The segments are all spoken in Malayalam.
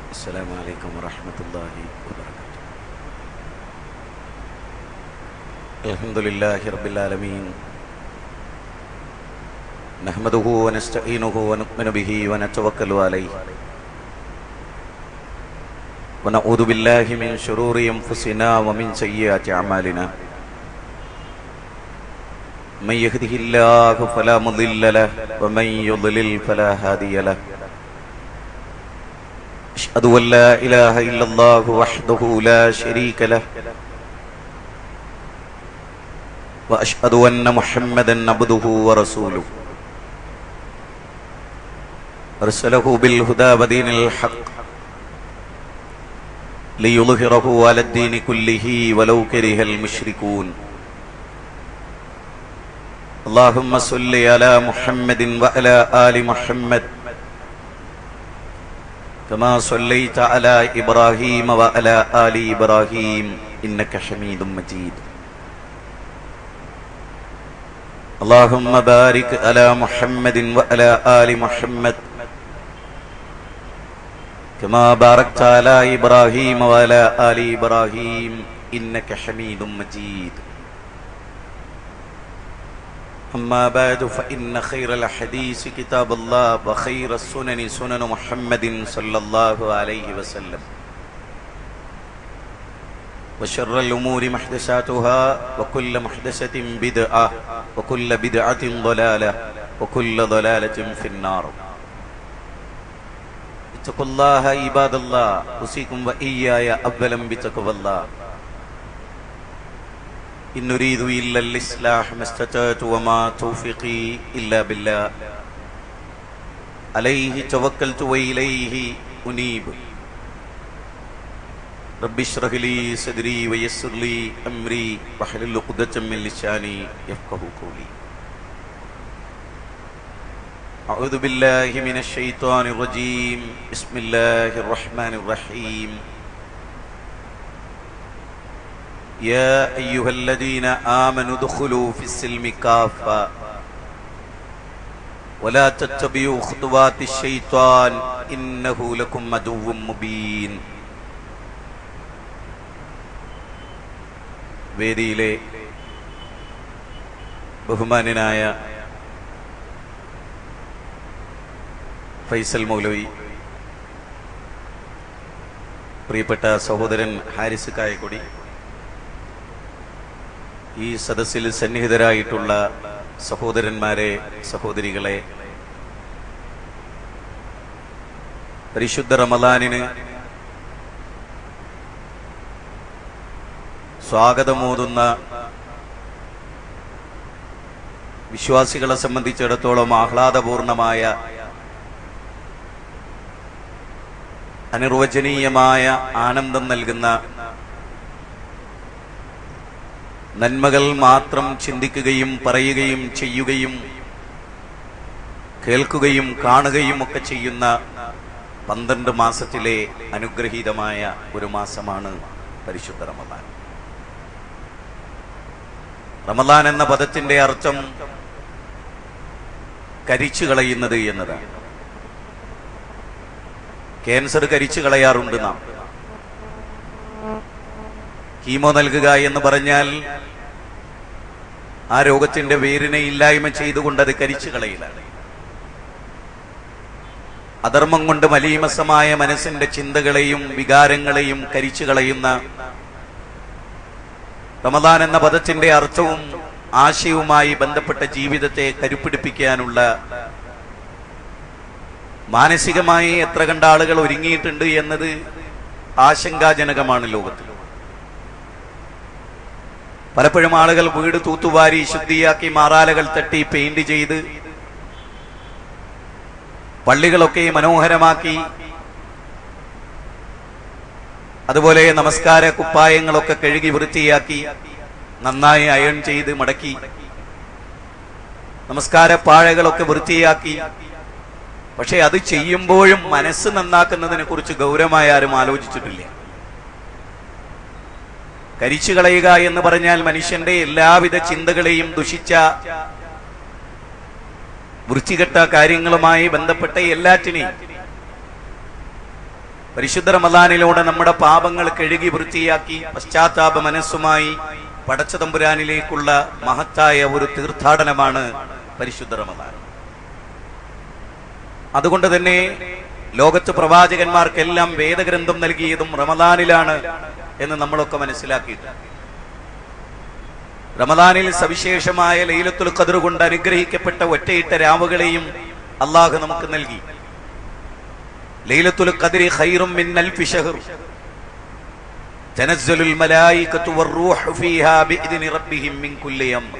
السلام عليكم ورحمة الله وبركاته. الحمد لله رب العالمين، نحمده ونستعينه ونؤمن به ونتوكل عليه، ونعوذ بالله من شرور أنفسنا ومن سيئات أعمالنا. من يهده الله فلا مضل له ومن يضلل فلا هادي له. أشهد أن لا إله إلا الله وحده لا شريك له، وأشهد أن محمدا عبده ورسوله، أرسله بالهدى ودين الحق ليظهره على الدين كله ولو كره المشركون. اللهم صل على محمد وعلى آل محمد كما صليت على إبراهيم وعلى آل إبراهيم إنك حميد مجيد. اللهم بارك على محمد وعلى آل محمد كما باركت على إبراهيم وعلى آل إبراهيم إنك حميد مجيد. أما بعد فإن خير الحديث كتاب الله، وخير السنن سنن محمد صلى الله عليه وسلم، وشر الأمور محدثاتها، وكل محدثة بدعة، وكل بدعة ضلالة، وكل ضلالة في النار. اتقوا الله عباد الله، أوصيكم وإياي أولا بتقوى الله. إن نريد إلا الإصلاح ما استطعت وما توفيقي إلا بالله، عليه توكلت وإليه أنيب. رب اشرح لي صدري ويسر لي أمري واحلل عقدة من لساني يفقهوا قولي. أعوذ بالله من الشيطان الرجيم. بسم الله الرحمن الرحيم. يا أيها الذين آمنوا ادخلوا في السلم كافة ولا تتبعوا خطوات الشيطان إنه لكم عدو مبين. വേദിയിലെ ബഹുമാന്യനായ ഫൈസൽ മൗലവി, പ്രിയപ്പെട്ട സഹോദരൻ ഹാരിസ് കായക്കൊടി, ഈ സദസ്സിൽ സന്നിഹിതരായിട്ടുള്ള സഹോദരന്മാരെ, സഹോദരികളെ, പരിശുദ്ധ റമളാനിന് സ്വാഗതമോതുന്ന വിശ്വാസികളെ സംബന്ധിച്ചിടത്തോളം ആഹ്ലാദപൂർണമായ, അനിർവചനീയമായ ആനന്ദം നൽകുന്ന, നന്മകൾ മാത്രം ചിന്തിക്കുകയും പറയുകയും ചെയ്യുകയും കേൾക്കുകയും കാണുകയും ഒക്കെ ചെയ്യുന്ന 12 മാസത്തിലെ അനുഗ്രഹീതമായ ഒരു മാസമാണ് പരിശുദ്ധ റമളാൻ. റമളാൻ എന്ന പദത്തിന്റെ അർത്ഥം കരിച്ചു കളയുന്നത് എന്നതാണ്. ക്യാൻസർ കരിച്ചു കളയാറുണ്ട് നാം. കീമോ നൽകുക എന്ന് പറഞ്ഞാൽ ആ രോഗത്തിന്റെ വേരിനെ ഇല്ലായ്മ ചെയ്തുകൊണ്ട് അത് കരിച്ചു കളയില്ല. അധർമ്മം കൊണ്ട് മലീമസമായ മനസ്സിന്റെ ചിന്തകളെയും വികാരങ്ങളെയും കരിച്ചു കളയുന്ന റമളാൻ എന്ന പദത്തിന്റെ അർത്ഥവും ആശയവുമായി ബന്ധപ്പെട്ട ജീവിതത്തെ കരുപ്പിടിപ്പിക്കാനുള്ള മാനസികമായി എത്ര കണ്ട ആളുകൾ ഒരുങ്ങിയിട്ടുണ്ട് എന്നത് ആശങ്കാജനകമാണ്. ലോകത്തിൽ പലപ്പോഴും ആളുകൾ വീട് തൂത്തുവാരി ശുദ്ധിയാക്കി, മാറാലകൾ തട്ടി പെയിന്റ് ചെയ്ത്, പള്ളികളൊക്കെ മനോഹരമാക്കി, അതുപോലെ നമസ്കാര കുപ്പായങ്ങളൊക്കെ കഴുകി വൃത്തിയാക്കി, നന്നായി അയൺ ചെയ്ത് മടക്കി, നമസ്കാര പാഴകളൊക്കെ വൃത്തിയാക്കി. പക്ഷെ അത് ചെയ്യുമ്പോഴും മനസ്സ് നന്നാക്കുന്നതിനെ കുറിച്ച് ഗൗരവമായി ആരും ആലോചിച്ചിട്ടില്ല. കരിച്ചു കളയുക എന്ന് പറഞ്ഞാൽ മനുഷ്യന്റെ എല്ലാവിധ ചിന്തകളെയും ദുഷിച്ച വൃത്തികെട്ട കാര്യങ്ങളുമായി ബന്ധപ്പെട്ട എല്ലാറ്റിനെയും പരിശുദ്ധ റമദാനിലൂടെ നമ്മുടെ പാപങ്ങൾ കഴുകി വൃത്തിയാക്കി പശ്ചാത്താപ മനസ്സുമായി പടച്ച തമ്പുരാനിലേക്കുള്ള മഹത്തായ ഒരു തീർത്ഥാടനമാണ് പരിശുദ്ധ റമദാൻ. അതുകൊണ്ട് തന്നെ ലോകത്ത് പ്രവാചകന്മാർക്കെല്ലാം വേദഗ്രന്ഥം നൽകിയതും റമദാനിലാണ് എന്ന് നമ്മളൊക്കെ മനസ്സിലാക്കിയിട്ടുണ്ട്. റമദാനിൽ സവിശേഷമായ ലൈലത്തുൽ ഖദ്ർ കൊണ്ട് അനുഗ്രഹിക്കപ്പെട്ട ഒറ്റയിട്ട രാവുകളെയും അള്ളാഹു നമുക്ക് നൽകി. ലൈലത്തുൽ ഖദ്രി ഖൈറും മിൻ അൽഫി ശഹർ തനസ്സലുൽ മലായികതു വറൂഹു ഫീഹാ ബിഇദ്നി റബ്ബിഹിം മിൻ കുല്ലി അംർ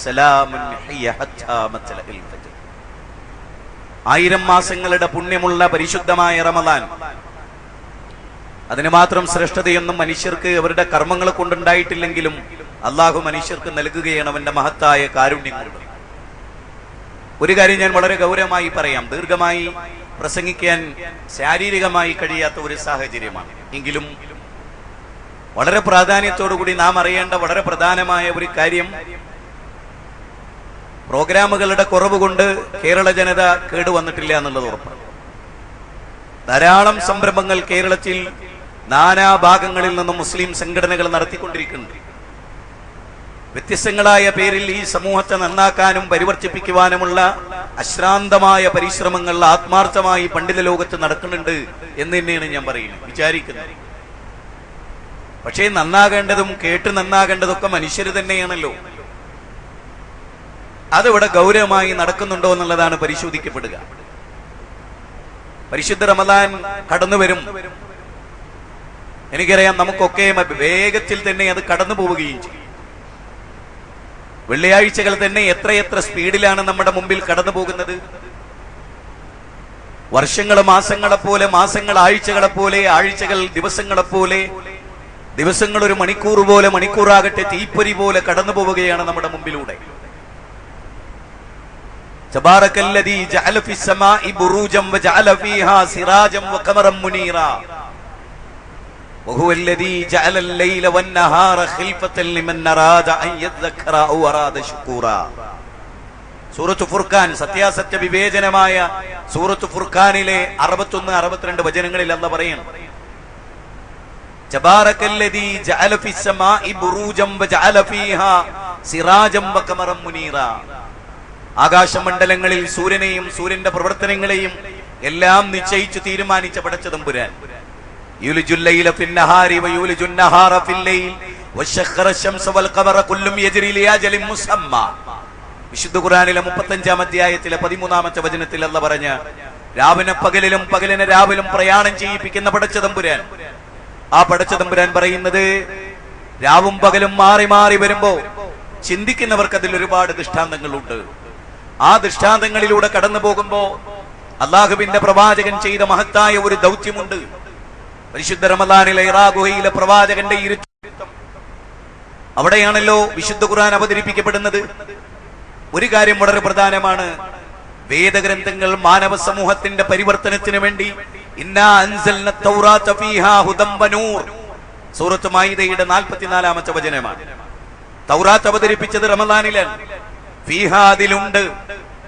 സലാമുൻ ഹിയ ഹത്താ മത്ലഇൽ ഫജ്ർ. 1000 മാസങ്ങളുടെ പുണ്യമുള്ള പരിശുദ്ധമായ റമദാൻ, അതിന് മാത്രം ശ്രേഷ്ഠതയൊന്നും മനുഷ്യർക്ക് അവരുടെ കർമ്മങ്ങൾ കൊണ്ടുണ്ടായിട്ടില്ലെങ്കിലും അള്ളാഹു മനുഷ്യർക്ക് നൽകുകയാണ് അവന്റെ മഹത്തായ കാരുണ്യം കൊണ്ട്. ഒരു കാര്യം ഞാൻ വളരെ ഗൗരവമായി പറയാം. ദീർഘമായി പ്രസംഗിക്കാൻ ശാരീരികമായി കഴിയാത്ത ഒരു സാഹചര്യമാണ്. എങ്കിലും വളരെ പ്രാധാന്യത്തോടുകൂടി നാം അറിയേണ്ട വളരെ പ്രധാനമായ ഒരു കാര്യം, പ്രോഗ്രാമുകളുടെ കുറവ് കൊണ്ട് കേരള ജനത കേടുവന്നിട്ടില്ല എന്നുള്ളത് ഉറപ്പാണ്. ധാരാളം സംരംഭങ്ങൾ കേരളത്തിൽ നാനാഭാഗങ്ങളിൽ നിന്നും മുസ്ലിം സംഘടനകൾ നടത്തിക്കൊണ്ടിരിക്കുന്നുണ്ട്. വ്യത്യസ്തങ്ങളായ പേരിൽ ഈ സമൂഹത്തെ നന്നാക്കാനും പരിവർത്തിപ്പിക്കുവാനുമുള്ള അശ്രാന്തമായ പരിശ്രമങ്ങൾ ആത്മാർത്ഥമായി പണ്ഡിത ലോകത്ത് നടക്കുന്നുണ്ട് എന്ന് തന്നെയാണ് ഞാൻ വിചാരിക്കുന്നത്. പക്ഷേ നന്നാകേണ്ടതും കേട്ട് നന്നാകേണ്ടതൊക്കെ മനുഷ്യർ തന്നെയാണല്ലോ. അതിവിടെ ഗൗരവമായി നടക്കുന്നുണ്ടോ എന്നുള്ളതാണ് പരിശോധിക്കപ്പെടുക. പരിശുദ്ധ റമദാൻ കടന്നു വരും. എനിക്കറിയാം, നമുക്കൊക്കെ വേഗത്തിൽ തന്നെ അത് കടന്നു പോവുകയും ചെയ്യും. വെള്ളിയാഴ്ചകൾ തന്നെ എത്രയെത്ര സ്പീഡിലാണ് നമ്മുടെ മുമ്പിൽ കടന്നു പോകുന്നത്. വർഷങ്ങൾ മാസങ്ങളെപ്പോലെ, മാസങ്ങൾ ആഴ്ചകളെപ്പോലെ, ആഴ്ചകൾ ദിവസങ്ങളെപ്പോലെ, ദിവസങ്ങൾ ഒരു മണിക്കൂർ പോലെ, മണിക്കൂറാകട്ടെ തീപ്പൊരി പോലെ കടന്നു പോവുകയാണ് നമ്മുടെ മുമ്പിലൂടെ. തബാറകല്ലദീ ജഅല ഫിസ്സമാഇ ബുറൂജൻ വജഅല ഫീഹാ സിറാജൻ വഖമറൻ മുനീറാ വഹുവല്ലദീ ജഅലൽ ലൈല വന്നഹാറ ഖിൽഫത്തൻ ലിമൻ അറാദ അൻ യദ്ദക്കറ ഔ അറാദ ശുകൂറാ. സൂറത്തുൽ ഫുർഖാൻ, സത്യാസത്യ വിവേചനമായ സൂറത്തുൽ ഫുർഖാനിലെ 61, 62 വചനങ്ങളിൽ അല്ലാഹു പറയുന്നു, തബാറകല്ലദീ ജഅല ഫിസ്സമാഇ ബുറൂജൻ വജഅല ഫീഹാ സിറാജൻ വഖമറൻ മുനീറാ. ആകാശമണ്ഡലങ്ങളിൽ സൂര്യനെയും സൂര്യന്റെ പ്രവർത്തനങ്ങളെയും എല്ലാം നിശ്ചയിച്ചു തീരുമാനിച്ച പടച്ച തമ്പുരാൻ. യുലിജുൽ ലൈല ഫിന്നഹാരി വയുലിജുൻ നഹാറ ഫില്ലൈൽ വശഖറ ശംസ വൽ ഖമറ കുല്ലും യജ്രി ലിഅജലിൻ മുസമ്മ. വിശുദ്ധ ഖുർആനിലെ 35-ാം അധ്യായത്തിലെ 13-ാമത്തെ വചനത്തിൽ അല്ലാഹു പറഞ്ഞ രാവിനെ പകലിലും പകലിനെ രാവിലും പ്രയാണം ചെയ്യിപ്പിക്കുന്ന പടച്ച തമ്പുരാൻ. ആ പടച്ച തമ്പുരാൻ പറയുന്നത്, രാവും പകലും മാറി മാറി വരുമ്പോ ചിന്തിക്കുന്നവർക്ക് അതിൽ ഒരുപാട് ദൃഷ്ടാന്തങ്ങളുണ്ട്. ആ ദൃഷ്ടാന്തങ്ങളിലൂടെ കടന്നു പോകുമ്പോ അള്ളാഹുവിന്റെ പ്രവാചകൻ ചെയ്ത മഹത്തായ ഒരു ദൗത്യമുണ്ട്. പരിശുദ്ധ റമദാനിലെ ഹിറാ ഗുഹയിലെ പ്രവാചകന്റെ ഇരുത്തം, അവിടെയാണല്ലോ വിശുദ്ധ ഖുർആൻ അവതരിപ്പിക്കപ്പെടുന്നത്. ഒരു കാര്യം വളരെ പ്രധാനമാണ്. വേദഗ്രന്ഥങ്ങൾ മാനവ സമൂഹത്തിന്റെ പരിവർത്തനത്തിന് വേണ്ടി ഇന്നാ അൻസൽന തൗറാത ഫീഹാ ഹുദൻ വനൂർ, സൂറത്ത് മാഇദയുടെ 44-ാമത്തെ വചനമാണ്. തൗറാത്ത് അവതരിപ്പിച്ചത് റമദാനിലാണ്. ഫീഹാ, അതിലുണ്ട്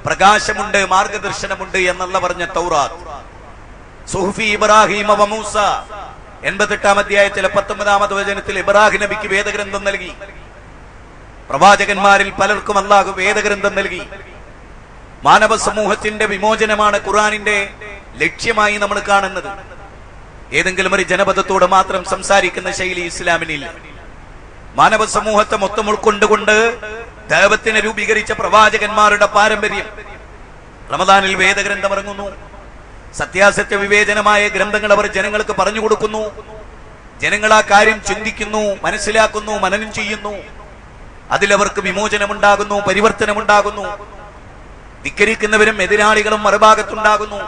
പ്രകാശമുണ്ട്, മാർഗദർശനമുണ്ട് എന്നല്ല പറഞ്ഞ തൗറാത്ത്. സുഹുഫി ഇബ്രാഹിം വ മൂസ, 88-ാം അധ്യായത്തിലെ 19-ാമത്തെ വചനത്തിൽ ഇബ്രാഹിം നബിക്ക് വേദഗ്രന്ഥം നൽകി. പ്രവാചകന്മാരിൽ പലർക്കും അല്ലാഹു വേദഗ്രന്ഥം നൽകി. മാനവ സമൂഹത്തിന്റെ വിമോചനമാണ് ഖുർആനിന്റെ ലക്ഷ്യമായി നമ്മൾ കാണുന്നത്. ഏതെങ്കിലും ഒരു ജനപദത്തോട് മാത്രം സംസാരിക്കുന്ന ശൈലി ഇസ്ലാമിനില്ല. മാനവ സമൂഹത്തെ മൊത്തം ഉൾക്കൊണ്ടുകൊണ്ട് ദൈവത്തിനെ രൂപീകരിച്ച പ്രവാചകന്മാരുടെ പാരമ്പര്യം. റമദാനിൽ വേദഗ്രന്ഥം ഇറങ്ങുന്നു. സത്യാസത്യ വിവേചനമായ ഗ്രന്ഥങ്ങൾ അവർ ജനങ്ങൾക്ക് പറഞ്ഞു കൊടുക്കുന്നു. ജനങ്ങൾ ആ കാര്യം ചിന്തിക്കുന്നു, മനസ്സിലാക്കുന്നു, മനനം ചെയ്യുന്നു. അതിലവർക്ക് വിമോചനമുണ്ടാകുന്നു, പരിവർത്തനമുണ്ടാകുന്നു. ധിക്കരിക്കുന്നവരും എതിരാളികളും മറുഭാഗത്തുണ്ടാകുന്നു.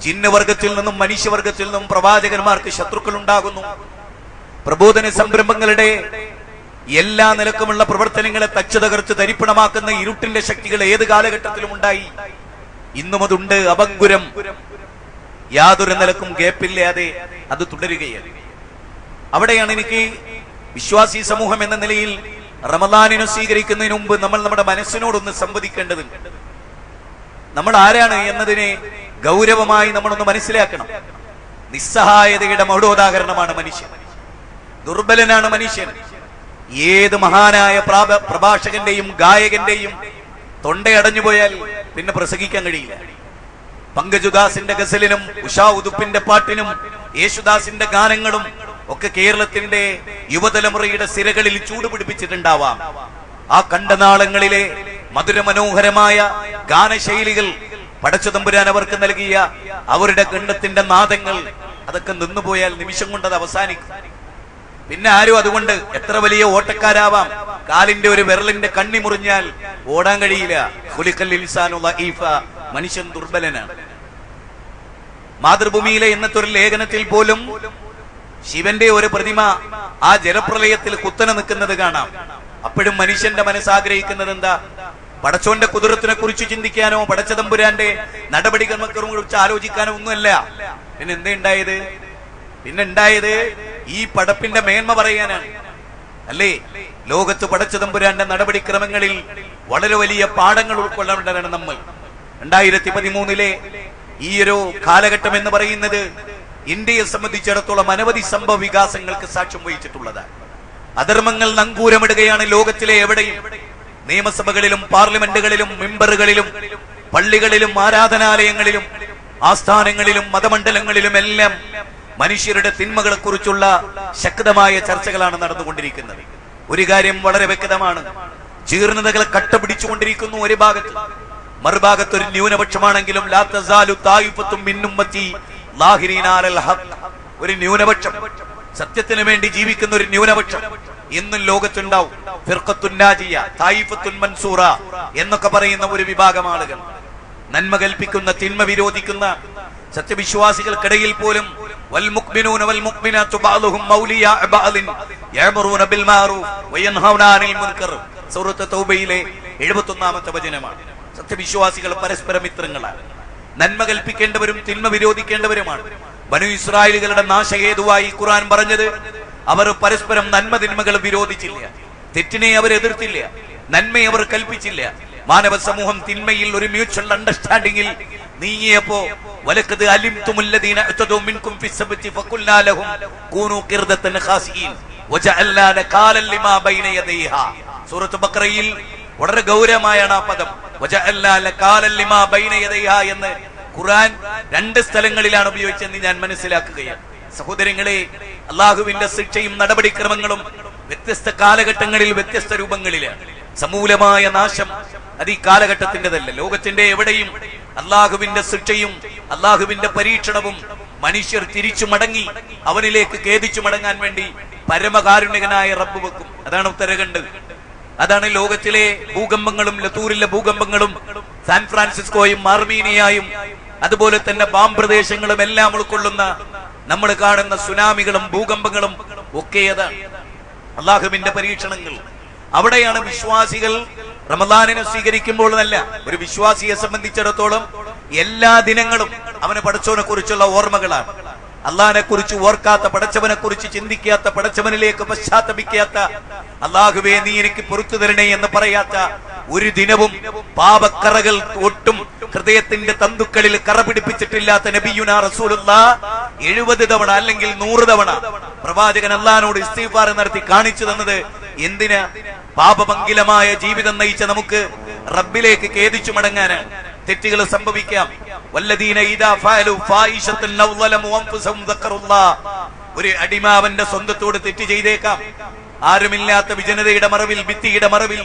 ജിന്നവർഗത്തിൽ നിന്നും മനുഷ്യവർഗത്തിൽ നിന്നും പ്രവാചകന്മാർക്ക് ശത്രുക്കൾ ഉണ്ടാകുന്നു. പ്രബോധന സംരംഭങ്ങളുടെ എല്ലാ നിലക്കുമുള്ള പ്രവർത്തനങ്ങളെ തച്ചു തകർത്ത് തരിപ്പണമാക്കുന്ന ഇരുട്ടിന്റെ ശക്തികൾ ഏത് കാലഘട്ടത്തിലും ഉണ്ടായി. ഇന്നും അതുണ്ട്, അപങ്കുരം. യാതൊരു നിലക്കും ഗ്യാപ്പില്ലാതെ അത് തുടരുകയാണ്. അവിടെയാണ് എനിക്ക് വിശ്വാസി സമൂഹം എന്ന നിലയിൽ റമദാനിനെ സ്വീകരിക്കുന്നതിന് മുമ്പ് നമ്മൾ നമ്മുടെ മനസ്സിനോടൊന്ന് സംവദിക്കേണ്ടതുണ്ട്. നമ്മൾ ആരാണ് എന്നതിനെ ഗൗരവമായി നമ്മളൊന്ന് മനസ്സിലാക്കണം. നിസ്സഹായതയുടെ മൗഢോദാഹരണമാണ് മനുഷ്യൻ. ദുർബലനാണ് മനുഷ്യൻ. ഏത് മഹാനായ പ്രഭാഷകന്റെയും ഗായകന്റെയും തൊണ്ടയടഞ്ഞു പോയാൽ പിന്നെ പ്രസംഗിക്കാൻ കഴിയില്ല. പങ്കജുദാസിന്റെ ഗസലിനും ഉഷാ ഉദുപ്പിന്റെ പാട്ടിനും യേശുദാസിന്റെ ഗാനങ്ങളും ഒക്കെ കേരളത്തിന്റെ യുവതലമുറയുടെ സിരകളിൽ ചൂടുപിടിപ്പിച്ചിട്ടുണ്ടാവാം. ആ കണ്ടനാളങ്ങളിലെ മധുരമനോഹരമായ ഗാനശൈലികൾ പടച്ചതമ്പുരാൻ അവർക്ക് നൽകിയ അവരുടെ ഗണ്ഡത്തിന്റെ നാദങ്ങൾ അതൊക്കെ നിന്നുപോയാൽ നിമിഷം കൊണ്ട് അത് അവസാനിക്കും. പിന്നെ ആരും അതുകൊണ്ട് എത്ര വലിയ ഓട്ടക്കാരാവാം, കാലിന്റെ ഒരു വിരലിന്റെ കണ്ണി മുറിഞ്ഞാൽ ഓടാൻ കഴിയില്ല. ഖുലിഖൽ ഇൻസാനു ദഈഫ, മനുഷ്യൻ ദുർബലനാണ്. മാതൃഭൂമിയിലെ ഇന്നത്തെ ഒരു ലേഖനത്തിൽ പോലും ശിവന്റെ ഒരു പ്രതിമ ആ ജലപ്രളയത്തിൽ കുത്തനെ നിൽക്കുന്നത് കാണാം. അപ്പോഴും മനുഷ്യന്റെ മനസ്സാഗ്രഹിക്കുന്നത് എന്താ? പടച്ചോന്റെ കുതിരത്തിനെ കുറിച്ച് ചിന്തിക്കാനോ പടച്ചതമ്പുരാന്റെ നടപടികളെ കുറിച്ച് ആലോചിക്കാനോ ഒന്നുമല്ല. പിന്നെ എന്തുണ്ടായത്? പിന്നെ ഉണ്ടായത് ഈ പടപ്പിന്റെ മേന്മ പറയാനാണ്. അല്ലേ? ലോകത്ത് പടച്ചതമ്പുരാന്റെ നടപടിക്രമങ്ങളിൽ വളരെ വലിയ പാഠങ്ങൾ ഉൾക്കൊള്ളേണ്ടതാണ് നമ്മൾ. 2013 ഈ ഒരു കാലഘട്ടം എന്ന് പറയുന്നത് ഇന്ത്യയെ സംബന്ധിച്ചിടത്തോളം അനവധി സംഭവ വികാസങ്ങൾക്ക് സാക്ഷ്യം വഹിച്ചിട്ടുള്ളതാണ്. അധർമ്മങ്ങൾ നങ്കൂരമിടുകയാണ് ലോകത്തിലെ എവിടെയും. നിയമസഭകളിലും പാർലമെന്റുകളിലും മെമ്പറുകളിലും പള്ളികളിലും ആരാധനാലയങ്ങളിലും ആസ്ഥാനങ്ങളിലും മതമണ്ഡലങ്ങളിലും എല്ലാം മനുഷ്യരുടെ തിന്മകളെ കുറിച്ചുള്ള ശക്തമായ ചർച്ചകളാണ് നടന്നുകൊണ്ടിരിക്കുന്നത്. ഒരു കാര്യം വളരെ വ്യക്തമാണ്, ജീർണതകളെ കട്ടപിടിച്ചുകൊണ്ടിരിക്കുന്നു ഒരു ഭാഗത്ത്. മറുഭാഗത്ത് ഒരു ന്യൂനപക്ഷമാണെങ്കിലും ലാ തസാലു തായിഫത്തും മിൻ ഉമ്മത്തി ലാഹിരീന അലൽ ഹഖ്, ഒരു ന്യൂനപക്ഷം, സത്യത്തിന് വേണ്ടി ജീവിക്കുന്ന ഒരു ന്യൂനപക്ഷം ഇന്നും ലോകത്തുണ്ടാവും. ഫിർഖത്തുൻ നാജിയ, തായിഫത്തുൻ മൻസൂറ എന്നൊക്കെ പറയുന്ന ഒരു വിഭാഗം ആളുകൾ, നന്മ കൽപ്പിക്കുന്ന തിന്മ വിരോധിക്കുന്ന സത്യവിശ്വാസികൾക്കിടയിൽ പോലും വൽ മുഅ്മിനൂന വൽ മുഅ്മിനാത്തു ബഅ്ദുഹും മൗലിയാ ബഅ്ദിൻ യഅ്മുറൂന ബിൽ മഅറൂഫ് വയൻഹൗന അനിൽ മുൻകർ. സൂറത്ത് തൗബയിലെ 71ാമത്തെ വചനമാണ്. സത്യവിശ്വാസികൾ പരസ്പര മിത്രങ്ങളാണ്. നന്മ കൽപ്പിക്കേണ്ടവരും തിന്മ വിരോധിക്കേണ്ടവരുമാണ്. ബനു ഇസ്രായേലുകളുടെ നാശഹേതുവായി ഖുർആൻ പറഞ്ഞത് അവർ പരസ്പരം നന്മ തിന്മകൾ വിരോധിച്ചില്ല, തെറ്റിനെ അവർ എതിർത്തില്ല, നന്മയെ അവർ കൽപ്പിച്ചില്ല. മാനവ സമൂഹം തിന്മയിൽ ഒരു മ്യൂച്വൽ അണ്ടർസ്റ്റാൻഡിംഗിൽ നീങ്ങിയപ്പോ വലഖദ് അലിംതുമുല്ലദീന അതദു മിൻകും ഫിസ്സബതി ഫഖുൽനാ ലഹും കൂനൂ ഖിർദതൻ ഖാസിഈൻ വജഅൽനാ നകാലൻ ലിമാ ബൈന യദൈഹാ. സൂറത്ത് ബഖറയിൽ വളരെ ഗൗരവമായാണ് ആ പദം. വജഅൽനാ നകാലൻ ലിമാ ബൈന യദൈഹാ എന്ന് ഖുർആൻ 2 സ്ഥലങ്ങളിലാണ് ഉപയോഗിച്ചെന്ന് ഞാൻ മനസ്സിലാക്കുകയാണ്. സഹോദരങ്ങളെ, അള്ളാഹുവിന്റെ ശിക്ഷയും നടപടിക്രമങ്ങളും വ്യത്യസ്ത കാലഘട്ടങ്ങളിൽ വ്യത്യസ്ത രൂപങ്ങളിലാണ്. സമൂലമായ നാശം അത് ഈ കാലഘട്ടത്തിൻ്റെതല്ല. ലോകത്തിന്റെ എവിടെയും അള്ളാഹുവിന്റെ ശിക്ഷയും അള്ളാഹുവിന്റെ പരീക്ഷണവും മനുഷ്യർ തിരിച്ചു മടങ്ങി അവനിലേക്ക് ഖേദിച്ചു മടങ്ങാൻ വേണ്ടി പരമകാരുണികനായ റബ്ബ് വെക്കും. അതാണ് ഉത്തരഖണ്ഡ്, അതാണ് ലോകത്തിലെ ഭൂകമ്പങ്ങളും, ലത്തൂരിലെ ഭൂകമ്പങ്ങളും, സാൻ ഫ്രാൻസിസ്കോയും ആർമീനിയയും അതുപോലെ തന്നെ ബാം പ്രദേശങ്ങളും എല്ലാം ഉൾക്കൊള്ളുന്ന നമ്മൾ കാണുന്ന സുനാമികളും ഭൂകമ്പങ്ങളും ഒക്കെ അതാണ് അള്ളാഹുവിന്റെ പരീക്ഷണങ്ങൾ. അവിടെയാണ് വിശ്വാസികൾ റമദാനിനെ സ്വീകരിക്കുമ്പോൾ എന്നല്ല, ഒരു വിശ്വാസിയെ സംബന്ധിച്ചിടത്തോളം എല്ലാ ദിനങ്ങളും അവന് പടച്ചവനെ കുറിച്ചുള്ള ഓർമ്മകളാണ്. അള്ളാഹിനെ കുറിച്ച് ഓർക്കാത്ത, പടച്ചവനെ കുറിച്ച് ചിന്തിക്കാത്ത, പടച്ചവനിലേക്ക് പശ്ചാത്തപിക്കാത്ത, അള്ളാഹുവേ നീ എനിക്ക് പൊറുത്തു തരണേ എന്ന് പറയാത്ത ഒരു ദിനവും പാപക്കറകൾ ഒട്ടും ഹൃദയത്തിന്റെ തന്തുക്കളിൽ കറ പിടിപ്പിച്ചിട്ടില്ലാത്ത നബിയുനാ റസൂലുള്ളാഹ് 70 തവണ അല്ലെങ്കിൽ 100 തവണ പ്രവാചകൻ അള്ളാഹിനോട് ഇസ്തിഗ്ഫാർ നടത്തി കാണിച്ചു തന്നത് എന്തിനാ? പാപമംഗിലമായ ജീവിതം നയിച്ച നമുക്ക് റബ്ബിലേക്ക് ഖേദിച്ചു മടങ്ങാനാണ്. തെറ്റുകൾ സംഭവിക്കാം. വല്ലദീന ഇദാ ഫഅലു ഫായിശതൻ ഔ ളലമു അൻഫുസഹും ദക്കറുല്ലാഹ്. ഒരു അടിമ അവന്റെ സ്വന്തത്തോട് തെറ്റ് ചെയ്തേക്കാം. ആരുമില്ലാത്ത വിജനതയുടെ മറവിൽ, ഭിത്തിയുടെ മറവിൽ,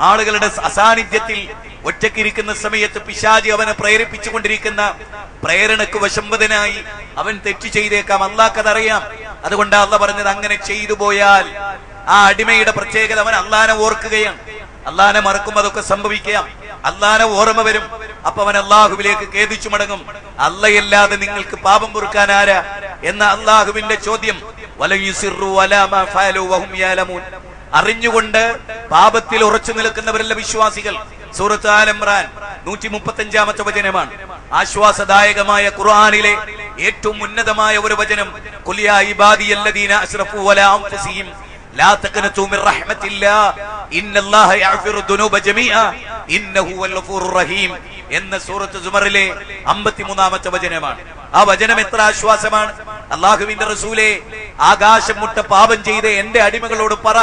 ആളുകളുടെ അസാന്നിധ്യത്തിൽ ഒറ്റക്കിരിക്കുന്ന സമയത്ത് പിശാചി അവനെ പ്രേരിപ്പിച്ചുകൊണ്ടിരിക്കുന്ന പ്രേരണക്ക് വശംവദനായി അവൻ തെറ്റ് ചെയ്തേക്കാം. അള്ളാഹ്ക്കതറിയാം. അതുകൊണ്ട് അള്ളാഹ് പറഞ്ഞത് അങ്ങനെ ചെയ്തു പോയാൽ ആ അടിമയുടെ പ്രത്യേകത അവൻ അള്ളാഹനെ ഓർക്കുകയാണ്. അള്ളാഹനെ മറക്കുമ്പോൾ അതൊക്കെ സംഭവിക്കാം. അള്ളാഹനെ ഓർമ്മ വരും. അപ്പൊ അവൻ അള്ളാഹുവിലേക്ക് ഖേദിച്ചു മടങ്ങും. അള്ളയല്ലാതെ നിങ്ങൾക്ക് പാപം പൊറുക്കാൻ ആരാ എന്ന അള്ളാഹുവിന്റെ ചോദ്യം. അറിഞ്ഞുകൊണ്ട് പാപത്തിൽ ഉറച്ചു നിൽക്കുന്നവരല്ല വിശ്വാസികൾ. സൂറത്ത് ആൽ ഇംറാൻ 135ാമത്തെ വചനമാണ്. ആശ്വാസദായകമായ ഖുർആനിലെ ഏറ്റവും ഉന്നതമായ ഒരു വചനം. ഖുൽ യാ ഇബാദിയല്ലദീന അസ്റഫു അലാ അൻഫുസിഹിം ലാ തഖനതു മിർ റഹ്മത്തില്ലാ ഇന്നല്ലാഹ യഗ്ഫിറു ദുനൂബ ജമീഅ ഇന്നഹു വൽ ഗഫൂറുർ റഹീം എന്ന സൂറത്ത് സുമറിലെ 53ാമത്തെ വചനമാണ്. ആ വചനം എത്ര ആശ്വാസമാണ്. അല്ലാഹുവിന്റെ റസൂലേ, ആകാശം മുട്ട പാപം ചെയ്ത എന്റെ അടിമകളോട് പറ,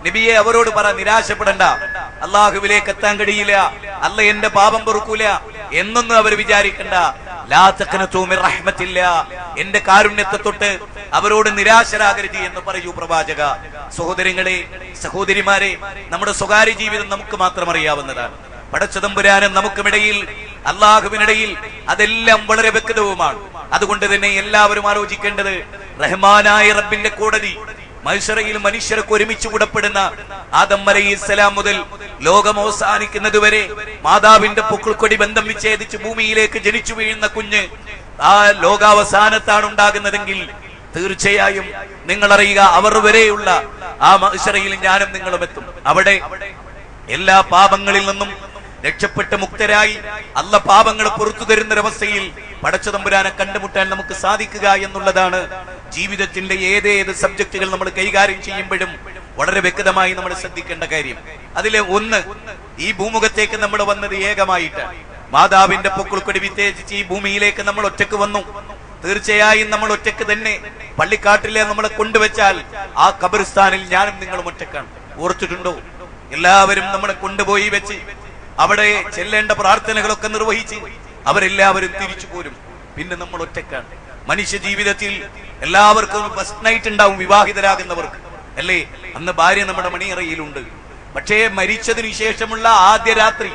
നബിയെ അവരോട് പറ, നിരാശപ്പെടണ്ട, അല്ലാഹുവിലേക്ക് എത്താൻ കഴിയില്ല, അല്ല എന്റെ പാപം പൊറുക്കൂല എന്നൊന്നും അവർ വിചാരിക്കണ്ട. ലാ തഖനതു മിർ റഹ്മത്തില്ലാ, എന്റെ കാരുണ്യത്തെ തൊട്ട് അവരോട് നിരാശരാകരുത് എന്ന് പറയൂ പ്രവാചക. സഹോദരങ്ങളെ, സഹോദരിമാരെ, നമ്മുടെ സ്വകാര്യ ജീവിതം നമുക്ക് മാത്രം അറിയാവുന്നതാണ്. പടച്ചതമ്പുരാനും നമുക്കുമിടയിൽ, അള്ളാഹുവിനിടയിൽ അതെല്ലാം വളരെ വ്യക്തവുമാണ്. അതുകൊണ്ട് തന്നെ എല്ലാവരും ആലോചിക്കേണ്ടത്, റഹ്മാനായ റബ്ബിന്റെ കോടതി മഹ്ശറയിൽ മനുഷ്യർക്ക് ഒരുമിച്ച് കൂടപ്പെടുന്ന ആദം അലൈഹിസ്സലാം മുതൽ ലോകം അവസാനിക്കുന്നതുവരെ മാതാവിന്റെ പൊക്കിൾക്കൊടി ബന്ധം വിച്ഛേദിച്ച് ഭൂമിയിലേക്ക് ജനിച്ചു വീഴുന്ന കുഞ്ഞ് ആ ലോകാവസാനത്താണ് ഉണ്ടാകുന്നതെങ്കിൽ തീർച്ചയായും നിങ്ങൾ അറിയുക, അവർ വരെയുള്ള ആ മഹ്ശറയിൽ ഞാനും നിങ്ങളും എത്തും. അവിടെ എല്ലാ പാപങ്ങളിൽ നിന്നും രക്ഷപ്പെട്ട് മുക്തരായി അല്ല പാപങ്ങൾ പുറത്തു തരുന്നൊരവസ്ഥയിൽ പടച്ചതമ്പുരാനെ കണ്ടുമുട്ടാൻ നമുക്ക് സാധിക്കുക എന്നുള്ളതാണ് ജീവിതത്തിന്റെ ഏതേത് സബ്ജക്റ്റുകൾ നമ്മൾ കൈകാര്യം ചെയ്യുമ്പോഴും വളരെ വ്യക്തമായി നമ്മൾ ശ്രദ്ധിക്കേണ്ട കാര്യം. അതിലെ ഒന്ന്, ഈ ഭൂമുഖത്തേക്ക് നമ്മൾ വന്നത് ഏകമായിട്ടാണ്. മാതാവിന്റെ പൊക്കിൾക്കൊടി വിത്തേജിച്ച് ഈ ഭൂമിയിലേക്ക് നമ്മൾ ഒറ്റക്ക് വന്നു. തീർച്ചയായും നമ്മൾ ഒറ്റക്ക് തന്നെ. പള്ളിക്കാട്ടിലെ നമ്മളെ കൊണ്ടുവച്ചാൽ ആ ഖബർസ്ഥാനിൽ ഞാനും നിങ്ങളും ഒറ്റക്കാണ്. ഓർത്തിട്ടുണ്ടോ? എല്ലാവരും നമ്മളെ കൊണ്ടുപോയി വെച്ച് അവിടെ ചെല്ലേണ്ട പ്രാർത്ഥനകളൊക്കെ നിർവഹിച്ച് അവരെല്ലാവരും തിരിച്ചു പോരും. പിന്നെ നമ്മൾ ഒറ്റക്കാണ്. മനുഷ്യ ജീവിതത്തിൽ എല്ലാവർക്കും ഫസ്റ്റ് നൈറ്റ് ഉണ്ടാവും, വിവാഹിതരാകുന്നവർക്ക് അല്ലേ. അന്ന് ഭാര്യ നമ്മുടെ മണിയറയിലുണ്ട്. പക്ഷേ മരിച്ചതിനു ശേഷമുള്ള ആദ്യ രാത്രി,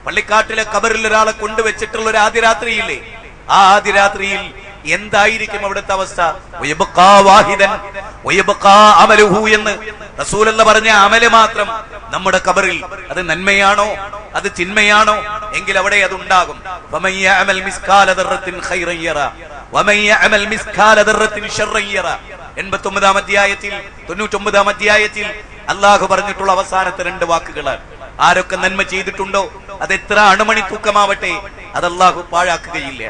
പള്ളിക്കാട്ടിലെ ഖബറിൽ ഒരാളെ കൊണ്ടുവച്ചിട്ടുള്ള ഒരു ആദ്യ രാത്രിയില്ലേ, ആ ആദ്യ രാത്രിയിൽ എന്തായിരിക്കും അവിടുത്തെ അവസ്ഥ? എന്ന് റസൂലുള്ള പറഞ്ഞ അമല് മാത്രം നമ്മുടെ ഖബറിൽ, അത് നന്മയാണോ അത് തിന്മയാണോ എങ്കിൽ അവിടെ അത് ഉണ്ടാകും. 89-ാം അധ്യായത്തിൽ 99-ാം അധ്യായത്തിൽ അല്ലാഹു പറഞ്ഞിട്ടുള്ള അവസാനത്തെ 2 വാക്കുകളാണ്. ആരൊക്കെ നന്മ ചെയ്തിട്ടുണ്ടോ അത് എത്ര അണുമണി തൂക്കമാവട്ടെ അത് അല്ലാഹു പാഴാക്കുകയില്ല.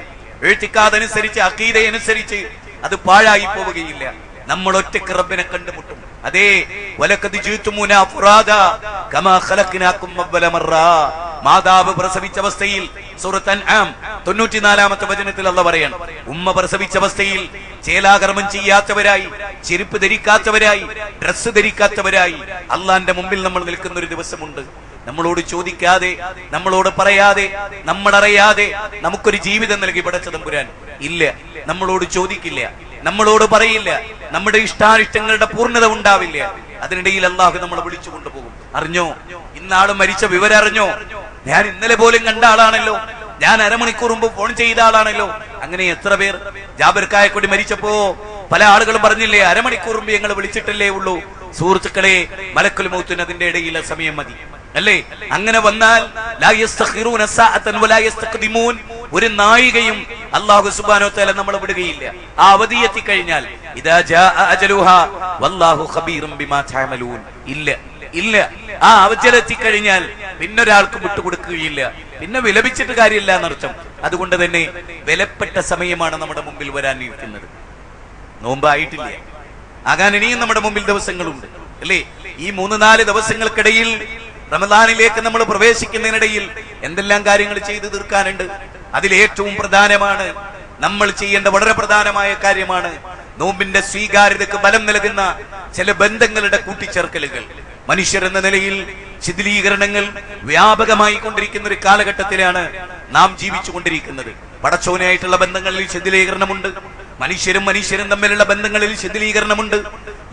എഴുത്തിക്കാതനുസരിച്ച്, അഖീദയനുസരിച്ച് അത് പാഴായി പോവുകയില്ല. നമ്മൾ ഒറ്റക്ക് റബ്ബിനെ കണ്ടുമുട്ടും. അതേ, വലഖദ് ജിതുമുനാ ഫുറാദാ കമാ ഖലഖനാകും അവ്വല മറ. മാതാവ് പ്രസവിച്ച അവസ്ഥയിൽ സൂറത്ത് അൻആം 94-ാമത്തെ വചനത്തിൽ അല്ലാഹു പറയാണ്, ഉമ്മ പ്രസവിച്ച അവസ്ഥയിൽ ചേലാകർമ്മം ചെയ്യാത്തവരായി, ചെരുപ്പ് ധരിക്കാത്തവരായി, ഡ്രസ്സ് ധരിക്കാത്തവരായി അള്ളാന്റെ മുമ്പിൽ നമ്മൾ നിൽക്കുന്ന ഒരു ദിവസമുണ്ട്. നമ്മളോട് ചോദിക്കാതെ, നമ്മളോട് പറയാതെ, നമ്മളറിയാതെ നമുക്കൊരു ജീവിതം നൽകി പടച്ചതമ്പുരാൻ ഇല്ല. നമ്മളോട് ചോദിക്കില്ല, നമ്മളോട് പറയില്ല, നമ്മുടെ ഇഷ്ടാനിഷ്ടങ്ങളുടെ പൂർണ്ണത ഉണ്ടാവില്ല. അതിനിടയിൽ അല്ലാഹു നമ്മളെ വിളിച്ചു കൊണ്ടുപോകും. അറിഞ്ഞോ, ഇന്നാളും മരിച്ച വിവരം അറിഞ്ഞോ? ഞാൻ ഇന്നലെ പോലും കണ്ട ആളാണല്ലോ, ഞാൻ അരമണിക്കൂർ മുമ്പ് ഫോൺ ചെയ്ത ആളാണല്ലോ. അങ്ങനെ എത്ര പേർ? ജാബിർ കായക്കൊടി മരിച്ചപ്പോ പല ആളുകളും പറഞ്ഞില്ലേ, അരമണിക്കൂർ മുമ്പ് ഞങ്ങൾ വിളിച്ചിട്ടല്ലേ ഉള്ളൂ. സുഹൃത്തുക്കളെ, മലക്കുൽ മൗത്തിന് അതിന്റെ ഇടയിലെ സമയം മതി അല്ലേ? അങ്ങനെ വന്നാൽ ലാ യസ്തഖിറൂന സഅതൻ വലാ യസ്തഖ്ദിമൂൻ, ഒരു നായികയും അല്ലാഹു സുബ്ഹാനഹു വ തആല നമ്മളെ വിടുകയില്ല. ആ അവധി എത്തിക്കഴിഞ്ഞാൽ ഇദാ ജാഅ അജലുഹാ വല്ലാഹു ഖബീറും ബിമാ തഅമലൂൻ, ഇല്ല ഇല്ല. ആ അവജലെത്തിക്കഴിഞ്ഞാൽ പിന്നൊരാൾക്കും വിട്ടുകൊടുക്കുകയില്ല. പിന്നെ വിലപിച്ചിട്ട് കാര്യമില്ല എന്നർത്ഥം. അതുകൊണ്ട് തന്നെ വിലപ്പെട്ട സമയമാണ് നമ്മുടെ മുമ്പിൽ വരാനിരിക്കുന്നത്. നോമ്പായിട്ടില്ല, ആകാൻ ഇനിയും നമ്മുടെ മുമ്പിൽ ദിവസങ്ങളുണ്ട് അല്ലേ? ഈ 3-4 ദിവസങ്ങൾക്കിടയിൽ റമദാനിലേക്ക് നമ്മൾ പ്രവേശിക്കുന്നതിനിടയിൽ എന്തെല്ലാം കാര്യങ്ങൾ ചെയ്തു തീർക്കാനുണ്ട്. അതിലേറ്റവും പ്രധാനമാണ്, നമ്മൾ ചെയ്യേണ്ട വളരെ പ്രധാനമായ കാര്യമാണ് നോമ്പിന്റെ സ്വീകാര്യതയ്ക്ക് ബലം നൽകുന്ന ചില ബന്ധങ്ങളുടെ കൂട്ടിച്ചേർക്കലുകൾ. മനുഷ്യരെന്ന നിലയിൽ ശിഥിലീകരണങ്ങൾ വ്യാപകമായി കൊണ്ടിരിക്കുന്ന ഒരു കാലഘട്ടത്തിലാണ് നാം ജീവിച്ചു കൊണ്ടിരിക്കുന്നത്. പടച്ചോനായിട്ടുള്ള ബന്ധങ്ങളിൽ ശിഥിലീകരണമുണ്ട്, മനുഷ്യരും തമ്മിലുള്ള ബന്ധങ്ങളിൽ ശിഥിലീകരണമുണ്ട്,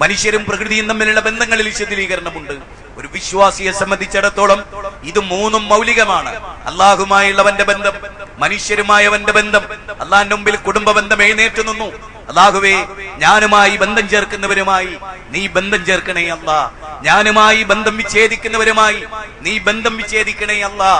മനുഷ്യരും പ്രകൃതിയും തമ്മിലുള്ള ബന്ധങ്ങളിൽ ശിഥിലീകരണമുണ്ട്. ഒരു വിശ്വാസിയെ സംബന്ധിച്ചിടത്തോളം ഇത് 3 മൗലികമാണ്. അല്ലാഹുമായുള്ളവന്റെ ബന്ധം, മനുഷ്യരുമായവന്റെ ബന്ധം, അല്ലാഹുവിന്റെ മുമ്പിൽ കുടുംബ ബന്ധം എഴുന്നേറ്റ് നിന്നു. അല്ലാഹുവേ, ഞാനുമായി ബന്ധം ചേർക്കുന്നവരുമായി നീ ബന്ധം ചേർക്കണേ അല്ലാ, ഞാനുമായി ബന്ധം വിച്ഛേദിക്കുന്നവരുമായി നീ ബന്ധം വിച്ഛേദിക്കണേ അല്ലാ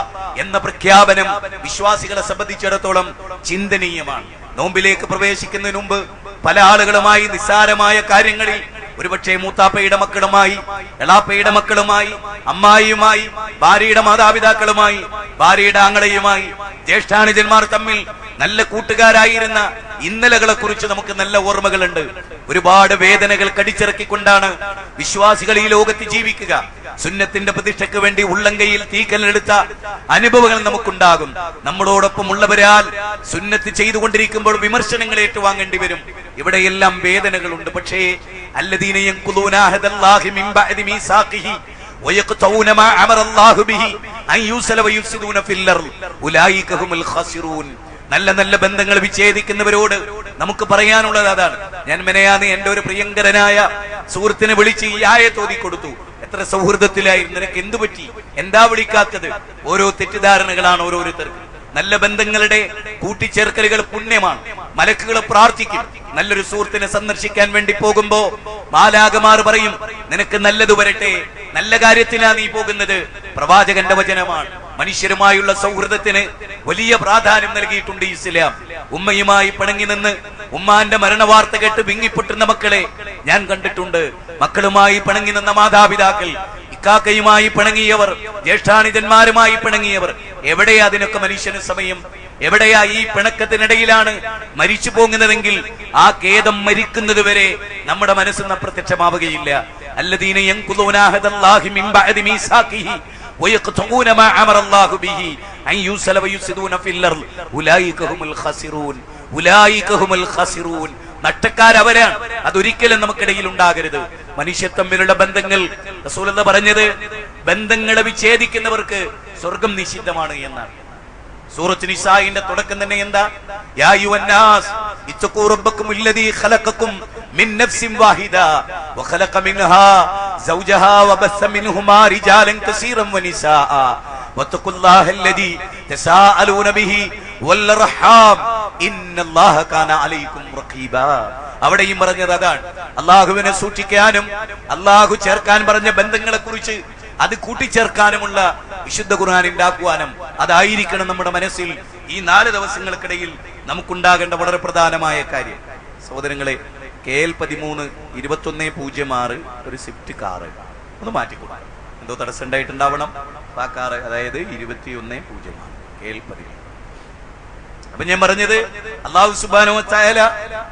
എന്ന പ്രഖ്യാപനം വിശ്വാസികളെ സംബന്ധിച്ചിടത്തോളം ചിന്തനീയമാണ്. നോമ്പിലേക്ക് പ്രവേശിക്കുന്നതിന് മുമ്പ് പല ആളുകളുമായി നിസ്സാരമായ കാര്യങ്ങളിൽ, ഒരുപക്ഷെ മൂത്താപ്പയുടെ മക്കളുമായി, എളാപ്പയുടെ മക്കളുമായി, അമ്മായിയുമായി, ഭാര്യയുടെ മാതാപിതാക്കളുമായി, ഭാര്യയുടെ ആങ്ങളയുമായി, ജ്യേഷ്ഠാനുജന്മാർ തമ്മിൽ നല്ല കൂട്ടുകാരായിരുന്ന ഇന്നലകളെ കുറിച്ച് നമുക്ക് നല്ല ഓർമ്മകളുണ്ട്. ഒരുപാട് വേദനകൾ കടിച്ചിറക്കിക്കൊണ്ടാണ് വിശ്വാസികൾ ഈ ലോകത്ത് ജീവിക്കുക. സുന്നത്തിന്റെ പ്രതിഷ്ഠയ്ക്ക് വേണ്ടി ഉള്ളങ്കയിൽ തീക്കല്ലെടുത്ത അനുഭവങ്ങൾ നമുക്കുണ്ടാകും. നമ്മളോടൊപ്പം ഉള്ളവരാൽ സുന്നത്ത് ചെയ്തുകൊണ്ടിരിക്കുമ്പോൾ വിമർശനങ്ങൾ ഏറ്റുവാങ്ങേണ്ടി വരും. ഇവിടെയെല്ലാം വേദനകളുണ്ട്. പക്ഷേ അല്ലദീന യൻഖുദൂന അഹദല്ലാഹി മിൻ ബഅദി മീസാഖിഹി വയഖ്തഊന മാ അമറല്ലാഹു ബിഹി അൻ യൂസല വയുഫ്സിദൂന ഫിൽ അർള് ഉലൈക ഹുമുൽ ഖാസിറൂൻ. നല്ല നല്ല ബന്ധങ്ങൾ വിച്ഛേദിക്കുന്നവരോട് നമുക്ക് പറയാനുള്ളത് അതാണ്. ഞാൻ മെനയാന്ന് എന്റെ ഒരു പ്രിയങ്കരനായ സുഹൃത്തിനെ വിളിച്ച് ഈ ആയത്ത് ഓതി കൊടുത്തു. എത്ര സൗഹൃദത്തിലായിരുന്നു, നിനക്ക് എന്തു പറ്റി, എന്താ വിളിക്കാത്തത്? ഓരോ തെറ്റിദ്ധാരണകളാണ് ഓരോരുത്തർക്ക്. നല്ല ബന്ധങ്ങളുടെ കൂട്ടിച്ചേർക്കലുകൾ പുണ്യമാണ്. മലക്കുകൾ പ്രാർത്ഥിക്കും. നല്ലൊരു സുഹൃത്തിനെ സന്ദർശിക്കാൻ വേണ്ടി പോകുമ്പോ മാലാകമാർ പറയും, നിനക്ക് നല്ലത് വരട്ടെ, നല്ല കാര്യത്തിനാ നീ പോകുന്നത്. പ്രവാചകന്റെ വചനമാണ്. മനുഷ്യരുമായുള്ള സൗഹൃദത്തിന് വലിയ പ്രാധാന്യം നൽകിയിട്ടുണ്ട് ഇസ്ലാം. ഉമ്മയുമായി പിണങ്ങി നിന്ന് ഉമ്മാന്റെ മരണവാർത്ത കേട്ട് വിങ്ങിപ്പൊട്ടുന്ന മക്കളെ ഞാൻ കണ്ടിട്ടുണ്ട്. മക്കളുമായി പിണങ്ങി നിന്ന മാതാപിതാക്കൾ, ഇക്കാക്കയുമായി പിണങ്ങിയവർ, ജ്യേഷ്ഠാനിജന്മാരുമായി പിണങ്ങിയവർ, എവിടെയാ അതിനൊക്കെ മനുഷ്യന് സമയം? എവിടെയാ? ഈ പിണക്കത്തിനിടയിലാണ് മരിച്ചു പോകുന്നതെങ്കിൽ ആ ഖേദം മരിക്കുന്നത് വരെ നമ്മുടെ മനസ്സിൽ നിന്ന് അപ്രത്യക്ഷമാവുകയില്ല. അല്ലദീന യൻഖുദൂന അഹദല്ലാഹി മിൻ ബഅദി മീസാഖിഹി വയഖ്തഊന മാ അമറല്ലാഹു ബിഹി അൻ യൂസല വയുഫ്സിദൂന ഫിൽ അർള് ഉലൈക ഹുമുൽ ഖാസിറൂൻ. ഉലൈക ഹുമുൽ ഖാസിറൂൻ. നഷ്ടക്കാരവരാണ്. അതൊരിക്കലും നമുക്കിടയിൽ ഉണ്ടാകരുത്. മനുഷ്യ തമ്മിലുള്ള ബന്ധങ്ങൾ, റസൂലുള്ളാഹി പറഞ്ഞത്, ബന്ധങ്ങളെ വിച്ഛേദിക്കുന്നവർക്ക് സ്വർഗം നിഷിദ്ധമാണ് എന്നാണ്. സൂറത്ത് നിസാഇന്റെ തുടക്കം തന്നെ എന്താ? യാ അയ്യുഹന്നാസ് ഇത്തഖൂ റബ്ബക്കുമുല്ലദീ ഖലഖക്കും മിൻ നഫ്സിൻ വാഹിദ വഖലഖ മിൻഹാ സൗജഹാ വബസ്സ മിൻഹുമാ റിജാലൻ കസീറൻ വനിസാഅ വത്തഖുല്ലാഹല്ലദീ തസാഅലൂന ബിഹി വൽറഹാം ഇന്നല്ലാഹ കാന അലൈക്കും റഖീബാ. അവിടെയും പറഞ്ഞത് അതാണ്. അല്ലാഹുവിനെ സൂക്ഷിക്കാനും അല്ലാഹു ചേർക്കാൻ പറഞ്ഞ ബന്ധങ്ങളെ കുറിച്ച് അത് കൂട്ടിച്ചേർക്കാനുമുള്ള വിശുദ്ധ ഖുർആൻ ഉണ്ടാക്കുവാനും അതായിരിക്കണം നമ്മുടെ മനസ്സിൽ ഈ 4 ദിവസങ്ങൾക്കിടയിൽ നമുക്കുണ്ടാകേണ്ട വളരെ പ്രധാനമായ കാര്യം. സഹോദരങ്ങളെ, KL 13-2106 ഒരു സ്വിഫ്റ്റ് കാറ് ഒന്ന് മാറ്റിക്കൊടുക്കണം. എന്തോ തടസ്സം ഉണ്ടായിട്ടുണ്ടാവണം. ആ കാറ്, അതായത് 2106 KL 13. അപ്പൊ ഞാൻ പറഞ്ഞത്, അല്ലാഹു സുബ്ഹാനഹു വ തആല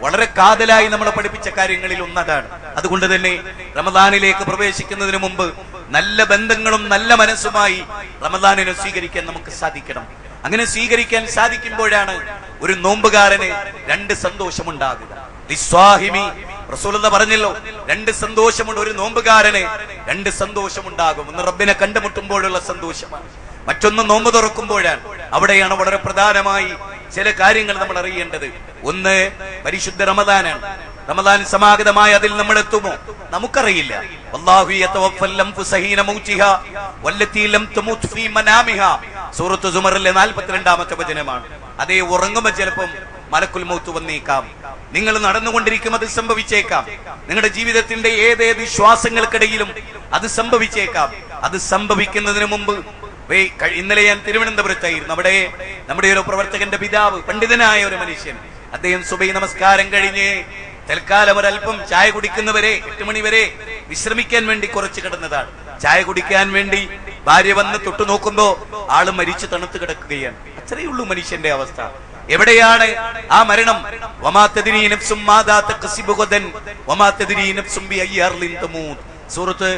വളരെ കാതലായി നമ്മളെ പഠിപ്പിച്ച കാര്യങ്ങളിൽ ഒന്നതാണ്. അതുകൊണ്ട് തന്നെ റമദാനിലേക്ക് പ്രവേശിക്കുന്നതിന് മുമ്പ് നല്ല ബന്ധങ്ങളും നല്ല മനസ്സുമായി റമദാനിനെ സ്വീകരിക്കാൻ നമുക്ക് സാധിക്കണം. അങ്ങനെ സ്വീകരിക്കാൻ സാധിക്കുമ്പോഴാണ് ഒരു നോമ്പുകാരന് 2 സന്തോഷമുണ്ടാകുക. റസൂലുള്ളാഹി പറഞ്ഞല്ലോ, 2 സന്തോഷമുണ്ട്. ഒരു നോമ്പുകാരന് 2 സന്തോഷമുണ്ടാകും. ഒന്ന് റബ്ബിനെ കണ്ടുമുട്ടുമ്പോഴുള്ള സന്തോഷമാണ്, മറ്റൊന്ന് നോമ്പ് തുറക്കുമ്പോഴാണ്. അവിടെയാണ് വളരെ പ്രധാനമായി ചില കാര്യങ്ങൾ നമ്മൾ അറിയേണ്ടത്. ഒന്ന്, പരിശുദ്ധ റമദാനാണ്. റമദാൻ സമാഗതമായ അതിൽ നമ്മൾ എത്തുമോ നമുക്കറിയില്ല. വല്ലാഹു യതവഫൽ അൻഫുസ ഹീന മൗതിഹാ വല്ലതീ ലം തമുത് ഫീ മനാമിഹാ. സൂറത്ത് സുമറിലെ 42ാമത്തെ വചനമാണ്. അതേ, ഉറങ്ങുമ്പോൾ ചിലപ്പം മലക്കുൽ മൗത്ത് വന്നേക്കാം. നിങ്ങൾ നടന്നുകൊണ്ടിരിക്കും, അത് സംഭവിച്ചേക്കാം. നിങ്ങളുടെ ജീവിതത്തിന്റെ ഏതേത് ശ്വാസങ്ങൾക്കിടയിലും അത് സംഭവിച്ചേക്കാം. അത് സംഭവിക്കുന്നതിന് മുമ്പ്, ഇന്നലെ ഞാൻ തിരുവനന്തപുരത്തായിരുന്നു. അവിടെ നമ്മുടെ ഒരു പ്രവർത്തകന്റെ പിതാവ്, പണ്ഡിതനായ ഒരു മനുഷ്യൻ, അദ്ദേഹം സുബഹി നമസ്കാരം കഴിഞ്ഞ് തൽക്കാലം ഒരല്പം ചായ കുടിക്കുന്നവരെ 8 മണി വരെ വിശ്രമിക്കാൻ വേണ്ടി കുറച്ച് കിടന്നതാണ്. ചായ കുടിക്കാൻ വേണ്ടി ഭാര്യ വന്ന് തൊട്ടു നോക്കുമ്പോ ആള് മരിച്ചു തണുത്ത് കിടക്കുകയാണ്. അത്രയേ ഉള്ളൂ മനുഷ്യന്റെ അവസ്ഥ. എവിടെയാണ് ആ മരണം? വമാ തദ്രീ നഫ്സും മാദാ തക്സിബു ഗദൻ വമാ തദ്രീ നഫ്സും ബിഅയ്യി അർളിൻ തമൂത്. സൂറത്ത്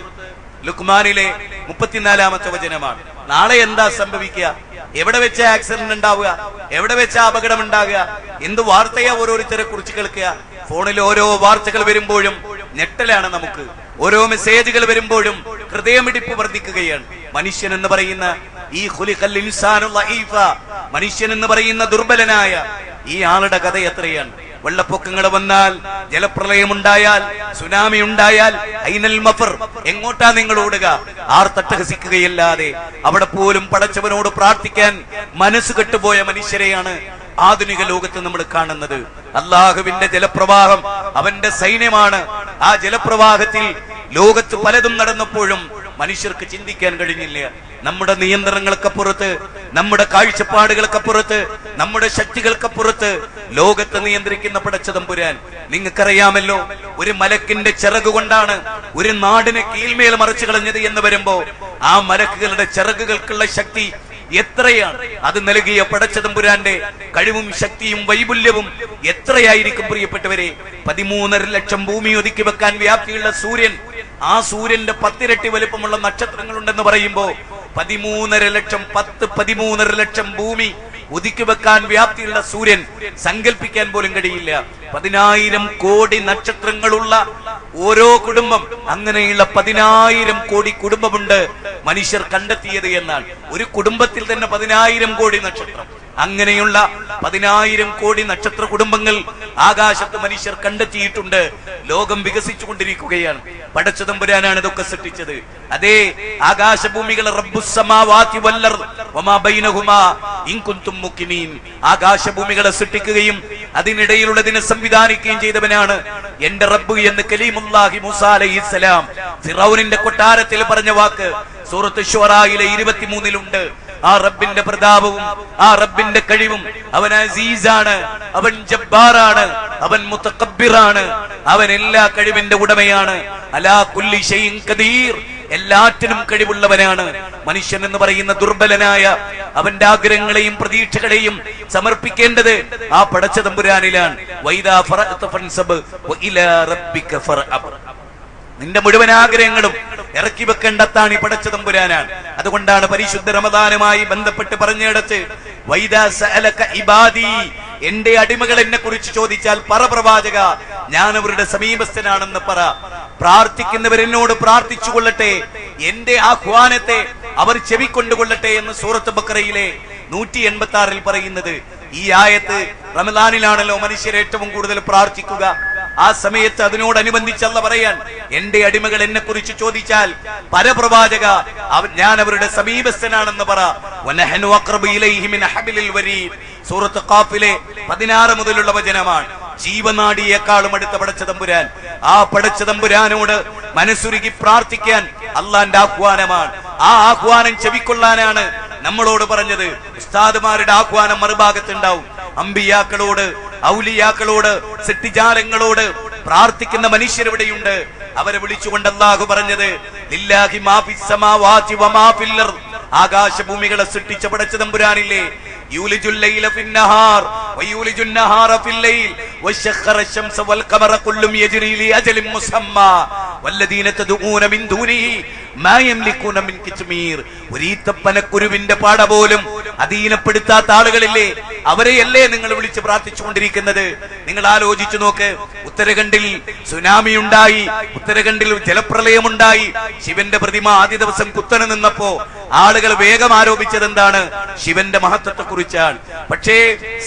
ലുഖ്മാനിലെ 34ാമത്തെ വചനമാണ്. നാളെ എന്താ സംഭവിക്കുക? എവിടെ വെച്ച ആക്സിഡന്റ് ഉണ്ടാവുക? എവിടെ വെച്ച അപകടം ഉണ്ടാകുക? എന്ത് വാർത്തയാ ഓരോരുത്തരെ കുറിച്ച് കേൾക്കുക? ഫോണിൽ ഓരോ വാർത്തകൾ വരുമ്പോഴും ഞെട്ടലാണ് നമുക്ക്. ഓരോ മെസ്സേജുകൾ വരുമ്പോഴും ഹൃദയമിടിപ്പ് വർദ്ധിക്കുകയാണ്. മനുഷ്യൻ എന്ന് പറയുന്ന ഈ ഖുലിഖൽ ഇൻസാനു ലഈഫ, മനുഷ്യൻ എന്ന് പറയുന്ന ദുർബലനായ ഈ ആളുടെ കഥ എത്രയാണ്? വെള്ളപ്പൊക്കങ്ങൾ വന്നാൽ, ജലപ്രളയം ഉണ്ടായാൽ, സുനാമി ഉണ്ടായാൽ, ഐനൽ മഫർ, എങ്ങോട്ടാ നിങ്ങൾ ഓടുക? ആർത്തട്ടഹസിക്കുകയല്ലാതെ അവിടെ പോലും പടച്ചവനോട് പ്രാർത്ഥിക്കാൻ മനസ്സ് കെട്ടുപോയ മനുഷ്യരെയാണ് ആധുനിക ലോകത്ത് നമ്മൾ കാണുന്നത്. അല്ലാഹുവിന്റെ ജലപ്രവാഹം അവന്റെ സൈന്യമാണ്. ആ ജലപ്രവാഹത്തിൽ ലോകത്ത് പലതും നടന്നപ്പോഴും മനുഷ്യർക്ക് ചിന്തിക്കാൻ കഴിഞ്ഞില്ല. നമ്മുടെ നിയന്ത്രണങ്ങൾക്കപ്പുറത്ത്, നമ്മുടെ കാഴ്ചപ്പാടുകൾക്കപ്പുറത്ത്, നമ്മുടെ ശക്തികൾക്കപ്പുറത്ത് ലോകത്തെ നിയന്ത്രിക്കുന്ന പടച്ചതമ്പുരാൻ. നിങ്ങൾക്കറിയാമല്ലോ, ഒരു മലക്കിന്റെ ചിറക് കൊണ്ടാണ് ഒരു നാടിനെ കീഴ്മേൽ മറിച്ചു കളഞ്ഞത് എന്ന് വരുമ്പോ ആ മലക്കുകളുടെ ചിറകുകൾക്കുള്ള ശക്തി എത്രയാണ്. അത് നൽകിയ പടച്ചതമ്പുരാന്റെ കഴിവും ശക്തിയും വൈപുല്യവും എത്രയായിരിക്കും പ്രിയപ്പെട്ടവരെ. 13.5 ലക്ഷം ഭൂമി ഒതുക്കി വെക്കാൻ വ്യാപ്തിയുള്ള സൂര്യൻ, ആ സൂര്യന്റെ 10 ഇരട്ടി വലുപ്പമുള്ള നക്ഷത്രങ്ങൾ ഉണ്ടെന്ന് പറയുമ്പോ 13.5 ലക്ഷം 13.5 ലക്ഷം ഭൂമി ഒതുക്കി വെക്കാൻ വ്യാപ്തിയുള്ള സൂര്യൻ സങ്കല്പിക്കാൻ പോലും കഴിയില്ല. 10,000 കോടി നക്ഷത്രങ്ങളുള്ള ഓരോ കുടുംബം, അങ്ങനെയുള്ള 10,000 കോടി കുടുംബമുണ്ട് മനുഷ്യർ കണ്ടെത്തിയത് എന്നാണ്. ഒരു കുടുംബത്തിൽ തന്നെ 10,000 കോടി നക്ഷത്രം. അങ്ങനെയുള്ള 10,000 കോടി നക്ഷത്ര കുടുംബങ്ങൾ ആകാശത്ത് മനുഷ്യർ കണ്ടെത്തിയിട്ടുണ്ട്. ലോകം വികസിച്ചു കൊണ്ടിരിക്കുകയാണ്. പടച്ചതമ്പുരാനാണ് ഇതൊക്കെ സൃഷ്ടിച്ചത്. അതേ ആകാശഭൂമികളെ റബ്ബുസ്സമാവാതി വല്ലർദ് വമാ ബൈനഹുമാ ഇൻ കുൻതും മുഖിനീൻ, ആകാശഭൂമികളെ സൃഷ്ടിക്കുകയും അതിനിടയിലുള്ളതിനെ സംവിധാനിക്കുകയും ചെയ്തവനാണ് എന്റെ റബ്ബ് എന്ന് കലീമുല്ലാഹി മൂസാ അലൈഹിസ്സലാം ഫിറഔനിന്റെ കൊട്ടാരത്തിൽ പറഞ്ഞ വാക്ക് സൂറത്ത് ശുഅറായിലെ 23-ലുണ്ട്. ആ റബ്ബിന്റെ പ്രതാപവും ആ റബ്ബിന്റെ കഴിവും, അവൻ അസീസാണ്, അവൻ ജബ്ബാറാണ്, അവൻ മുതകബ്ബിറാണ്, അവൻ എല്ലാ കഴിവിന്റെ ഉടമയാണ്. അലാ കുല്ലി ഷൈഇൻ ഖദീർ, എല്ലാറ്റിനും കഴിവുള്ളവനാണ്. മനുഷ്യൻ എന്ന് പറയുന്ന ദുർബലനായ അവന്റെ ആഗ്രഹങ്ങളെയും പ്രതീക്ഷകളെയും സമർപ്പിക്കേണ്ടത് ആ പടച്ചതമ്പുരാനിലാണ്. വൈദാ ഫറഅത ഫൻസബ് വഇലാ റബ്ബിക ഫർഅബ്, നിന്റെ മുഴുവൻ ആഗ്രഹങ്ങളും ഇറക്കി വെക്കേണ്ടത്താണ് ഈ പടച്ചതമ്പുരാനാണ്. അതുകൊണ്ടാണ് പരിശുദ്ധ റമദാനുമായി ബന്ധപ്പെട്ട് പറഞ്ഞിടത്ത് വൈദാ സഅലക ഇബാദി, എന്റെ അടിമകൾ എന്നെ കുറിച്ച് ചോദിച്ചാൽ പറ പ്രവാചക, ഞാൻ അവരുടെ സമീപസ്ഥനാണെന്ന് പറ. പ്രാർത്ഥിക്കുന്നവരെന്നോട് പ്രാർത്ഥിച്ചു കൊള്ളട്ടെ, എന്റെ ആഹ്വാനത്തെ അവർ ചെവിക്കൊണ്ടുകൊള്ളട്ടെ എന്ന് സൂറത്ത് ബഖറയിലെ 186-ൽ പറയുന്നത്. ഈ ആയത്ത് റമദാനിലാണല്ലോ മനുഷ്യർ ഏറ്റവും കൂടുതൽ പ്രാർത്ഥിക്കുക. ആ സമയത്ത് അതിനോടനുബന്ധിച്ച് അല്ലാഹ് പറയാൻ, എന്റെ അടിമകൾ എന്നെ കുറിച്ച് ചോദിച്ചാൽ പരപ്രവാചക, ഞാൻ അവരുടെ സമീപസ്ഥനാണെന്ന് പറ. വനഹനു അഖ്റബു ഇലൈഹി മിൻ ഹബ്ലിൽ വരീദ്, സൂറത്ത് ഖാഫിലെ 16 മുതലുള്ള വചനമാണ്. ജീവനാടിയേക്കാളും അടുത്ത പടച്ചതമ്പുരാൻ, ആ പടച്ചതമ്പുരാനോട് മനസ്സുരുകി പ്രാർത്ഥിക്കാൻ അള്ളാന്റെ ആഹ്വാനമാണ്. ആ ആഹ്വാനം ചെവിക്കൊള്ളാനാണ് നമ്മളോട് പറഞ്ഞത്. ഉസ്താദുമാരുടെ ആഹ്വാനം മറുഭാഗത്തുണ്ടാവും. അമ്പിയാക്കളോട്, ഔലിയാക്കളോട്, സിട്ടിജാലങ്ങളോട് പ്രാർത്ഥിക്കുന്ന മനുഷ്യരെവിടെയുണ്ട്? അവരെ വിളിച്ചുകൊണ്ട് അല്ലാഹു പറഞ്ഞത് ലില്ലാഹി മാ ഫിസ് സമാവാതി വമാ ഫിൽ അർദ്, ആകാശഭൂമികളെ സൃഷ്ടിച്ച പടച്ചതമ്പുരാനില്ലേ. യൂലിജുൽ ലൈല ഫിന്നഹാർ വയൂലിജുൻ നഹാറ ഫിൽ ലൈൽ വശഖറ അശംസ വൽ ഖമറ കുല്ലും യജ്രി ലി അജലിൻ മുസമ്മാ വല്ലദീന തദഊന മിൻ ദൂനിഹി മാ യംലികൂന മിൻ കിത്മീർ. ഒരീത്തപ്പനക്കുരുവിന്റെ പാട പോലും അധീനപ്പെടുത്താത്ത ആളുകളില്ലേ, അവരെയല്ലേ നിങ്ങൾ വിളിച്ച് പ്രാർത്ഥിച്ചുകൊണ്ടിരിക്കുന്നത്? നിങ്ങൾ ആലോചിച്ചു നോക്ക്. ഉത്തരാഖണ്ഡിൽ സുനാമി ഉണ്ടായി, ഉത്തരാഖണ്ഡിൽ ജലപ്രളയമുണ്ടായി. ശിവന്റെ പ്രതിമ ആദ്യ ദിവസം കുത്തനെ നിന്നപ്പോ ആളുകൾ വേഗം ആരോപിച്ചത് എന്താണ്? ശിവന്റെ മഹത്വത്തെ കുറിച്ചാണ്. പക്ഷേ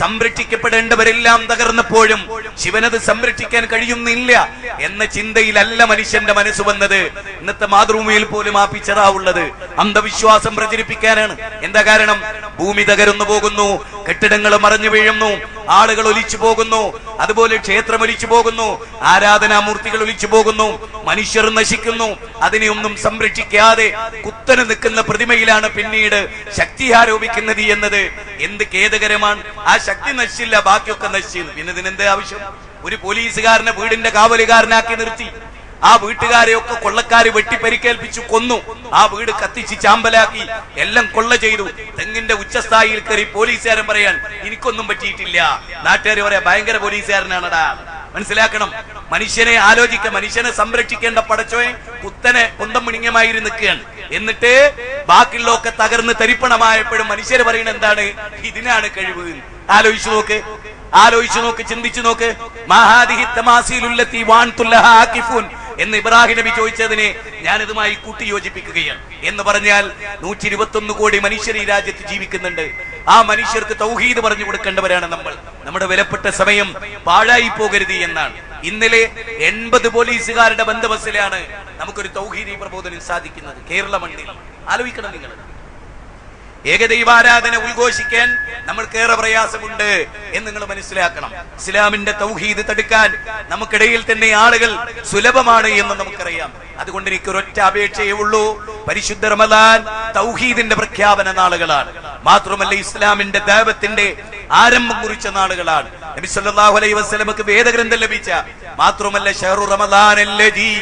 സംരക്ഷിക്കപ്പെടേണ്ടവരെല്ലാം തകർന്നപ്പോഴും ശിവനത് സംരക്ഷിക്കാൻ കഴിയുന്നില്ല എന്ന ചിന്തയിലല്ല മനുഷ്യന്റെ മനസ്സ് വന്നത്. ഇന്നത്തെ മാതൃഭൂമിയിൽ പോലും ആ പിക്ചറാവുള്ളത് അന്ധവിശ്വാസം പ്രചരിപ്പിക്കാനാണ്. എന്താ കാരണം? ഭൂമി തകരുന്നു പോകുന്നു, കെട്ടിടങ്ങൾ മറിഞ്ഞു വീഴുന്നു, ആളുകൾ ഒലിച്ചു പോകുന്നു, അതുപോലെ ക്ഷേത്രം ഒലിച്ചു പോകുന്നു, ആരാധനാമൂർത്തികൾ ഒലിച്ചു പോകുന്നു, മനുഷ്യർ നശിക്കുന്നു. അതിനെയൊന്നും സംരക്ഷിക്കാതെ കുത്തനെ നിൽക്കുന്ന പ്രതിമയിലാണ് പിന്നീട് ശക്തി ആരോപിക്കുന്നത് എന്നത് എന്ത് ഖേദകരമാണ്. ആ ശക്തി നശിച്ചില്ല, ബാക്കിയൊക്കെ നശിച്ചു. പിന്നെ ഇതിനെന്ത് ആവശ്യം? ഒരു പോലീസുകാരനെ വീടിന്റെ കാവലുകാരനാക്കി നിർത്തി, ആ വീട്ടുകാരെയൊക്കെ കൊള്ളക്കാര് വെട്ടിപ്പരിക്കേൽപ്പിച്ചു കൊന്നു, ആ വീട് കത്തിച്ച് ചാമ്പലാക്കി, എല്ലാം കൊള്ള ചെയ്തു. തെങ്ങിന്റെ ഉച്ചസ്ഥായിയിൽ കയറി പോലീസുകാരൻ പറയാൻ എനിക്കൊന്നും പറ്റിയിട്ടില്ല. നാട്ടുകാർ പറയാ ഭയങ്കര പോലീസുകാരനാണടാ. മനസ്സിലാക്കണം, മനുഷ്യനെ ആലോചിക്കുക. മനുഷ്യനെ സംരക്ഷിക്കേണ്ട പടച്ചോയെ കുത്തനെ കുന്തം മിണിങ്ങമായി നിൽക്കുകയാണ്. എന്നിട്ട് ബാക്കിയുള്ളൊക്കെ തകർന്ന് തരിപ്പണമായപ്പോഴും മനുഷ്യർ പറയുന്നത് എന്താണ്? ഇതിനാണ് കഴിവ്. ആലോചിച്ചു നോക്ക്, ആലോചിച്ചു നോക്ക്, ചിന്തിച്ചു നോക്ക്. മഹാദിഹി തമാസീലുല്ലത്തി വാൻതുല്ലഹാ ആകിഫൂൻ എന്ന് ഇബ്രാഹിം നബി ചോദിച്ചതിനെ ഞാൻ ഇതുമായി കൂട്ടി യോജിപ്പിക്കുകയാണ്. എന്ന് പറഞ്ഞാൽ 121 കോടി മനുഷ്യർ ഈ രാജ്യത്ത് ജീവിക്കുന്നുണ്ട്. ആ മനുഷ്യർക്ക് തൗഹീദ് പറഞ്ഞു കൊടുക്കേണ്ടവരാണ് നമ്മൾ. നമ്മുടെ വിലപ്പെട്ട സമയം പാഴായി പോകരുത് എന്നാണ്. ഇന്നലെ 80 പോലീസുകാരുടെ ബന്ദോബസ്തിലാണ് നമുക്കൊരു തൗഹീദി പ്രബോധനം സാധിക്കുന്നത് കേരള മണ്ണിൽ. ആലോചിക്കണം നിങ്ങൾ. ഏകദൈവാരാധന ഉദ്ഘോഷിക്കാൻ നമ്മൾക്കേറെ പ്രയാസമുണ്ട് എന്ന് നിങ്ങൾ മനസ്സിലാക്കണം. ഇസ്ലാമിന്റെ തൗഹീദ് തടുക്കാൻ നമുക്കിടയിൽ തന്നെ ആളുകൾ സുലഭമാണ് എന്ന് നമുക്കറിയാം. അതുകൊണ്ട് എനിക്ക് ഒരൊറ്റ അപേക്ഷയേ ഉള്ളൂ. പരിശുദ്ധ റമദാൻ തൗഹീദിന്റെ പ്രഖ്യാപന നാളുകളാണ്. മാത്രമല്ല ഇസ്ലാമിന്റെ ദഅവത്തിന്റെ ആരംഭം കുറിച്ച നാളുകളാണ്. നബി സല്ലല്ലാഹു അലൈഹി വസല്ലമക്ക് വേദഗ്രന്ഥം ലഭിച്ച, മാത്രമല്ല ശഹ്റു റമദാൻ അല്ലദീ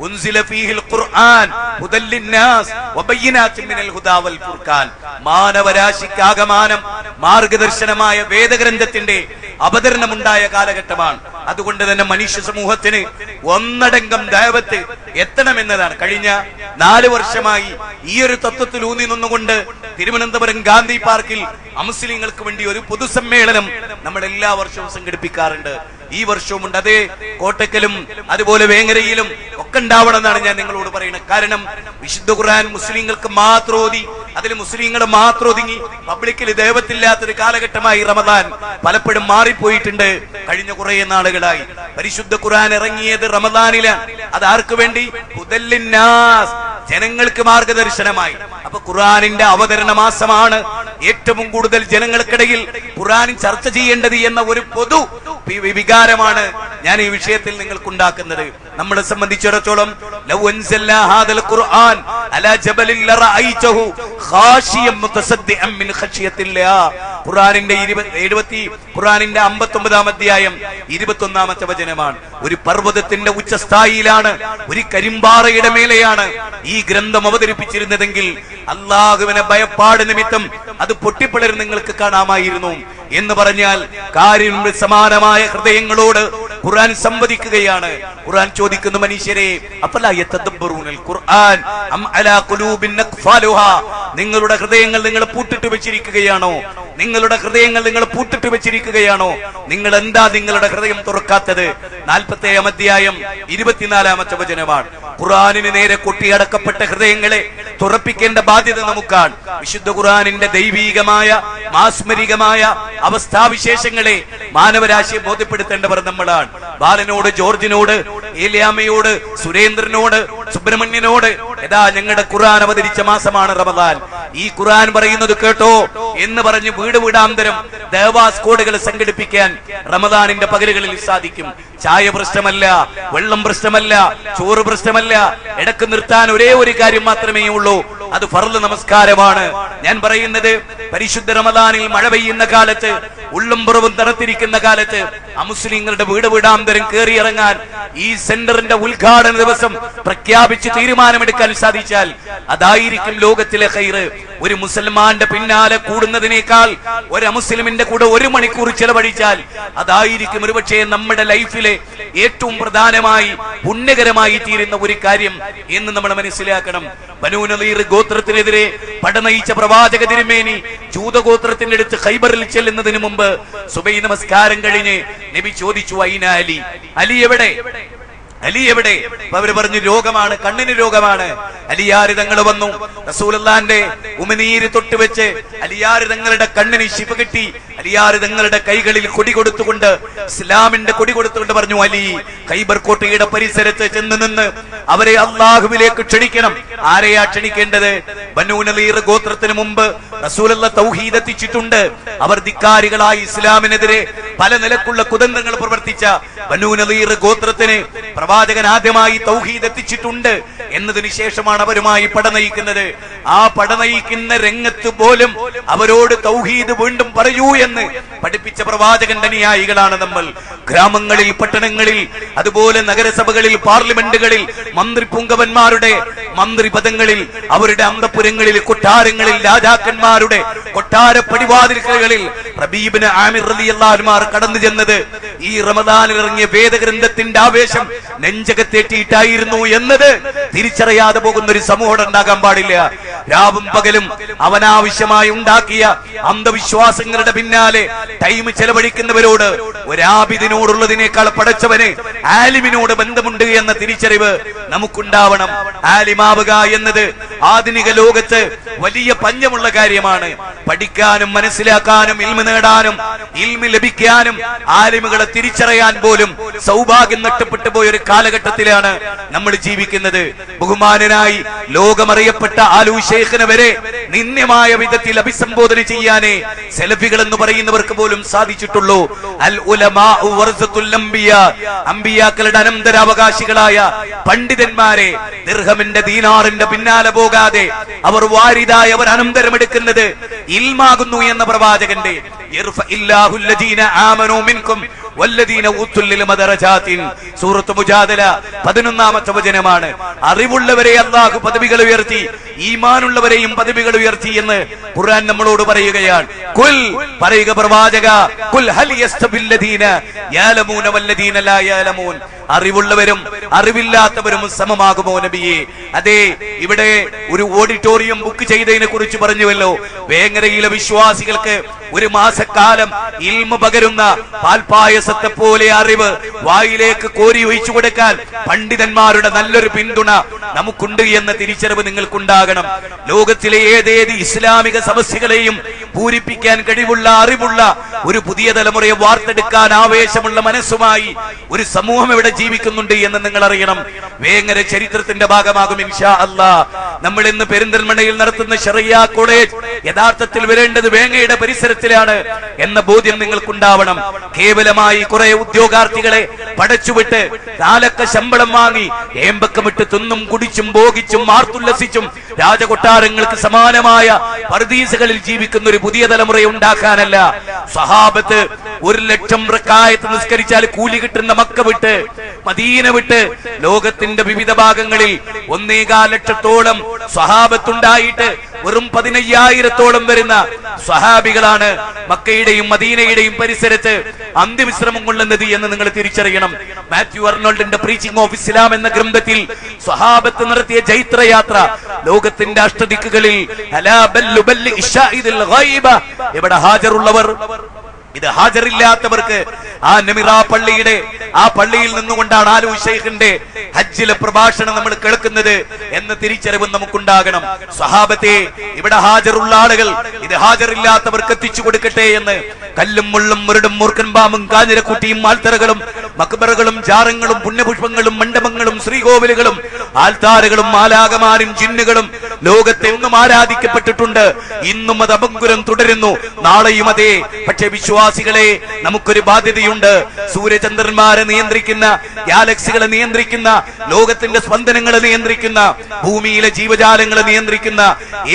ഉൻസില ഫീഹിൽ ഖുർആൻ ഹുദൽ ലിന്നാസ് വബയ്യിനാത്തിൻ മിനൽ ഹുദാ വൽ ഫുർഖാൻ. മാനവരാശിക്കാകമാനം മാർഗദർശനമായ വേദഗ്രന്ഥത്തിന്റെ അവതരണമുണ്ടായ കാലഘട്ടമാണ്. അതുകൊണ്ട് തന്നെ മനുഷ്യ സമൂഹത്തിന് ഒന്നടങ്കം ദഅവത്ത് എത്തണമെന്നതാണ്. കഴിഞ്ഞ 4 വർഷമായി ഈ ഒരു തത്വത്തിൽ ഊന്നി നിന്നുകൊണ്ട് തിരുവനന്തപുരം ഗാന്ധി പാർക്കിൽ അമുസ്ലിങ്ങൾക്ക് വേണ്ടി ഒരു പൊതുസമ്മേളനം നമ്മൾ എല്ലാ വർഷവും സംഘടിപ്പിക്കാറുണ്ട്. ഈ വർഷവും ഉണ്ട്. അതേ കോട്ടക്കലും അതുപോലെ വേങ്ങരയിലും ഒക്കെ ഉണ്ടാവണമെന്നാണ് ഞാൻ നിങ്ങളോട് പറയുന്നത്. കാരണം വിശുദ്ധ ഖുർആൻ മുസ്ലിങ്ങൾക്ക് മാത്രം ഓതി, അതിൽ മുസ്ലിങ്ങളെ മാത്രം ഒതുങ്ങി പബ്ലിക്കിൽ ദൈവത്തില്ലാത്തൊരു കാലഘട്ടമായി റമദാൻ പലപ്പോഴും മാറിപ്പോയിട്ടുണ്ട്. കഴിഞ്ഞ കുറെ നാളുകളായി പരിശുദ്ധ ഖുർആൻ ഇറങ്ങിയത് റമദാനിലാണ്. അത് ആർക്ക് വേണ്ടി? ഹുദൽ ലിന്നാസ്, ജനങ്ങൾക്ക് മാർഗദർശനമായി. അപ്പൊ ഖുർആനിന്റെ അവതരണ മാസമാണ്. ഏറ്റവും കൂടുതൽ ജനങ്ങൾക്കിടയിൽ ഖുർആൻ ചർച്ച ചെയ്യേണ്ടത് എന്ന ഒരു പൊതു വികാരമാണ് ഞാൻ ഈ വിഷയത്തിൽ നിങ്ങൾക്കുണ്ടാക്കുന്നത്. നമ്മളെ സംബന്ധിച്ചിടത്തോളം ലൗ അൻസൽനാ ഹാദൽ ഖുർആൻ അലാ ജബലിൻ ലറഅയ്തഹു ഖാശിയം മുതസദ്ദിഅൻ മിൻ ഖശിയത്തില്ലാഹ്. ഖുർആനിന്റെ 59-ാം അധ്യായം 21-ാമത്തെ വചനമാണ്. ഒരു പർവ്വതത്തിന്റെ ഉച്ചസ്ഥായിയിലാണ്, ഒരു കരിമ്പാറയുടെ മേലെയാണ് ഈ ഗ്രന്ഥം അവതരിപ്പിച്ചിരുന്നതെങ്കിൽ അല്ലാഹുവിനെ ഭയപ്പാട് നിമിത്തം അത് പൊട്ടിപ്പിളർ നിങ്ങൾക്ക് കാണാമായിരുന്നു എന്ന് പറഞ്ഞാൽ കാര്യം സമാനമായ ഹൃദയങ്ങളോട് ഖുർആൻ സംവദിക്കുകയാണ്. ഖുർആൻ ചോദിക്കുന്നു, മനുഷ്യരെ അഫലാ യതദബ്ബറൂനൽ ഖുർആൻ അം അലാ ഖുലൂബിൻ അഖ്ഫാലുഹാ, നിങ്ങളുടെ ഹൃദയങ്ങൾ നിങ്ങൾ പൂട്ടിട്ട് വെച്ചിരിക്കുകയാണോ? നിങ്ങളുടെ ഹൃദയങ്ങൾ നിങ്ങൾ പൂട്ടിട്ട് വെച്ചിരിക്കുകയാണോ? നിങ്ങൾ എന്താ നിങ്ങളുടെ ഹൃദയം തുറക്കാത്തത്? 40-ാം അധ്യായം 24-ാമത്തെ വചനമാണ്. ഖുർആനിന് നേരെ കൊട്ടിയടക്കപ്പെട്ട ഹൃദയങ്ങളെ തുറപ്പിക്കേണ്ട ബാധ്യത നമുക്കാണ്. വിശുദ്ധ ഖുർആനിന്റെ ദൈവീകമായ മാസ്മരികമായ അവസ്ഥാവിശേഷങ്ങളെ മാനവരാശിയെ ബോധ്യപ്പെടുത്തേണ്ടവർ നമ്മളാണ്. ബാലനോട്, ജോർജിനോട്, ഏലിയാമ്മയോട്, സുരേന്ദ്രനോട്, സുബ്രഹ്മണ്യനോട് എടാ ഞങ്ങളുടെ ഖുർആൻ അവതരിച്ച മാസമാണ് റമദാൻ, ഈ ഖുർആൻ പറയുന്നത് കേട്ടോ എന്ന് പറഞ്ഞ് വീട് വീടാന്തരം ദേവാസ് കോഡുകൾ സംഘടിപ്പിക്കാൻ റമദാനിന്റെ പകലുകളിൽ സാധിക്കും. ചായ പ്രശ്നമല്ല, വെള്ളം പ്രശ്നമല്ല, ചോറ് പ്രശ്നമല്ല. ഇടക്ക് നിർത്താൻ ഒരേ ഒരു കാര്യം മാത്രമേ ഉള്ളൂ, അത് ഫർള് നമസ്കാരമാണ്. ഞാൻ പറയുന്നത് പരിശുദ്ധ റമദാനിൽ മഴ പെയ്യുന്ന കാലത്ത്, ഉള്ളും പുറവും തണുത്തിരിക്കുന്ന കാലത്ത് അമുസ്ലിങ്ങളുടെ വീട് വീടാന്തരം കയറിയിറങ്ങാൻ ഈ സെന്ററിന്റെ ഉദ്ഘാടന ദിവസം പ്രഖ്യാപിച്ച് തീരുമാനമെടുക്കാൻ സാധിച്ചാൽ അതായിരിക്കും ലോകത്തിലെ ഖൈറ്. ഒരു മുസൽമാന്റെ പിന്നാലെ കൂടുന്നതിനേക്കാൾ ഒരു അമുസ്ലിമിന്റെ കൂടെ 1 മണിക്കൂർ ചെലവഴിച്ചാൽ അതായിരിക്കും ഒരുപക്ഷെ നമ്മുടെ ലൈഫിലെ ഏറ്റവും പ്രധാനമായി പുണ്യകരമായി തീരുന്ന ഒരു കാര്യം എന്ന് നമ്മൾ മനസ്സിലാക്കണം. ബനൂ നളീർ ഗോത്രത്തിനെതിരെ പടനയിച്ച പ്രവാചക തിരുമേനി ജൂതഗോത്രത്തിന്റെ അടുത്ത് ഖൈബറിൽ ചെല്ലുന്നതിന് മുമ്പ് സുബൈ നമസ്കാരം കഴിഞ്ഞ് നബി ചോദിച്ചു, ഐന അലി, അലി എവിടെ? അലി എവിടെ? അവര് പറഞ്ഞു, രോഗമാണ്, കണ്ണിന് രോഗമാണ്. അലിയാർ തങ്ങൾ വന്നു, റസൂലുള്ളാഹിന്റെ ഉമിനീര് തൊട്ടുവെച്ച് അലിയാർ തങ്ങളുടെ കണ്ണിന് ശിഫ കിട്ടി. അലിയാർ തങ്ങളുടെ കൈകളിൽ കൊടി കൊടുത്തുകൊണ്ട്, ഇസ്ലാമിന്റെ കൊടി കൊടുത്തുകൊണ്ട് പറഞ്ഞു, അലി ഖൈബർ കോട്ടയുടെ പരിസരത്ത് ചെന്ന് നിന്ന് അവരെ അള്ളാഹുവിലേക്ക് ക്ഷണിക്കണം. ആരെയാ ക്ഷണിക്കേണ്ടത്? ബനൂ നളീർ ഗോത്രത്തിന് മുമ്പ് റസൂലുള്ള തൗഹീദ് എത്തിച്ചിട്ടുണ്ട്. അവർ ധിക്കാരികളായി ഇസ്ലാമിനെതിരെ പല നിലക്കുള്ള കുതന്ത്രങ്ങൾ പ്രവർത്തിച്ച ബനൂ നളീർ ഗോത്രത്തിന് പ്രവാചകൻ ആദ്യമായി തൗഹീദ് എത്തിച്ചിട്ടുണ്ട് എന്നതിന് ശേഷമാണ് അവരുമായി പടനയിക്കുന്നത്. ആ പടനയിക്കുന്ന രംഗത്ത് പോലും അവരോട് തൗഹീദ് വീണ്ടും പറയൂ എന്ന് പഠിപ്പിച്ച പ്രവാചകന്റെ അനുയായികളാണ് നമ്മൾ. ഗ്രാമങ്ങളിൽ, പട്ടണങ്ങളിൽ, അതുപോലെ നഗരസഭകളിൽ, പാർലമെന്റുകളിൽ, മന്ത്രിപുങ്കവന്മാരുടെ മന്ത്രിപദങ്ങളിൽ, അവരുടെ അന്തപുരങ്ങളിൽ, കൊട്ടാരങ്ങളിൽ, രാജാക്കന്മാരുടെ കൊട്ടാര പടിവാതിൽകളിൽ റബീബിന് ആമിർ റളിയല്ലാഹു അൻഹു കടന്നു ചെന്നത് ഈ റമദാനിൽ ഇറങ്ങിയ വേദഗ്രന്ഥത്തിന്റെ ആവേശം നെഞ്ചകത്തേറ്റിയിട്ടായിരുന്നു എന്നത് തിരിച്ചറിയാതെ പോകുന്ന ഒരു സമൂഹം ഉണ്ടാകാൻ പാടില്ല. രാവും പകലും അവനാവശ്യമായി ഉണ്ടാക്കിയ അന്ധവിശ്വാസങ്ങളുടെ പിന്നാലെ ടൈം ചെലവഴിക്കുന്നവരോട് ഒരാബിദിനോടുള്ളതിനേക്കാൾ പടച്ചവന് ആലിമിനോട് ബന്ധമുണ്ട് എന്ന തിരിച്ചറിവ് നമുക്കുണ്ടാവണം. ആലിമാവുക എന്നത് ആധുനിക ലോകത്ത് വലിയ പഞ്ഞമുള്ള കാര്യമാണ്. പഠിക്കാനും മനസ്സിലാക്കാനും ഇൽമ നേടാനും ഇൽമ ലഭിക്കാനും ആലിമുകളെ തിരിച്ചറിയാൻ പോലും സൗഭാഗ്യം നഷ്ടപ്പെട്ടു പോയ ഒരു കാലഘട്ടത്തിലാണ് നമ്മൾ ജീവിക്കുന്നത്. ബഹുമാനനായി ലോകമറിയപ്പെട്ട ആലു ശൈഖിനെ വരെ നിന്ദ്യമായ വിധത്തിൽ അഭിസംബോധന ചെയ്യാനേ സെലഫികൾ എന്ന് പറയുന്നവർക്ക് പോലും സാധിച്ചിട്ടുള്ളൂ. അൽ ഉലമാഉ വറസത്തുൽ അംബിയാ, അംബിയാക്കളുടെ അനന്തരാവകാശികളായ പണ്ഡിതന്മാരെ ദിർഹമിന്റെ ദീനാറിന്റെ പിന്നാലെ പോകാതെ അവർ വാരിതായി അവർ അനന്തരമെടുക്കുന്നത് ഇൽമാകുന്നു എന്ന പ്രവാചകന്റെ വല്ലദീന ഊത്തുൽ ഇൽമ ദറജാത്തിൻ. സൂറത്ത് മുജാദല 11ാമത്തെ വചനമാണ്. അറിവുള്ളവരെ അല്ലാഹു പദവികൾ ഉയർത്തി, ഈമാനുള്ളവരെയും പദവികൾ ഉയർത്തി എന്ന് ഖുർആൻ നമ്മളോട് പറയുകയാണ്. കുൽ, പറയുക പ്രവാചക, കുൽ ഹൽ യസ്തബില്ലദീന യഅലമൂന വല്ലദീന ലാ യഅലമൂൻ. അറിവുള്ളവരും അറിവില്ലാത്തവരും സമമാകുമോ നബിയെ? അതെ, ഇവിടെ ഒരു ഓഡിറ്റോറിയം ബുക്ക് ചെയ്തതിനെ കുറിച്ച് പറഞ്ഞുവല്ലോ. വേങ്ങരയിലെ വിശ്വാസികൾക്ക് ഒരു മാസക്കാലം ഇൽമ പകരുന്ന പാൽപായസത്തെ പോലെ അറിവ് വായിലേക്ക് കോരി ഒഴിച്ചു കൊടുക്കാൻ പണ്ഡിതന്മാരുടെ നല്ലൊരു പിന്തുണ നമുക്കുണ്ട് എന്ന തിരിച്ചറിവ് നിങ്ങൾക്കുണ്ടാകണം. ലോകത്തിലെ ഏതേത് ഇസ്ലാമിക സമസ്യകളെയും പൂരിപ്പിക്കാൻ കഴിവുള്ള അറിവുള്ള ഒരു പുതിയ തലമുറയെ വാർത്തെടുക്കാൻ ആവേശമുള്ള മനസ്സുമായി ഒരു സമൂഹം ഇവിടെ ജീവിക്കുന്നുണ്ട് എന്ന് നിങ്ങൾ അറിയണം. വേങ്ങര ചരിത്രത്തിന്റെ ഭാഗമാകും ഇൻഷാ അല്ലാഹ്. നമ്മൾ ഇന്ന് പെരിന്തൽമണ്ണയിൽ നടത്തുന്ന ശറിയ കോളേജ് യഥാർത്ഥത്തിൽ വരേണ്ടത് വേങ്ങയുടെ പരിസരത്തിലാണ് എന്ന ബോധ്യം നിങ്ങൾക്കുണ്ടാവണം. കേവലമായി കുറെ ഉദ്യോഗാർത്ഥികളെ പടച്ചുവിട്ട് നാലക്ക ശമ്പളം വാങ്ങി ഏമ്പക്കമിട്ട് തിന്നും കുടിച്ചും ഭോഗിച്ചും ആർത്തുല്ലസിച്ചും രാജകൊട്ടാരങ്ങൾക്ക് സമാനമായ പർദീസകളിൽ ജീവിക്കുന്ന ഒരു പുതിയ തലമുറയെ ഉണ്ടാക്കാനല്ല. സഹാബത്ത് 1,00,000 റക്അത്ത് നിസ്കരിച്ചാൽ കൂലി കിട്ടുന്ന മക്ക വിട്ട് മദീന വിട്ട് ലോകത്തിന്റെ വിവിധ ഭാഗങ്ങളിൽ 1.25 ലക്ഷത്തോളം സ്വഹാബത്തുണ്ടായിട്ട് വെറും 15,000-ഓളം വരുന്ന സ്വഹാബികളാണ് മക്കയുടെയും മദീനയുടെയും പരിസരത്ത് അന്ത്യവിശ്രമം കൊള്ളുന്നത് എന്ന് നിങ്ങൾ തിരിച്ചറിയണം. മാത്യു അർണോൾഡിന്റെ പ്രീച്ചിങ് ഓഫ് ഇസ്ലാം എന്ന ഗ്രന്ഥത്തിൽ സ്വഹാബത്ത് നടത്തിയ ജൈത്രയാത്ര ലോകത്തിന്റെ അഷ്ടദിക്കുകളിൽ ഇവിടെ ഹാജറുള്ളവർ, ഇത് ഹാജറില്ലാത്തവർക്ക് ആ നമിറ പള്ളിയുടെ ആ പള്ളിയിൽ നിന്നുകൊണ്ടാണ് ആലു ശൈഖിന്റെ ഹജ്ജിലെ പ്രഭാഷണം നമ്മൾ കേൾക്കുന്നത് എന്ന തിരിച്ചറിവ് നമുക്കുണ്ടാകണം. സ്വഹാബത്തെ, ഇവിടെ ഹാജറുള്ള ആളുകൾ ഇത് ഹാജറില്ലാത്തവർക്ക് എത്തിച്ചു കൊടുക്കട്ടെ എന്ന് കല്ലും മുള്ളും മുരടും മൂർക്കൻ പാമ്പും കാഞ്ഞിരക്കുട്ടിയും ആൽത്തറകളും മക്ബറകളും ജാറങ്ങളും പുണ്യപുഷ്പങ്ങളും മണ്ഡപങ്ങളും ശ്രീകോവിലുകളും ആൽത്താരകളും മാലാകമാരും ജിന്നുകളും ലോകത്തെങ്ങും ആരാധിക്കപ്പെട്ടിട്ടുണ്ട്. ഇന്നും അത് അപങ്കുരം തുടരുന്നു, നാളെയും അതേ. പക്ഷെ വിശ്വാസികളെ, നമുക്കൊരു ബാധ്യതയുണ്ട്. സൂര്യചന്ദ്രന്മാരെ നിയന്ത്രിക്കുന്ന, ഗാലക്സികളെ നിയന്ത്രിക്കുന്ന, ലോകത്തിന്റെ സ്പന്ദനങ്ങളെ നിയന്ത്രിക്കുന്ന, ഭൂമിയിലെ ജീവജാലങ്ങളെ നിയന്ത്രിക്കുന്ന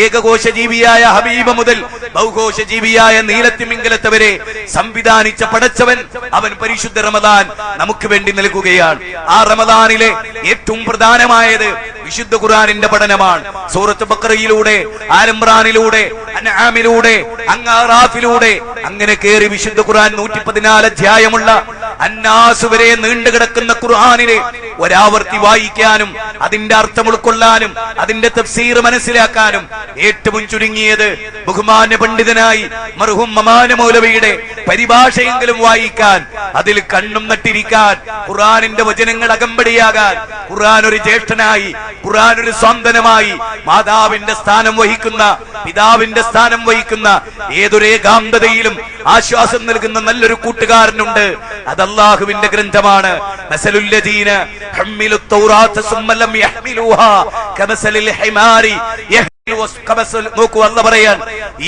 ഏകകോശ ജീവിയായ ഹബീബ മുതൽ ബഹുകോശ ജീവിയായ നീലത്തിമിംഗലത്തെ വരെ സംവിധാനിച്ച പടച്ചവൻ, അവൻ പരിശുദ്ധ റമദാൻ നമുക്ക് വേണ്ടി നൽകുകയാണ്. ആ റമദാനിലെ ഏറ്റവും പ്രധാനമായത് വിശുദ്ധ ഖുർആനിന്റെ പഠനമാണ്. സൂറത്ത് ബഖറയിലൂടെ, ആലംറാനിലൂടെ, അൻആമിലൂടെ, അൻആറാഫിലൂടെ അങ്ങനെ കേറി വിശുദ്ധ ഖുർആൻ 114 അധ്യായമുള്ള അന്നാസ് വരെ നീണ്ടുകിടക്കുന്ന ഖുർആനിനെ ഒരാവർത്തി വായിക്കാനും അതിന്റെ അർത്ഥം ഉൾക്കൊള്ളാനും അതിന്റെ തഫ്സീർ മനസ്സിലാക്കാനും ഏറ്റവും ചുരുങ്ങിയത് ബഹുമാന്യ പണ്ഡിതനായി മർഹൂം മമാന മൗലവിയുടെ പരിഭാഷയെങ്കിലും വായിക്കാൻ, അതിൽ കണ്ണും നട്ടിരിക്കാൻ, ഖുർആനിന്റെ വചനങ്ങൾ അകമ്പടിയാകാൻ, ഖുർആൻ ഒരു ജ്യേഷ്ഠനായി, ഖുർആൻ ഒരു സ്വാന്തനമായി, മാതാവിന്റെ സ്ഥാനം വഹിക്കുന്ന, പിതാവിന്റെ സ്ഥാനം വഹിക്കുന്ന, ഏതൊരു ഏകാന്തതയിലും ആശ്വാസം നൽകുന്ന നല്ലൊരു കൂട്ടുകാരനുണ്ട്. അത് അല്ലാഹുവിന്റെ ഗ്രന്ഥമാണ്. മസലുല്ലദീന ഹമ്മിലുത് തൗറാത്ത സുമ്മ ലം യഹ്മിലൂഹാ കമസലിൽ ഹിമാരി. നോക്കൂ, അല്ലാഹു പറയാൻ,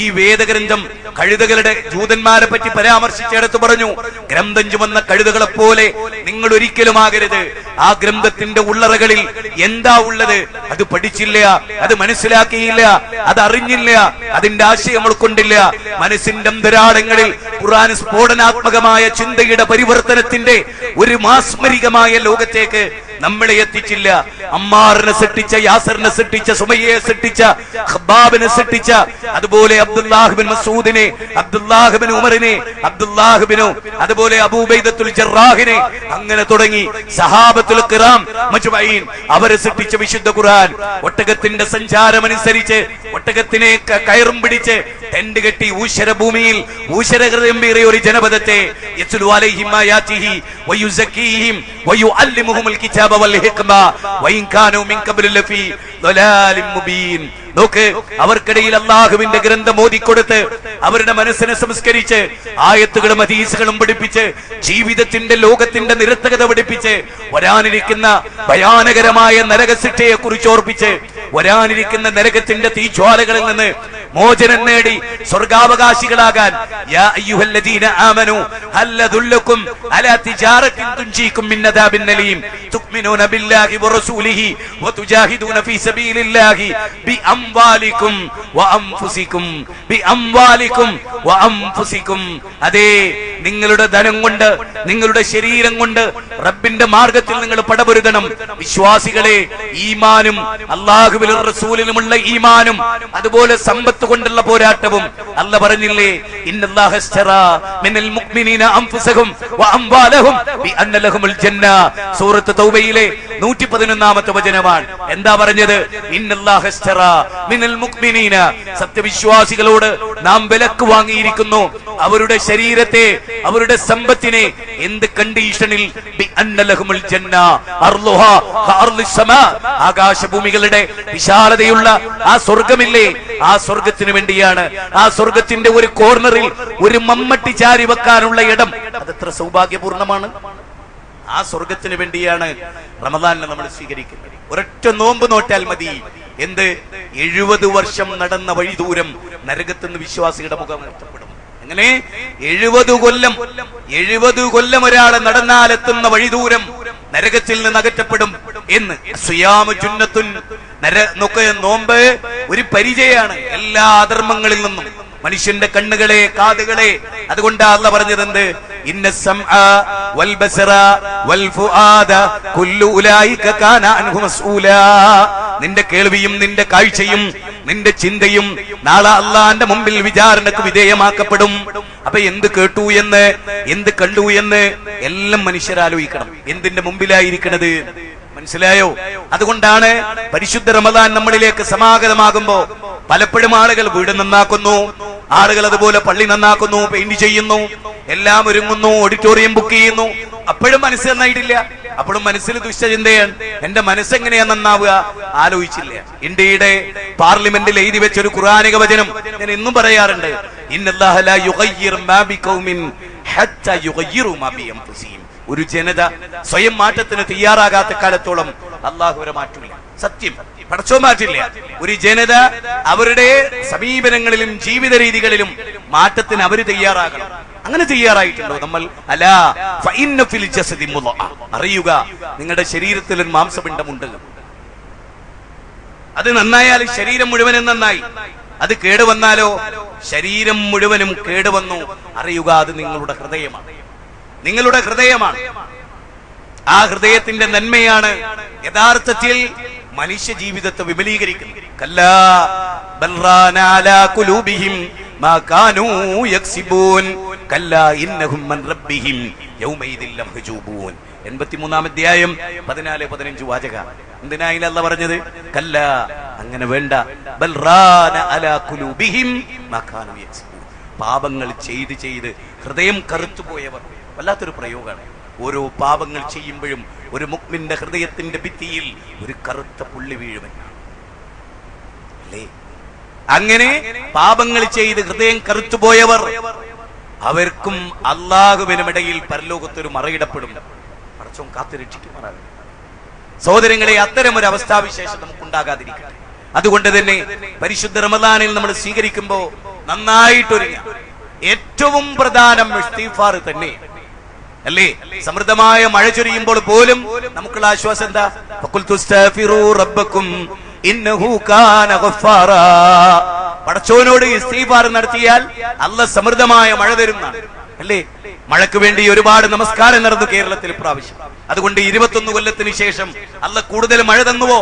ഈ വേദഗ്രന്ഥം കഴുതകളുടെ ജൂതന്മാരെ പറ്റി പരാമർശിച്ചെടുത്ത് പറഞ്ഞു, ഗ്രന്ഥം ചുമന്ന കഴുതകളെ പോലെ നിങ്ങൾ ഒരിക്കലും ആകരുത്. ആ ഗ്രന്ഥത്തിന്റെ ഉള്ളറകളിൽ എന്താ ഉള്ളത് അത് പഠിച്ചില്ല, അത് മനസ്സിലാക്കിയില്ല, അത് അറിഞ്ഞില്ല, അതിന്റെ ആശയം ഉൾക്കൊണ്ടില്ല. മനസ്സിന്റെ അന്തരാളങ്ങളിൽ ഖുർആൻ സ്ഫോടനാത്മകമായ ചിന്തയുടെ പരിവർത്തനത്തിന്റെ ഒരു മാസ്മരികമായ ലോകത്തേക്ക് നമ്മളെ എത്തിച്ചില്ല. അമ്മാറിനെ സൃഷ്ടിച്ച, യാസറിനെ സൃഷ്ടിച്ച, സുമയ്യയെ സൃഷ്ടിച്ച, ഖബ്ബാബിനെ സൃഷ്ടിച്ച, അതുപോലെ അബ്ദുല്ലാഹിബ്ൻ മസ്ഊദിനെ, അബ്ദുല്ലാഹിബ്ൻ ഉമറിനെ, അബ്ദുല്ലാഹിബ്നു, അതുപോലെ അബൂബൈദത്തുൽ ജറാഹിനെ, അങ്ങനെ തുടങ്ങി സഹാബത്തുൽ കിറാം മജ്മഈൻ അവരെ സൃഷ്ടിച്ച വിശുദ്ധ ഖുർആൻ. ഒട്ടകത്തിന്റെ സഞ്ചാരമനുസരിച്ച് ഒട്ടകത്തിനെ കയറും പിടിച്ച് ടെന്റ് കെട്ടി ഊശര ഭൂമിയിൽ ഊശരഹൃദയം പേറിയ ഒരു ജനപദത്തെ യത്ലു അലൈഹിം ആയാതിഹി വയുസക്കീഹിം വയുഅല്ലിമുഹുൽ കിതാബ വൽ ഹിക്മ വഇൻ കാനൂ മിൻ ഖബ്ലി ലഫീ ദലാലിൻ മുബീൻ. നോക്ക്, അവർക്കിടയിൽ അല്ലാഹുവിന്റെ ഗ്രന്ഥം ഓതിക്കൊടുത്ത് അവരുടെ മനസ്സിനെ സംസ്കരിച്ച് ആയത്തുകളും ഹദീസുകളും പഠിപ്പിച്ച് ജീവിതത്തിന്റെ ലോകത്തിന്റെ നിരർത്ഥകത പഠിപ്പിച്ച് വരാനിരിക്കുന്ന ഭയാനകരമായ നരകശിക്ഷയെ കുറിച്ച് ഓർപ്പിച്ച് വരാനിരിക്കുന്ന നരകത്തിന്റെ തീജ്വാലകളിൽ നിന്ന് മോചനം നേടി സ്വർഗാവകാശികളാകാൻ യാ അയ്യുഹല്ലദീന ആമനൂ ഹൽ അദുല്ലുകും അലാ തിജാറത്തിൻ തുൻജീകും മിൻ അദാബിൻ അലീം തുഅ്മിനൂന ബില്ലാഹി വറസൂലിഹി വതുജാഹിദൂന ഫീ സബീലില്ലാഹി ബിഅംവാലികും വഅൻഫുസികും. ബിഅംവാലികും വഅൻഫുസികും. അതേ, നിങ്ങളുടെ ധനം കൊണ്ട്, നിങ്ങളുടെ ശരീരം കൊണ്ട് റബ്ബിന്റെ മാർഗത്തിൽ നിങ്ങൾ പടപൊരുതണം. വിശ്വാസികളെ, ഈമാനും അല്ലാഹുവിലും റസൂലിലുമുള്ള ഈമാനും അതുപോലെ സമ്പത്ത് കൊണ്ടുള്ള പോരാട്ടവും അല്ല പറഞ്ഞില്ലേ, ഇന്നല്ലാഹ ഇസ്തറാ മിനൽ മുഅ്മിനീന അൻഫുസഹും വഅംവാലഹും ബിഅന്ന ലഹുൽ ജന്ന. സൂറത്ത് തൗബയിലെ 111-ാമത്തെ വചനമാണ്. എന്താ പറഞ്ഞത്? ഇന്നല്ലാഹ ഇസ്തറാ മിനൽ മുഅ്മിനീന, സത്യവിശ്വാസികളോട് നാം വിലക്ക് വാങ്ങിയിരിക്കുന്നു അവരുടെ ശരീരത്തെ, അവരുടെ സമ്പത്തിനെ. എന്ത് കണ്ടീഷനിൽ? ബിഅന്ന ലഹുൽ ജന്ന അർളുഹാ കഅർളിസ് സമാ, ആകാശഭൂമികളുടെ വിശാലതയുള്ള ആ സ്വർഗമില്ലേ, ആ സ്വർഗത്തിന് വേണ്ടിയാണ്. ആ സ്വർഗത്തിന്റെ ഒരു കോർണറിൽ ഒരു മമ്മട്ടി ചാരി വെക്കാനുള്ള ഇടം, അതെത്ര സൗഭാഗ്യപൂർണമാണ്. ആ സ്വർഗത്തിന് വേണ്ടിയാണ് റമദാനിനെ നമ്മൾ സ്വീകരിക്കുന്നത്. ഒരൊറ്റ നോമ്പ് നോറ്റാൽ മതി. എന്ത്? 70 വർഷം നടന്ന വഴി ദൂരം നരകത്തുനിന്ന് വിശ്വാസിയുടെ മുഖം നഷ്ടപ്പെടും. അങ്ങനെ 70 കൊല്ലം ഒരാളെ നടന്നാലെത്തുന്ന വഴി ദൂരം നരകത്തിൽ നിന്ന് അകറ്റപ്പെടും എന്ന്. സിയാമു ജുന്നത്തുൻ, നോമ്പ് ഒരു പരിചയാണ് എല്ലാ അധർമ്മങ്ങളിൽ നിന്നും മനുഷ്യന്റെ കണ്ണുകളെ, കാതുകളെ. അതുകൊണ്ട് അല്ലാഹ് പറഞ്ഞത് എന്ത്? ഇന്ന സമഅ വൽ ബസറ വൽ ഫുആദ കുല്ലു ഉലൈക കാന അൻഹു മസ്ഊലാ. നിന്റെ കേൾവിയും നിന്റെ കാഴ്ചയും നിന്റെ ചിന്തയും നാളെ അല്ലാഹുവിന്റെ മുമ്പിൽ വിചാരണക്ക് വിധേയമാക്കപ്പെടും. അപ്പൊ എന്ത് കേട്ടു എന്ന്, എന്ത് കണ്ടു എന്ന് എല്ലാം മനുഷ്യരാലോചിക്കണം. എന്തിന്റെ മുമ്പിലായിരിക്കണത്? മനസ്സിലായോ? അതുകൊണ്ടാണ് പരിശുദ്ധ റമദാൻ നമ്മളിലേക്ക് സമാഗതമാകുമ്പോ പലപ്പോഴും ആളുകൾ വീട് നന്നാക്കുന്നു, ആളുകൾ അതുപോലെ പള്ളി നന്നാക്കുന്നു, പെയിന്റ് ചെയ്യുന്നു, എല്ലാം ഒരുങ്ങുന്നു, ഓഡിറ്റോറിയം ബുക്ക് ചെയ്യുന്നു. അപ്പോഴും മനസ്സ് നന്നായിട്ടില്ല. അപ്പോഴും മനസ്സിൽ ദുഷ്ടചിന്തയാണ്. എന്റെ മനസ്സെങ്ങനെയാ നന്നാവുക? ആലോചിച്ചില്ല. ഇന്ത്യയുടെ പാർലമെന്റിൽ എഴുതി വെച്ചൊരു ഖുർആനിക വചനം ഞാൻ എന്നും പറയാറുണ്ട്. ഇന്നല്ലാഹ ലാ യുഗയ്യിറു മാ ബിഖൗമിൻ ഹത്താ യുഗയ്യിറു മാ ബി അൻഫുസിഹിം. ഒരു ജനത സ്വയം മാറ്റത്തിന് തയ്യാറാകാത്ത കാലത്തോളം അല്ലാഹു അവരെ മാറ്റില്ല. സത്യം, പടച്ചോ മാറ്റില്ല. ഒരു ജനത അവരുടെ സമീപനങ്ങളിലും ജീവിത രീതികളിലും മാറ്റത്തിന് അവര് തയ്യാറാകണം. അങ്ങനെ തയ്യാറായിട്ടുണ്ടോ നമ്മൾ? അലാ ഫഇന്ന ഫിൽ ജസദി മുളഅ, അറിയുക നിങ്ങളുടെ ശരീരത്തിൽ ഒരു മാംസപിണ്ഡമുണ്ട്. അത് നന്നായാൽ ശരീരം മുഴുവനും നന്നായി. അത് കേടുവന്നാലോ ശരീരം മുഴുവനും കേടുവന്നു. അറിയുക അത് നിങ്ങളുടെ ഹൃദയമാണ്. നിങ്ങളുടെ ഹൃദയമാണ്. ആ ഹൃദയത്തിന്റെ നന്മയാണ് യഥാർത്ഥത്തിൽ മനുഷ്യ ജീവിതത്തെ വിപുലീകരിക്കുന്നത്. കല്ലാ ബൽ റാന അലാ ഖുലൂബിഹിം മാ കാനൂ യക്സിബൂൻ കല്ലാ ഇന്നഹും മൻ റബ്ബിഹിം യൗമൈദിൽ ലമഹ്ജൂബൂൻ. 83-ാം അധ്യായം 14-15 വാചക. എന്തിനായില്ല അല്ലാഹ് പറഞ്ഞത്? കല്ലാ, അങ്ങനെ വേണ്ട. ബൽ റാന അലാ ഖുലൂബിഹിം മാ കാനൂ യക്സിബൂൻ. പാപങ്ങൾ ചെയ്ത് ചെയ്ത് ഹൃദയം കറുത്തുപോയവർ. വല്ലാത്തൊരു പ്രയോഗമാണ്. ഓരോ പാപങ്ങൾ ചെയ്യുമ്പോഴും ഒരു മുഅ്മിന്റെ ഹൃദയത്തിന്റെ ഭിത്തിയിൽ ഒരു കറുത്ത പുള്ളി വീഴുമെന്നാണ് അല്ലേ? അങ്ങനെ പാപങ്ങൾ ചെയ്ത് ഹൃദയം കറുത്തുപോയവർ, അവർക്കും അല്ലാഹുവിനുമിടയിൽ പരലോകത്തൊരു മറയിടപ്പെടും. പടച്ചോൻ കാത്തുരക്ഷിക്കുമാറാണ്. സഹോദരങ്ങളെ, അത്തരം ഒരു അവസ്ഥാവിശേഷം നമുക്കുണ്ടാകാതിരിക്കട്ടെ. അതുകൊണ്ട് തന്നെ പരിശുദ്ധ റമദാനിൽ നമ്മൾ സ്വീകരിക്കുമ്പോ നന്നായിട്ടൊരുങ്ങ. ഏറ്റവും പ്രധാനം ഇസ്തിഗ്ഫാർ തന്നെ അല്ലേ? സമൃദ്ധമായ മഴ ചൊരിയുമ്പോൾ പോലും നമുക്കുള്ള ആശ്വാസം എന്താ? ഫഖുൽതു ഇസ്തഗ്ഫിറൂ റബ്ബക്കും ഇന്നഹു കാന ഗഫാറാ. പടച്ചോനോട് ഇസ്തിഗ്ഫാർ നടത്തിയാൽ അല്ലാഹ് സമൃദ്ധമായ മഴ തരുന്നതാണ് അല്ലേ? മഴയ്ക്ക് വേണ്ടി ഒരുപാട് നമസ്കാരം നടന്നു കേരളത്തിൽ പ്രാവശ്യം. അതുകൊണ്ട് 21 കൊല്ലത്തിന് ശേഷം അല്ലാഹ് കൂടുതൽ മഴ തന്നുവോ?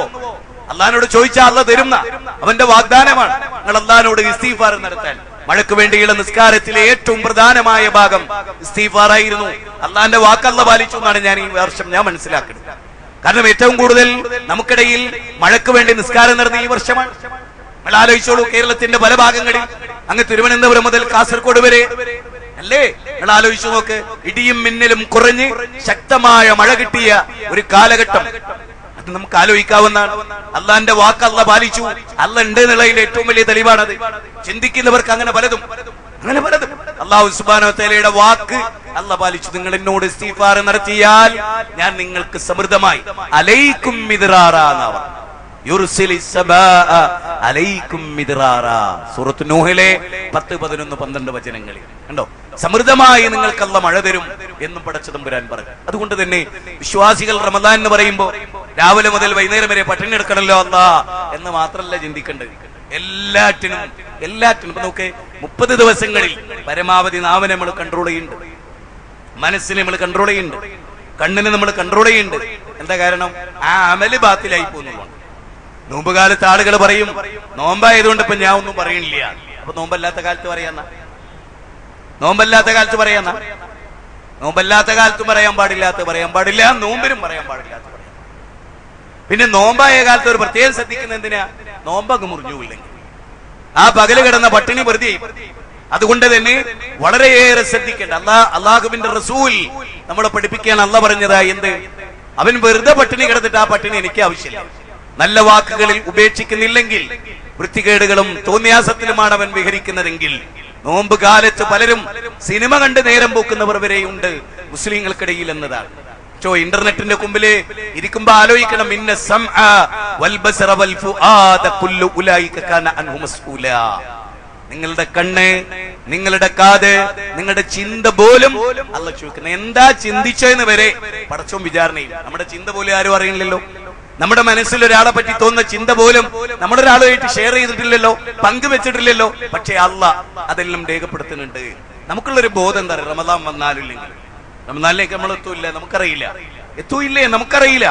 അള്ളാഹിനോട് ചോദിച്ചാൽ അല്ലാഹ് തരുന്ന അവന്റെ വാഗ്ദാനമാണ്. നിങ്ങൾ അള്ളാഹിനോട് ഇസ്തിഗ്ഫാർ നടത്താൻ. മഴയ്ക്ക് വേണ്ടിയുള്ള നിസ്കാരത്തിലെ ഏറ്റവും പ്രധാനമായ ഭാഗം ഇസ്തിഗ്ഫാർ ആയിരുന്നു. അള്ളാഹിന്റെ വാക്ക് അല്ലാഹ് പാലിച്ചു എന്നാണ് ഞാൻ ഈ വർഷം മനസ്സിലാക്കുന്നത്. കാരണം ഏറ്റവും കൂടുതൽ നമുക്കിടയിൽ മഴയ്ക്ക് വേണ്ടി നിസ്കാരം നടന്ന ഈ വർഷമാണ്. നിങ്ങൾ ആലോചിച്ചോളൂ, കേരളത്തിന്റെ പല ഭാഗങ്ങളിൽ, അങ്ങ് തിരുവനന്തപുരം മുതൽ കാസർഗോഡ് വരെ അല്ലേ? നിങ്ങൾ ആലോചിച്ചു നോക്ക്. ഇടിയും മിന്നലും കുറഞ്ഞ് ശക്തമായ മഴ കിട്ടിയ ഒരു കാലഘട്ടം. അത് നമുക്ക് ആലോചിക്കാവുന്നതാണ്. അള്ളാന്റെ വാക്ക് അല്ലാഹ് പാലിച്ചു. അല്ലാഹ് ഉണ്ട് എന്നുള്ളതിന്റെ ഏറ്റവും വലിയ തെളിവാണത്. ചിന്തിക്കുന്നവർക്ക് അങ്ങനെ പലതും അല്ലാഹു സുബ്ഹാനഹു വ തആലയുടെ വാക്ക് അല്ലാഹ് പാലിച്ചു. നിങ്ങൾ എന്നോട് ഇസ്തിഗ്ഫാർ നടത്തിയാൽ ഞാൻ നിങ്ങൾക്ക് സമൃദ്ധമായി അലൈക്കും മിദ്റാറാ എന്നാണ്. യുർസിലിസ് സമാഅ അലൈക്കും മിദ്റാറാ. സൂറത്ത് നൂഹിലെ 10, 11, 12 വചനങ്ങളിൽ കണ്ടോ? സമൃദ്ധമായി നിങ്ങൾക്ക് അല്ലാഹ് മഴ തരും എന്നും പടച്ച തമ്പുരാൻ പറഞ്ഞു. അതുകൊണ്ട് തന്നെ വിശ്വാസികൾ റമദാൻ എന്ന് പറയുമ്പോൾ രാവിലെ മുതൽ വൈകുന്നേരം വരെ പട്ടിണി എടുക്കണല്ലോ അല്ലാഹ് എന്ന് മാത്രമല്ല ചിന്തിക്കേണ്ടത്. എല്ലാറ്റിനും ഇപ്പൊ നോക്കെ 30 ദിവസങ്ങളിൽ പരമാവധി നാവിനെ നമ്മൾ കൺട്രോൾ ചെയ്യുന്നുണ്ട്. മനസ്സിനെ നമ്മൾ കൺട്രോൾ ചെയ്യുന്നുണ്ട്, കണ്ണിനെ നമ്മൾ കൺട്രോൾ ചെയ്യുന്നുണ്ട്. എന്താ കാരണം? ആ അമല് ബാത്തിലായി പോകുന്നതാണ്. നോമ്പ് കാലത്ത് ആളുകൾ പറയും നോമ്പായതുകൊണ്ട് ഇപ്പൊ ഞാൻ ഒന്നും പറയണില്ല. അപ്പൊ നോമ്പല്ലാത്ത കാലത്ത് പറയാന്ന, നോമ്പല്ലാത്ത കാലത്ത് പറയാന്ന, നോമ്പല്ലാത്ത കാലത്തും പറയാൻ പാടില്ല, നോമ്പിനും പറയാൻ പാടില്ലാത്ത പറയാം. പിന്നെ നോമ്പായ കാലത്ത് ഒരു പ്രത്യേകം ശ്രദ്ധിക്കുന്ന എന്തിനാ? നോമ്പങ്ങ് മുറിഞ്ഞുമില്ലെങ്കിൽ ആ പകല് കിടന്ന പട്ടിണി വെറുതെ. അതുകൊണ്ട് തന്നെ വളരെയേറെ ശ്രദ്ധിക്കേണ്ട. അള്ളാഹുവിന്റെ റസൂൽ നമ്മളെ പഠിപ്പിക്കുകയാണ്. അള്ളാഹ് പറഞ്ഞതാ എന്ത്? അവൻ വെറുതെ പട്ടിണി കിടന്നിട്ട് ആ പട്ടിണി എനിക്ക് ആവശ്യമില്ല. നല്ല വാക്കുകളിൽ ഉപേക്ഷിക്കുന്നില്ലെങ്കിൽ, വൃത്തികേടുകളും തോന്നിയാസത്തിലുമാണ് അവൻ വിഹരിക്കുന്നതെങ്കിൽ. നോമ്പ് കാലത്ത് പലരും സിനിമ കണ്ട് നേരം പോക്കുന്നവർ വരെയുണ്ട് മുസ്ലിങ്ങൾക്കിടയിൽ എന്നതാണ്. ഇന്റർനെറ്റിന്റെ മുമ്പില് ഇരിക്കുമ്പോ ആലോചിക്കണം, ഇന്ന സംഅ വൽ ബസറ വൽ ഫുആദ കുല്ലു ഉലൈക കാന അൻഹു മസ്ഊലാ. നിങ്ങളുടെ കണ്ണ്, നിങ്ങളുടെ കാത്, നിങ്ങളുടെ ചിന്ത പോലും അല്ലാഹു ചോദിക്കുന്നത് എന്താ ചിന്തിച്ചെന്ന് വരെ പടച്ചോൻ വിചാരണ ചെയ്യും. നമ്മുടെ ചിന്ത പോലും ആരും അറിയില്ലല്ലോ. നമ്മുടെ മനസ്സിൽ ഒരാളെ പറ്റി തോന്നുന്ന ചിന്ത പോലും നമ്മളൊരാളുമായിട്ട് ഷെയർ ചെയ്തിട്ടില്ലല്ലോ, പങ്കുവെച്ചിട്ടില്ലല്ലോ. പക്ഷെ അള്ളാഹ് അതെല്ലാം രേഖപ്പെടുത്തുന്നുണ്ട്. നമുക്കുള്ളൊരു ബോധം എന്താ? റമദാൻ വന്നാലും ഇല്ലെങ്കിൽ റമദാനിലേക്ക് നമ്മൾ എത്തൂയില്ലേ നമുക്കറിയില്ല.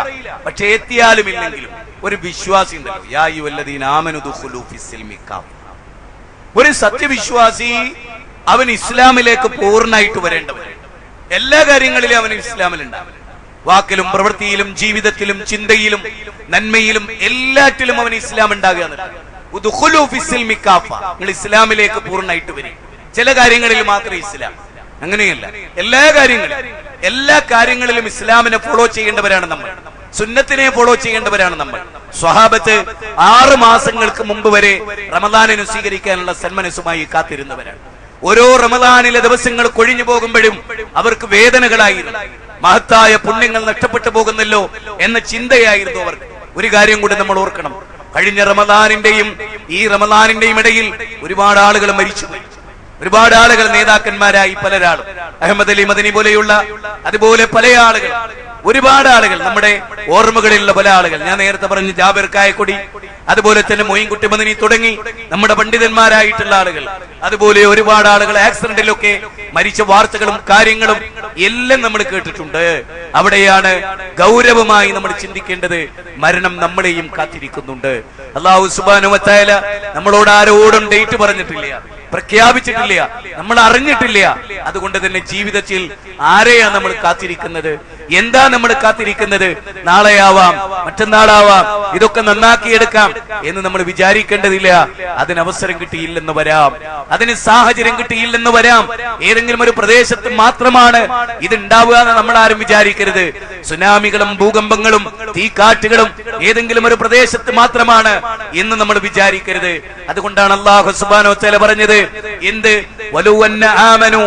പക്ഷെ എത്തിയാലും ഇല്ലെങ്കിലും ഒരു വിശ്വാസി ഉണ്ടല്ലോ. യാ അയ്യുഹല്ലദീന ആമനു ദുഖുലൂ ഫിസ്സിൽമി കാഫ. ഒരു സത്യവിശ്വാസി അവൻ ഇസ്ലാമിലേക്ക് പൂർണ്ണമായിട്ട് വരേണ്ടവൻ. എല്ലാ കാര്യങ്ങളിലും അവൻ ഇസ്ലാമിലുണ്ടാവും. വാക്കിലും പ്രവൃത്തിയിലും ജീവിതത്തിലും ചിന്തയിലും നന്മയിലും എല്ലാറ്റിലും അവൻ ഇസ്ലാം ഉണ്ടാകുക. നിങ്ങൾ ഇസ്ലാമിലേക്ക് പൂർണ്ണമായിട്ട് വരും. ചില കാര്യങ്ങളിൽ മാത്രം ഇസ്ലാം, അങ്ങനെയല്ല. എല്ലാ കാര്യങ്ങളിലും ഇസ്ലാമിനെ ഫോളോ ചെയ്യേണ്ടവരാണ് നമ്മൾ. സുന്നത്തിനെ ഫോളോ ചെയ്യേണ്ടവരാണ് നമ്മൾ. സ്വഹാബത്ത് 6 മാസങ്ങൾക്ക് മുമ്പ് വരെ റമദാനിനെ സ്വീകരിക്കാനുള്ള സന്മനസ്സുമായി കാത്തിരുന്നവരാണ്. ഓരോ റമദാനിലെ ദിവസങ്ങൾ കൊഴിഞ്ഞു പോകുമ്പോഴും അവർക്ക് വേദനകളായിരുന്നു. മഹത്തായ പുണ്യങ്ങൾ നഷ്ടപ്പെട്ടു പോകുന്നല്ലോ എന്ന ചിന്തയായിരുന്നു അവർക്ക്. ഒരു കാര്യം കൂടി നമ്മൾ ഓർക്കണം, കഴിഞ്ഞ റമദാനിന്റെയും ഈ റമദാനിന്റെയും ഇടയിൽ ഒരുപാട് ആളുകൾ മരിച്ചുപോയി. ഒരുപാട് ആളുകൾ നേതാക്കന്മാരായി പലരാളും, അഹമ്മദ് അലി മദനി പോലെയുള്ള അതുപോലെ പല ആളുകൾ, ഒരുപാട് ആളുകൾ, നമ്മുടെ ഓർമ്മകളിലുള്ള പല ആളുകൾ. ഞാൻ നേരത്തെ പറഞ്ഞു ജാബിർ കായക്കൊടി, അതുപോലെ തന്നെ മൊയ്ൻകുട്ടി മദനി തുടങ്ങി നമ്മുടെ പണ്ഡിതന്മാരായിട്ടുള്ള ആളുകൾ, അതുപോലെ ഒരുപാട് ആളുകൾ ആക്സിഡന്റിലൊക്കെ മരിച്ച വാർത്തകളും കാര്യങ്ങളും എല്ലാം നമ്മൾ കേട്ടിട്ടുണ്ട്. അവിടെയാണ് ഗൗരവമായി നമ്മൾ ചിന്തിക്കേണ്ടത്. മരണം നമ്മളെയും കാത്തിരിക്കുന്നുണ്ട്. അല്ലാഹു സുബ്ഹാനഹു വ തആല നമ്മളോട് ആരോടും ഡേറ്റ് പറഞ്ഞിട്ടില്ല, പ്രഖ്യാപിച്ചിട്ടില്ല, നമ്മൾ അറിഞ്ഞിട്ടില്ല. അതുകൊണ്ട് തന്നെ ജീവിതത്തിൽ ആരെയാണ് നമ്മൾ കാത്തിരിക്കുന്നത്? എന്താ നമ്മൾ കാത്തിരിക്കുന്നത്? നാളെയാവാം, മറ്റന്നാളാവാം, ഇതൊക്കെ നന്നാക്കിയെടുക്കാം എന്ന് നമ്മൾ വിചാരിക്കേണ്ടതില്ല. അതിന് അവസരം കിട്ടിയില്ലെന്ന് വരാം, അതിന് സാഹചര്യം കിട്ടിയില്ലെന്ന് വരാം. ഏതെങ്കിലും ഒരു പ്രദേശത്ത് മാത്രമാണ് ഇത് ഉണ്ടാവുക എന്ന് നമ്മൾ ആരും വിചാരിക്കരുത്. സുനാമികളും ഭൂകമ്പങ്ങളും തീക്കാറ്റുകളും ഏതെങ്കിലും ഒരു പ്രദേശത്ത് മാത്രമാണ് എന്ന് നമ്മൾ വിചാരിക്കരുത്. അതുകൊണ്ടാണ് അല്ലാഹു സുബ്ഹാനഹു വ തആല പറഞ്ഞത് എന്ത്? വലൗഅന്ന ആമനു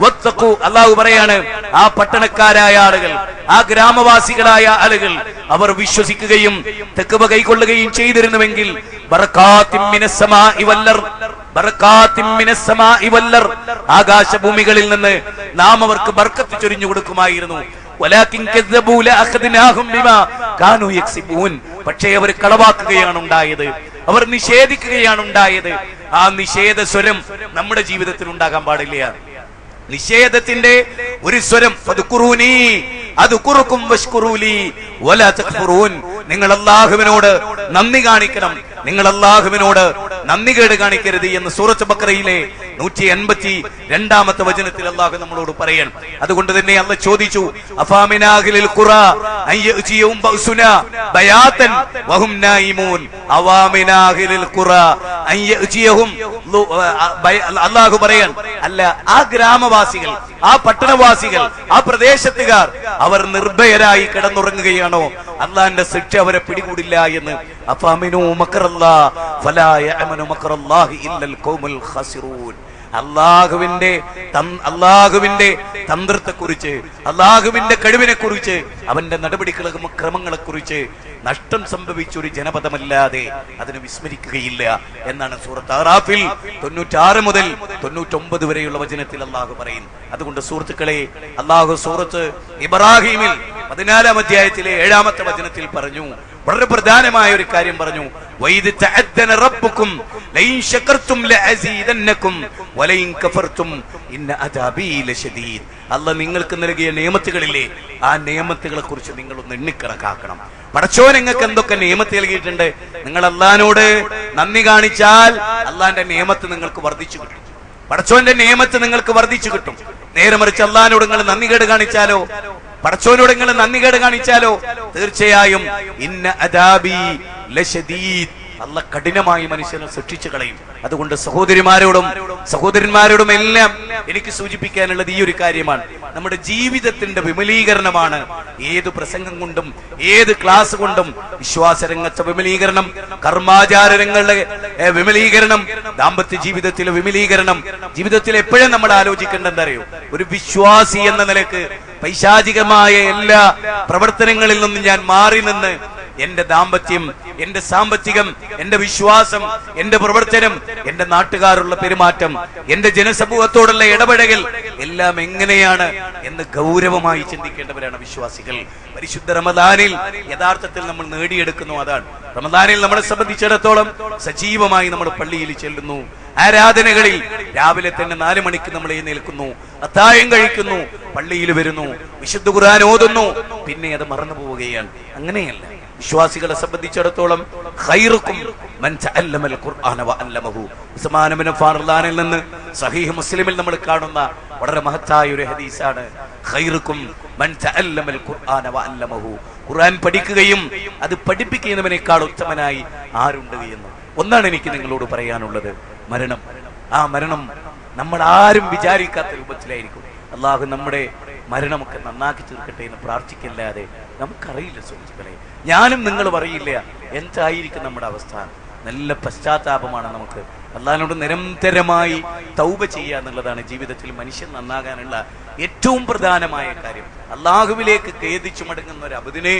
വത്തഖു. അല്ലാഹു പറയാണ്, ആ പട്ടണക്കാരായ ആളുകൾ, ആ ഗ്രാമവാസികളായ ആളുകൾ അവർ വിശ്വസിക്കുകയും തഖ്വ കൈക്കൊള്ളുകയും ചെയ്തിരുന്നുവെങ്കിൽ ബറകാത്തിൻ മിനസ് സമാഇ വൽ അർദ്, ആകാശഭൂമികളിൽ നിന്ന് നാം അവർക്ക് ബർക്കത്ത് ചൊരിഞ്ഞു കൊടുക്കുമായിരുന്നു. വലാകിൻ കസ്സബൂ ലഅഖദ്നാഹും ബിമാ കാനൂ യക്സിബൂൻ. പക്ഷേ അവർ കളവാക്കുകയാണ് ഉണ്ടായത്, അവർ നിഷേധിക്കുകയാണ് ഉണ്ടായത്. ആ നിഷേധ സ്വരം നമ്മുടെ ജീവിതത്തിൽ ഉണ്ടാകാൻ പാടില്ല. നിഷേധത്തിന്റെ ഒരു സ്വരം, ഫദ്കുറൂനി അദ്കുറുകും വഷ്കുറൂലി വലാ തക്ഫുറൂൻ. നിങ്ങൾ അല്ലാഹുവിനോട് നന്ദി കാണിക്കണം, നിങ്ങൾ അല്ലാഹുവിനോട് നന്ദികേട് കാണിക്കരുത് എന്ന് സൂറത്ത് ബഖറയിലെ 182-ാമത്തെ വചനത്തിൽ അല്ലാഹു നമ്മളോട് പറയാണ്. അതുകൊണ്ട് തന്നെ അല്ലാഹു ചോദിച്ചു, അഫാമിനാഹിലിൽ ഖുറാ അയ്യജിയും ബൗസുനാ ബയാതൻ വഹും നായിമൂൻ. അവാമിനാഹിലിൽ ഖുറാ അയ്യജിയും, അല്ലാഹു പറയാൻ, അല്ല, ആ ഗ്രാമവാസികൾ, ആ പട്ടണവാസികൾ, ആ പ്രദേശത്തുകാർ അവർ നിർഭയരായി കിടന്നുറങ്ങുകയാണോ? അല്ലാഹുവിന്റെ ശിക്ഷ അവരെ പിടികൂടില്ല എന്ന്. അഫാമിനു മക്റല്ലാഹ് ഫലാ യഅമനു മക്റല്ലാഹി ഇല്ലൽ ഖൗമുൽ ഖാസിറൂൻ. അല്ലാഹുവിന്റെ തന്ത്രത്തെക്കുറിച്ച്, അല്ലാഹുവിന്റെ കഴിവിനെ കുറിച്ച്, അവന്റെ നടപടികളും ക്രമങ്ങളെ കുറിച്ച് നഷ്ടം സംഭവിച്ചൊരു ജനപദമല്ലാതെ അതിനെ വിസ്മരിക്കുകയില്ല എന്നാണ് സൂറത്ത് അറാഫിൽ 96 മുതൽ 99 വരെയുള്ള വചനത്തിൽ അല്ലാഹു പറയുന്നു. അതുകൊണ്ട് സുഹൃത്തുക്കളെ, അല്ലാഹു സൂറത്ത് ഇബ്രാഹിമിൽ 14-ാം അധ്യായത്തിലെ 7-ാമത്തെ വചനത്തിൽ പറഞ്ഞു, വളരെ പ്രധാനമായ ഒരു കാര്യം പറഞ്ഞു. വൈദ് തഅദ്ദന റബ്ബുക്കും ലൈൻ ശകർതും ലഅസീദന്നകും വലൈൻ കഫർതും ഇന്ന അദാബി ലശദീദ്. അല്ലാഹ് നിങ്ങൾക്ക് നൽകിയ നിയമത്തുകളില്ലേ, ആ നിയമത്തുകളെ കുറിച്ച് നിങ്ങൾ ഒന്ന് എണ്ണിക്കണക്കാക്കണം. പടച്ചോൻ നിങ്ങൾക്ക് എന്തൊക്കെ നിയമത്ത് നൽകിയിട്ടുണ്ട്. നിങ്ങൾ അല്ലാഹുവിനോട് നന്ദി കാണിച്ചാൽ അല്ലാഹുവിന്റെ നിയമത്ത് നിങ്ങൾക്ക് വർദ്ധിച്ചു കിട്ടും. പടച്ചോന്റെ നിയമത്ത് നിങ്ങൾക്ക് വർദ്ധിച്ചു കിട്ടും. നേരെ മറിച്ച് അല്ലാഹുവിനോട് നിങ്ങൾ നന്ദികേട് കാണിച്ചാലോ, പടച്ചോനോട് നിങ്ങൾ നന്ദികേട് കാണിച്ചാലോ തീർച്ചയായും ഇന്ന അദാബി ലശദീദ്, അല്ലാഹ് കഠിനമായി മനുഷ്യനെ ശിക്ഷിച്ചു കളയും. അതുകൊണ്ട് സഹോദരന്മാരോടും എല്ലാം എനിക്ക് സൂചിപ്പിക്കാനുള്ളത് ഈ ഒരു കാര്യമാണ്. നമ്മുടെ ജീവിതത്തിന്റെ വിമലീകരണമാണ് ഏത് പ്രസംഗം കൊണ്ടും ഏത് ക്ലാസ് കൊണ്ടും വിശ്വാസരംഗത്തെ വിമലീകരണം, കർമാചാര രംഗങ്ങളിലെ വിമലീകരണം, ദാമ്പത്യ ജീവിതത്തിലെ വിമലീകരണം. ജീവിതത്തിൽ എപ്പോഴും നമ്മൾ ആലോചിക്കേണ്ട എന്താ അറിയോ, ഒരു വിശ്വാസി എന്ന നിലക്ക് പൈശാചികമായ എല്ലാ പ്രവർത്തനങ്ങളിൽ നിന്നും ഞാൻ മാറി നിന്ന് എന്റെ ദാമ്പത്യം, എന്റെ സാമ്പത്തികം, എന്റെ വിശ്വാസം, എന്റെ പ്രവർത്തനം, എന്റെ നാട്ടുകാരുള്ള പെരുമാറ്റം, എന്റെ ജനസമൂഹത്തോടുള്ള ഇടപെടൽ എല്ലാം എങ്ങനെയാണ് എന്ന് ഗൗരവമായി ചിന്തിക്കേണ്ടവരാണ് വിശ്വാസികൾ. പരിശുദ്ധ റമദാനിൽ യഥാർത്ഥത്തിൽ നമ്മൾ നേടിയെടുക്കുന്നു അതാണ്. റമദാനിൽ നമ്മളെ സംബന്ധിച്ചിടത്തോളം സജീവമായി നമ്മൾ പള്ളിയിൽ ചെല്ലുന്നു, ആരാധനകളിൽ രാവിലെ തന്നെ 4 മണിക്ക് നമ്മൾ എഴുന്നേൽക്കുന്നു, അത്താഴം കഴിക്കുന്നു, പള്ളിയിൽ വരുന്നു, വിശുദ്ധ ഖുർആൻ ഓതുന്നു, പിന്നെ അത് മറന്നു പോവുകയാണ്. അങ്ങനെയല്ല. വിശ്വാസികളെ സംബന്ധിച്ചിടത്തോളം ഖൈറുക്കും മൻ തഅല്ലമൽ ഖുർആന വഅല്ലമഹു. ഉസ്മാൻ ഇബ്നു അഫ്ഫാനിൽ നിന്ന് സഹീഹ് മുസ്ലിമിൽ നമ്മൾ കാണുന്ന വളരെ മഹത്തായ ഒരു ഹദീസാണ്. ഖൈറുക്കും മൻ തഅല്ലമൽ ഖുർആന വഅല്ലമഹു. ഖുർആൻ പഠിക്കുകയും അത് പഠിപ്പിക്കുന്നവനേക്കാൾ ഉത്തമനായി ആരുണ്ട് എന്ന്. ഒന്നാണ് എനിക്ക് നിങ്ങളോട് പറയാനുള്ളത്, മരണം. ആ മരണം നമ്മൾ ആരും വിചാരിക്കാത്ത രൂപത്തിലായിരിക്കും. അല്ലാഹു നമ്മുടെ മരണമൊക്കെ നന്നാക്കി തീർക്കട്ടെ എന്ന് പ്രാർത്ഥിക്കല്ലാതെ നമുക്കറിയില്ല സുഹൃത്തുക്കളെ. ഞാനും നിങ്ങളും അറിയില്ല എന്തായിരിക്കും നമ്മുടെ അവസ്ഥ. നല്ല പശ്ചാത്താപമാണ് നമുക്ക്. അല്ലാഹുവിനോട് നിരന്തരമായി തൗബ ചെയ്യുക എന്നുള്ളതാണ് ജീവിതത്തിൽ മനുഷ്യൻ നന്നാകാനുള്ള ഏറ്റവും പ്രധാനമായ കാര്യം. അല്ലാഹുവിലേക്ക് ഖേദിച്ചു മടങ്ങുന്ന ഒരു അബദിനെ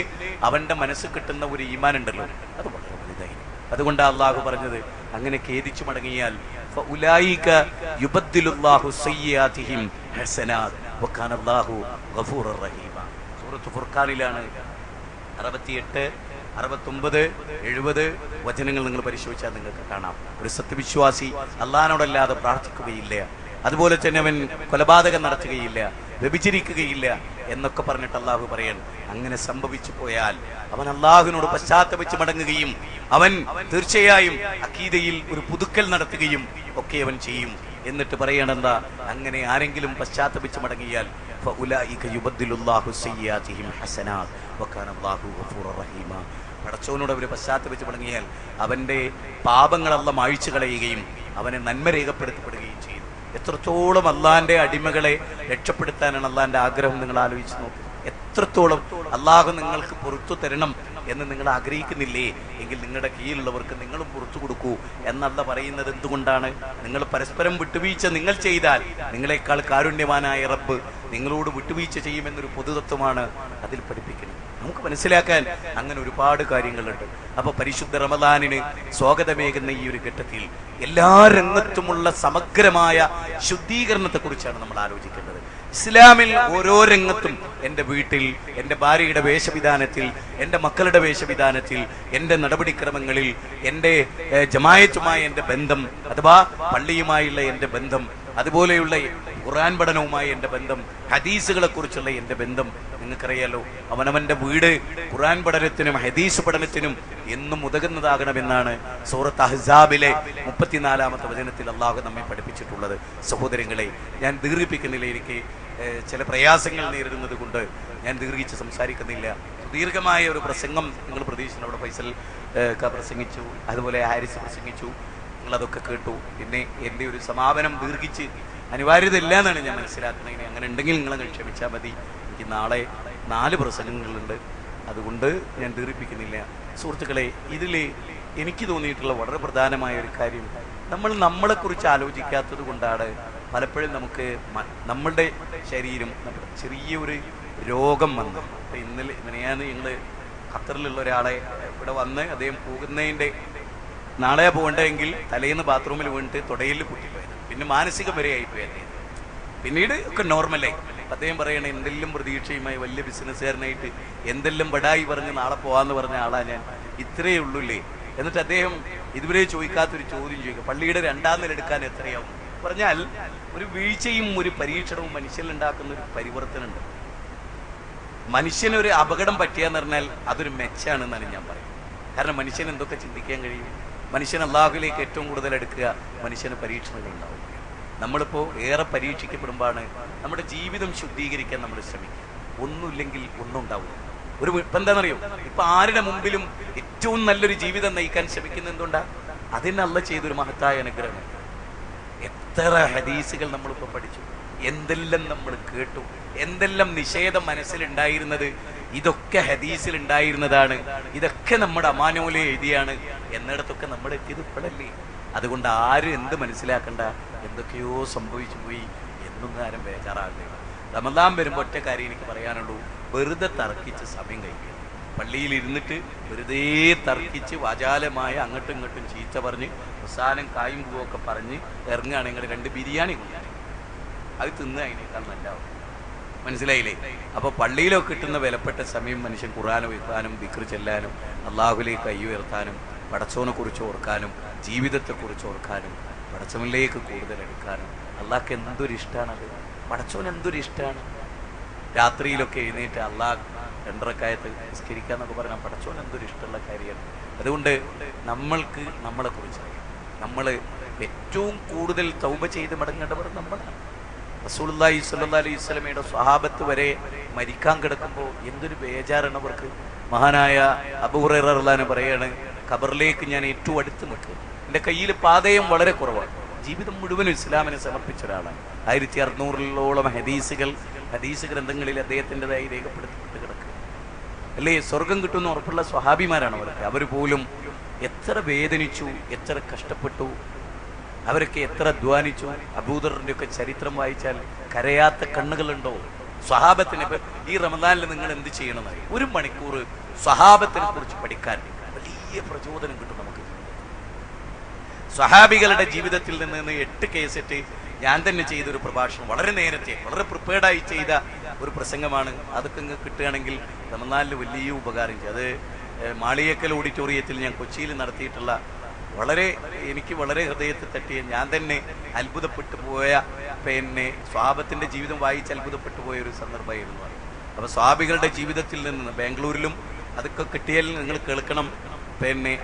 അവന്റെ മനസ്സ് കിട്ടുന്ന ഒരു ഈമാൻ ഉണ്ടല്ലോ, അത് വളരെ വലുതായി. അതുകൊണ്ട് അല്ലാഹു പറഞ്ഞത് അങ്ങനെ ഖേദിച്ചു മടങ്ങിയാൽ ഫഉലൈക യുബദ്ദിലുല്ലാഹു സയ്യിആതിഹിം ഹസനാത് വകാന അല്ലാഹു ഗഫൂറർ റഹീമ. സൂറത്ത് ഫുർഖാനിലാണ് 68, 69, 70 വചനങ്ങൾ നിങ്ങൾ പരിശോധിച്ചാൽ നിങ്ങൾക്ക് കാണാം. ഒരു സത്യവിശ്വാസി അല്ലാഹുവിനോടല്ലാതെ പ്രാർത്ഥിക്കുകയില്ല, അതുപോലെ തന്നെ അവൻ കൊലപാതകം നടത്തുകയില്ല, വ്യഭിചരിക്കുകയില്ല എന്നൊക്കെ പറഞ്ഞിട്ട് അല്ലാഹു പറയാൻ. അങ്ങനെ സംഭവിച്ചു പോയാൽ അവൻ അല്ലാഹുവിനോട് പശ്ചാത്തപിച്ച് മടങ്ങുകയും അവൻ തീർച്ചയായും അഖീദയിൽ ഒരു പുതുക്കൽ നടത്തുകയും ഒക്കെ അവൻ ചെയ്യും. എന്നിട്ട് പറയണെന്താ, അങ്ങനെ ആരെങ്കിലും പശ്ചാത്തപിച്ച് മടങ്ങിയാൽ ഫഉലൈക യുബദ്ദിലുല്ലാഹു സയ്യിആതിഹിം ഹസനാത് വകാന അല്ലാഹു ഗഫൂറർ റഹീമ. പടച്ചവനോട് അവർ പശ്ചാത്തപിച്ച് മടങ്ങിയാൽ അവന്റെ പാപങ്ങൾ അല്ലാഹു മായ്ച്ചു കളയുകയും അവനെ നന്മ രേഖപ്പെടുത്തപ്പെടുകയും ചെയ്യും. എത്രത്തോളം അള്ളാന്റെ അടിമകളെ രക്ഷപ്പെടുത്താനാണ് അള്ളാന്റെ ആഗ്രഹം. നിങ്ങൾ ആലോചിച്ച് നോക്കും. എത്രത്തോളം അള്ളാഹു നിങ്ങൾക്ക് പുറത്തു തരണം എന്ന് നിങ്ങൾ ആഗ്രഹിക്കുന്നില്ലേ എങ്കിൽ നിങ്ങളുടെ കീഴിലുള്ളവർക്ക് നിങ്ങളും പുറത്തു കൊടുക്കൂ എന്നല്ല പറയുന്നത്. എന്തുകൊണ്ടാണ്? നിങ്ങൾ പരസ്പരം വിട്ടുവീഴ്ച നിങ്ങൾ ചെയ്താൽ നിങ്ങളെക്കാൾ കാരുണ്യവാനായ റബ്ബ് നിങ്ങളോട് വിട്ടുവീഴ്ച ചെയ്യുമെന്നൊരു പൊതുതത്വമാണ് അതിൽ പഠിപ്പിക്കുന്നത്. നമുക്ക് മനസ്സിലാക്കാൻ അങ്ങനെ ഒരുപാട് കാര്യങ്ങളുണ്ട്. അപ്പൊ പരിശുദ്ധ റമദാനിന് സ്വാഗതമേകുന്ന ഈ ഒരു ഘട്ടത്തിൽ എല്ലാ രംഗത്തുമുള്ള സമഗ്രമായ ശുദ്ധീകരണത്തെ കുറിച്ചാണ് നമ്മൾ ആലോചിക്കേണ്ടത്. ഇസ്ലാമിൽ ഓരോ രംഗത്തും, എൻ്റെ വീട്ടിൽ, എൻ്റെ ഭാര്യയുടെ വേഷവിധാനത്തിൽ, എൻ്റെ മക്കളുടെ വേഷവിധാനത്തിൽ, എൻ്റെ നടപടിക്രമങ്ങളിൽ, എൻ്റെ ജമായത്തുമായ എൻ്റെ ബന്ധം അഥവാ പള്ളിയുമായുള്ള എൻ്റെ ബന്ധം, അതുപോലെയുള്ള ഖുർആൻ പഠനവുമായി എൻ്റെ ബന്ധം, ഹദീസുകളെ കുറിച്ചുള്ള എൻ്റെ ബന്ധം. നിങ്ങൾക്കറിയാലോ, അവനവന്റെ വീട് ഖുർആൻ പഠനത്തിനും ഹദീസ് പഠനത്തിനും എന്നും ഉതകുന്നതാകണമെന്നാണ് സൂറത്ത് അഹ്സാബിലെ 34-ാമത്തെ വചനത്തിൽ അള്ളാഹു നമ്മെ പഠിപ്പിച്ചിട്ടുള്ളത്. സഹോദരങ്ങളെ, ഞാൻ ദീർഘിപ്പിക്കുന്നില്ല. എനിക്ക് ചില പ്രയാസങ്ങൾ നേരിടുന്നത് കൊണ്ട് ഞാൻ ദീർഘിച്ച് സംസാരിക്കുന്നില്ല. ദീർഘമായ ഒരു പ്രസംഗം നിങ്ങൾ പ്രതീക്ഷിച്ചു. അവിടെ ഫൈസൽ പ്രസംഗിച്ചു, അതുപോലെ ഹാരിസ് പ്രസംഗിച്ചു, നിങ്ങളതൊക്കെ കേട്ടു. പിന്നെ എൻ്റെ ഒരു സമാപനം ദീർഘിച്ച് അനിവാര്യതയില്ല എന്നാണ് ഞാൻ മനസ്സിലാക്കുന്നത്. ഇനി അങ്ങനെ ഉണ്ടെങ്കിൽ നിങ്ങളെ ക്ഷമിച്ചാൽ മതി. എനിക്ക് നാളെ 4 പ്രസംഗങ്ങളുണ്ട്, അതുകൊണ്ട് ഞാൻ ദീർഘിപ്പിക്കുന്നില്ല. സുഹൃത്തുക്കളെ, ഇതിൽ എനിക്ക് തോന്നിയിട്ടുള്ള വളരെ പ്രധാനമായ ഒരു കാര്യം, നമ്മൾ നമ്മളെക്കുറിച്ച് ആലോചിക്കാത്തത് കൊണ്ടാണ് പലപ്പോഴും നമുക്ക് നമ്മളുടെ ശരീരം ചെറിയൊരു രോഗം വന്നു. അപ്പം ഇന്നലെ ഞങ്ങൾ ഖത്തറിലുള്ള ഒരാളെ ഇവിടെ വന്ന് അദ്ദേഹം പോകുന്നതിൻ്റെ നാളെ പോകണ്ടെങ്കിൽ തലേന്ന് ബാത്റൂമിൽ വീണിട്ട് തുടയിൽ പൊട്ടിപ്പോയത്, പിന്നെ മാനസികം വരെ ആയിപ്പോയി അദ്ദേഹം. പിന്നീട് ഒക്കെ നോർമലായി. അദ്ദേഹം പറയണേ, എന്തെല്ലാം പ്രതീക്ഷയുമായി വലിയ ബിസിനസ്സുകാരനായിട്ട് എന്തെല്ലാം ബടായി പറഞ്ഞ് നാളെ പോകാമെന്ന് പറഞ്ഞ ആളാ ഞാൻ. ഇത്രയേ ഉള്ളൂല്ലേ? എന്നിട്ട് അദ്ദേഹം ഇതുവരെ ചോദിക്കാത്തൊരു ചോദ്യം ചോദിക്കുക, പള്ളിയുടെ 2ാം നില എടുക്കാൻ എത്രയാവും? പറഞ്ഞാൽ ഒരു വീഴ്ചയും ഒരു പരീക്ഷണവും മനുഷ്യനുണ്ടാക്കുന്ന ഒരു പരിവർത്തനമുണ്ട്. മനുഷ്യനൊരു അപകടം പറ്റിയെന്ന് പറഞ്ഞാൽ അതൊരു മെച്ചാണെന്നാണ് ഞാൻ പറയുന്നത്. കാരണം മനുഷ്യൻ എന്തൊക്കെ ചിന്തിക്കാൻ കഴിയും? മനുഷ്യൻ അള്ളാഹുവിലേക്ക് ഏറ്റവും കൂടുതൽ എടുക്കുക, മനുഷ്യന് പരീക്ഷണങ്ങൾ ഉണ്ടാവും. നമ്മളിപ്പോൾ ഏറെ പരീക്ഷിക്കപ്പെടുമ്പോഴാണ് നമ്മുടെ ജീവിതം ശുദ്ധീകരിക്കാൻ നമ്മൾ ശ്രമിക്കുക. ഒന്നുമില്ലെങ്കിൽ ഒന്നും ഉണ്ടാവും. ഇപ്പം എന്താണെന്നറിയോ, ഇപ്പൊ ആരുടെ മുമ്പിലും ഏറ്റവും നല്ലൊരു ജീവിതം നയിക്കാൻ ശ്രമിക്കുന്ന എന്തുകൊണ്ടാ? അതിന് അള്ളാഹ് ചെയ്തൊരു മഹത്തായ അനുഗ്രഹം. എത്ര ഹദീസുകൾ നമ്മളിപ്പോ പഠിച്ചു, എന്തെല്ലാം നമ്മൾ കേട്ടു, എന്തെല്ലാം നിഷേധം മനസ്സിലുണ്ടായിരുന്നത് ഇതൊക്കെ ഹദീസിൽ ഉണ്ടായിരുന്നതാണ്, ഇതൊക്കെ നമ്മുടെ അമാനോലെ എഴുതിയാണ് എന്നിടത്തൊക്കെ നമ്മൾ എത്തിയത് ഇപ്പോഴല്ലേ. അതുകൊണ്ട് ആരും എന്ത് മനസ്സിലാക്കണ്ട, എന്തൊക്കെയോ സംഭവിച്ചു പോയി എന്നൊന്നും ആരും ബേജാറാകണ്ട. റമദാൻ വരുമ്പോൾ ഒറ്റ കാര്യം എനിക്ക് പറയാനുള്ളൂ, വെറുതെ തർക്കിച്ച് സമയം കഴിക്കുക. പള്ളിയിൽ ഇരുന്നിട്ട് വെറുതെ തർക്കിച്ച് വാചാലമായ അങ്ങോട്ടും ഇങ്ങോട്ടും ചീത്ത പറഞ്ഞ് അവസാനം കായും പൂവൊക്കെ പറഞ്ഞ് ഇറങ്ങുകയാണെങ്കിൽ 2 ബിരിയാണി കൊണ്ടുവരും, അത് തിന്ന് അതിനേക്കാൾ നല്ലതാവും. മനസ്സിലായില്ലേ? അപ്പൊ പള്ളിയിലൊക്കെ കിട്ടുന്ന വിലപ്പെട്ട സമയം മനുഷ്യൻ ഖുർആൻ ഓതാനും ദിക്ർ ചെല്ലാനും അള്ളാഹുലേക്ക് കൈ ഉയർത്താനും പടച്ചോനെ കുറിച്ച് ഓർക്കാനും ജീവിതത്തെക്കുറിച്ച് ഓർക്കാനും പടച്ചവനിലേക്ക് കൂടുതൽ എടുക്കാനും അള്ളാഹ്ക്ക് എന്തൊരു ഇഷ്ടമാണത്. പടച്ചോൻ എന്തൊരു ഇഷ്ടമാണ്. രാത്രിയിലൊക്കെ എഴുന്നേറ്റ് അള്ളാഹ് 2 റക്അത്ത് നിസ്കരിക്കാന്നൊക്കെ പറഞ്ഞാൽ പടച്ചോൻ എന്തൊരു ഇഷ്ടമുള്ള കാര്യമാണ്. അതുകൊണ്ട് നമ്മൾക്ക് നമ്മളെ കുറിച്ച് അറിയാം. നമ്മൾ ഏറ്റവും കൂടുതൽ തൗബ ചെയ്ത് മടങ്ങേണ്ടവർ നമ്മളാണ്. റസൂലുള്ളാഹി സ്വല്ലല്ലാഹു അലൈഹി വസല്ലമയുടെ സ്വഹാബത്ത് വരെ മരിക്കാൻ കിടക്കുമ്പോൾ എന്തൊരു ബേജാറാണ് അവർക്ക്. മഹാനായ അബൂ ഹുറൈറ റളിയല്ലാഹു അൻഹു പറയാണ്, ഖബറിലേക്ക് ഞാൻ ഏറ്റവും അടുത്ത് നിൽക്കും, എൻ്റെ കയ്യിൽ പാതയം വളരെ കുറവാണ്. ജീവിതം മുഴുവനും ഇസ്ലാമിനെ സമർപ്പിച്ച ഒരാളാണ്. 1600-ഓളം ഹദീസ് ഗ്രന്ഥങ്ങളിൽ അദ്ദേഹത്തിൻ്റെതായി രേഖപ്പെടുത്തപ്പെട്ട് കിടക്കുക അല്ലേ. സ്വർഗം കിട്ടുന്ന ഉറപ്പുള്ള സ്വഹാബിമാരാണ് അവരൊക്കെ. അവർ പോലും എത്ര വേദനിച്ചു, എത്ര കഷ്ടപ്പെട്ടു, അവരൊക്കെ എത്ര അധ്വാനിച്ചു. അബൂദറിന്റെ ഒക്കെ ചരിത്രം വായിച്ചാൽ കരയാത്ത കണ്ണുകളുണ്ടോ? സ്വഹാബത്തിനെ ഈ റമദാനിൽ നിങ്ങൾ എന്ത് ചെയ്യണമെന്നായി 1 മണിക്കൂർ സ്വഹാബത്തിനെ കുറിച്ച് പഠിക്കാൻ വലിയ പ്രചോദനം കിട്ടും നമുക്ക്. സ്വഹാബികളുടെ ജീവിതത്തിൽ നിന്ന് 8 കേസറ്റ് ഞാൻ തന്നെ ചെയ്തൊരു പ്രഭാഷണം, വളരെ നേരത്തെ വളരെ പ്രിപ്പയർഡായി ചെയ്ത ഒരു പ്രസംഗമാണ്. അതൊക്കെ ഇങ്ങ് കിട്ടുകയാണെങ്കിൽ റമദാനിൽ വലിയ ഉപകാരം ചെയ്യും. അത് മാളിയേക്കൽ ഓഡിറ്റോറിയത്തിൽ ഞാൻ കൊച്ചിയിൽ നടത്തിയിട്ടുള്ള എനിക്ക് വളരെ ഹൃദയത്തിൽ തട്ടിയ, ഞാൻ തന്നെ അത്ഭുതപ്പെട്ടു പോയ, സ്വഹാബത്തിന്റെ ജീവിതം വായിച്ച് അത്ഭുതപ്പെട്ടു പോയ ഒരു സന്ദർഭമായിരുന്നു. അപ്പൊ സ്വഹാബികളുടെ ജീവിതത്തിൽ നിന്ന് ബാംഗ്ലൂരിലും അതൊക്കെ കിട്ടിയാൽ നിങ്ങൾ കേൾക്കണം.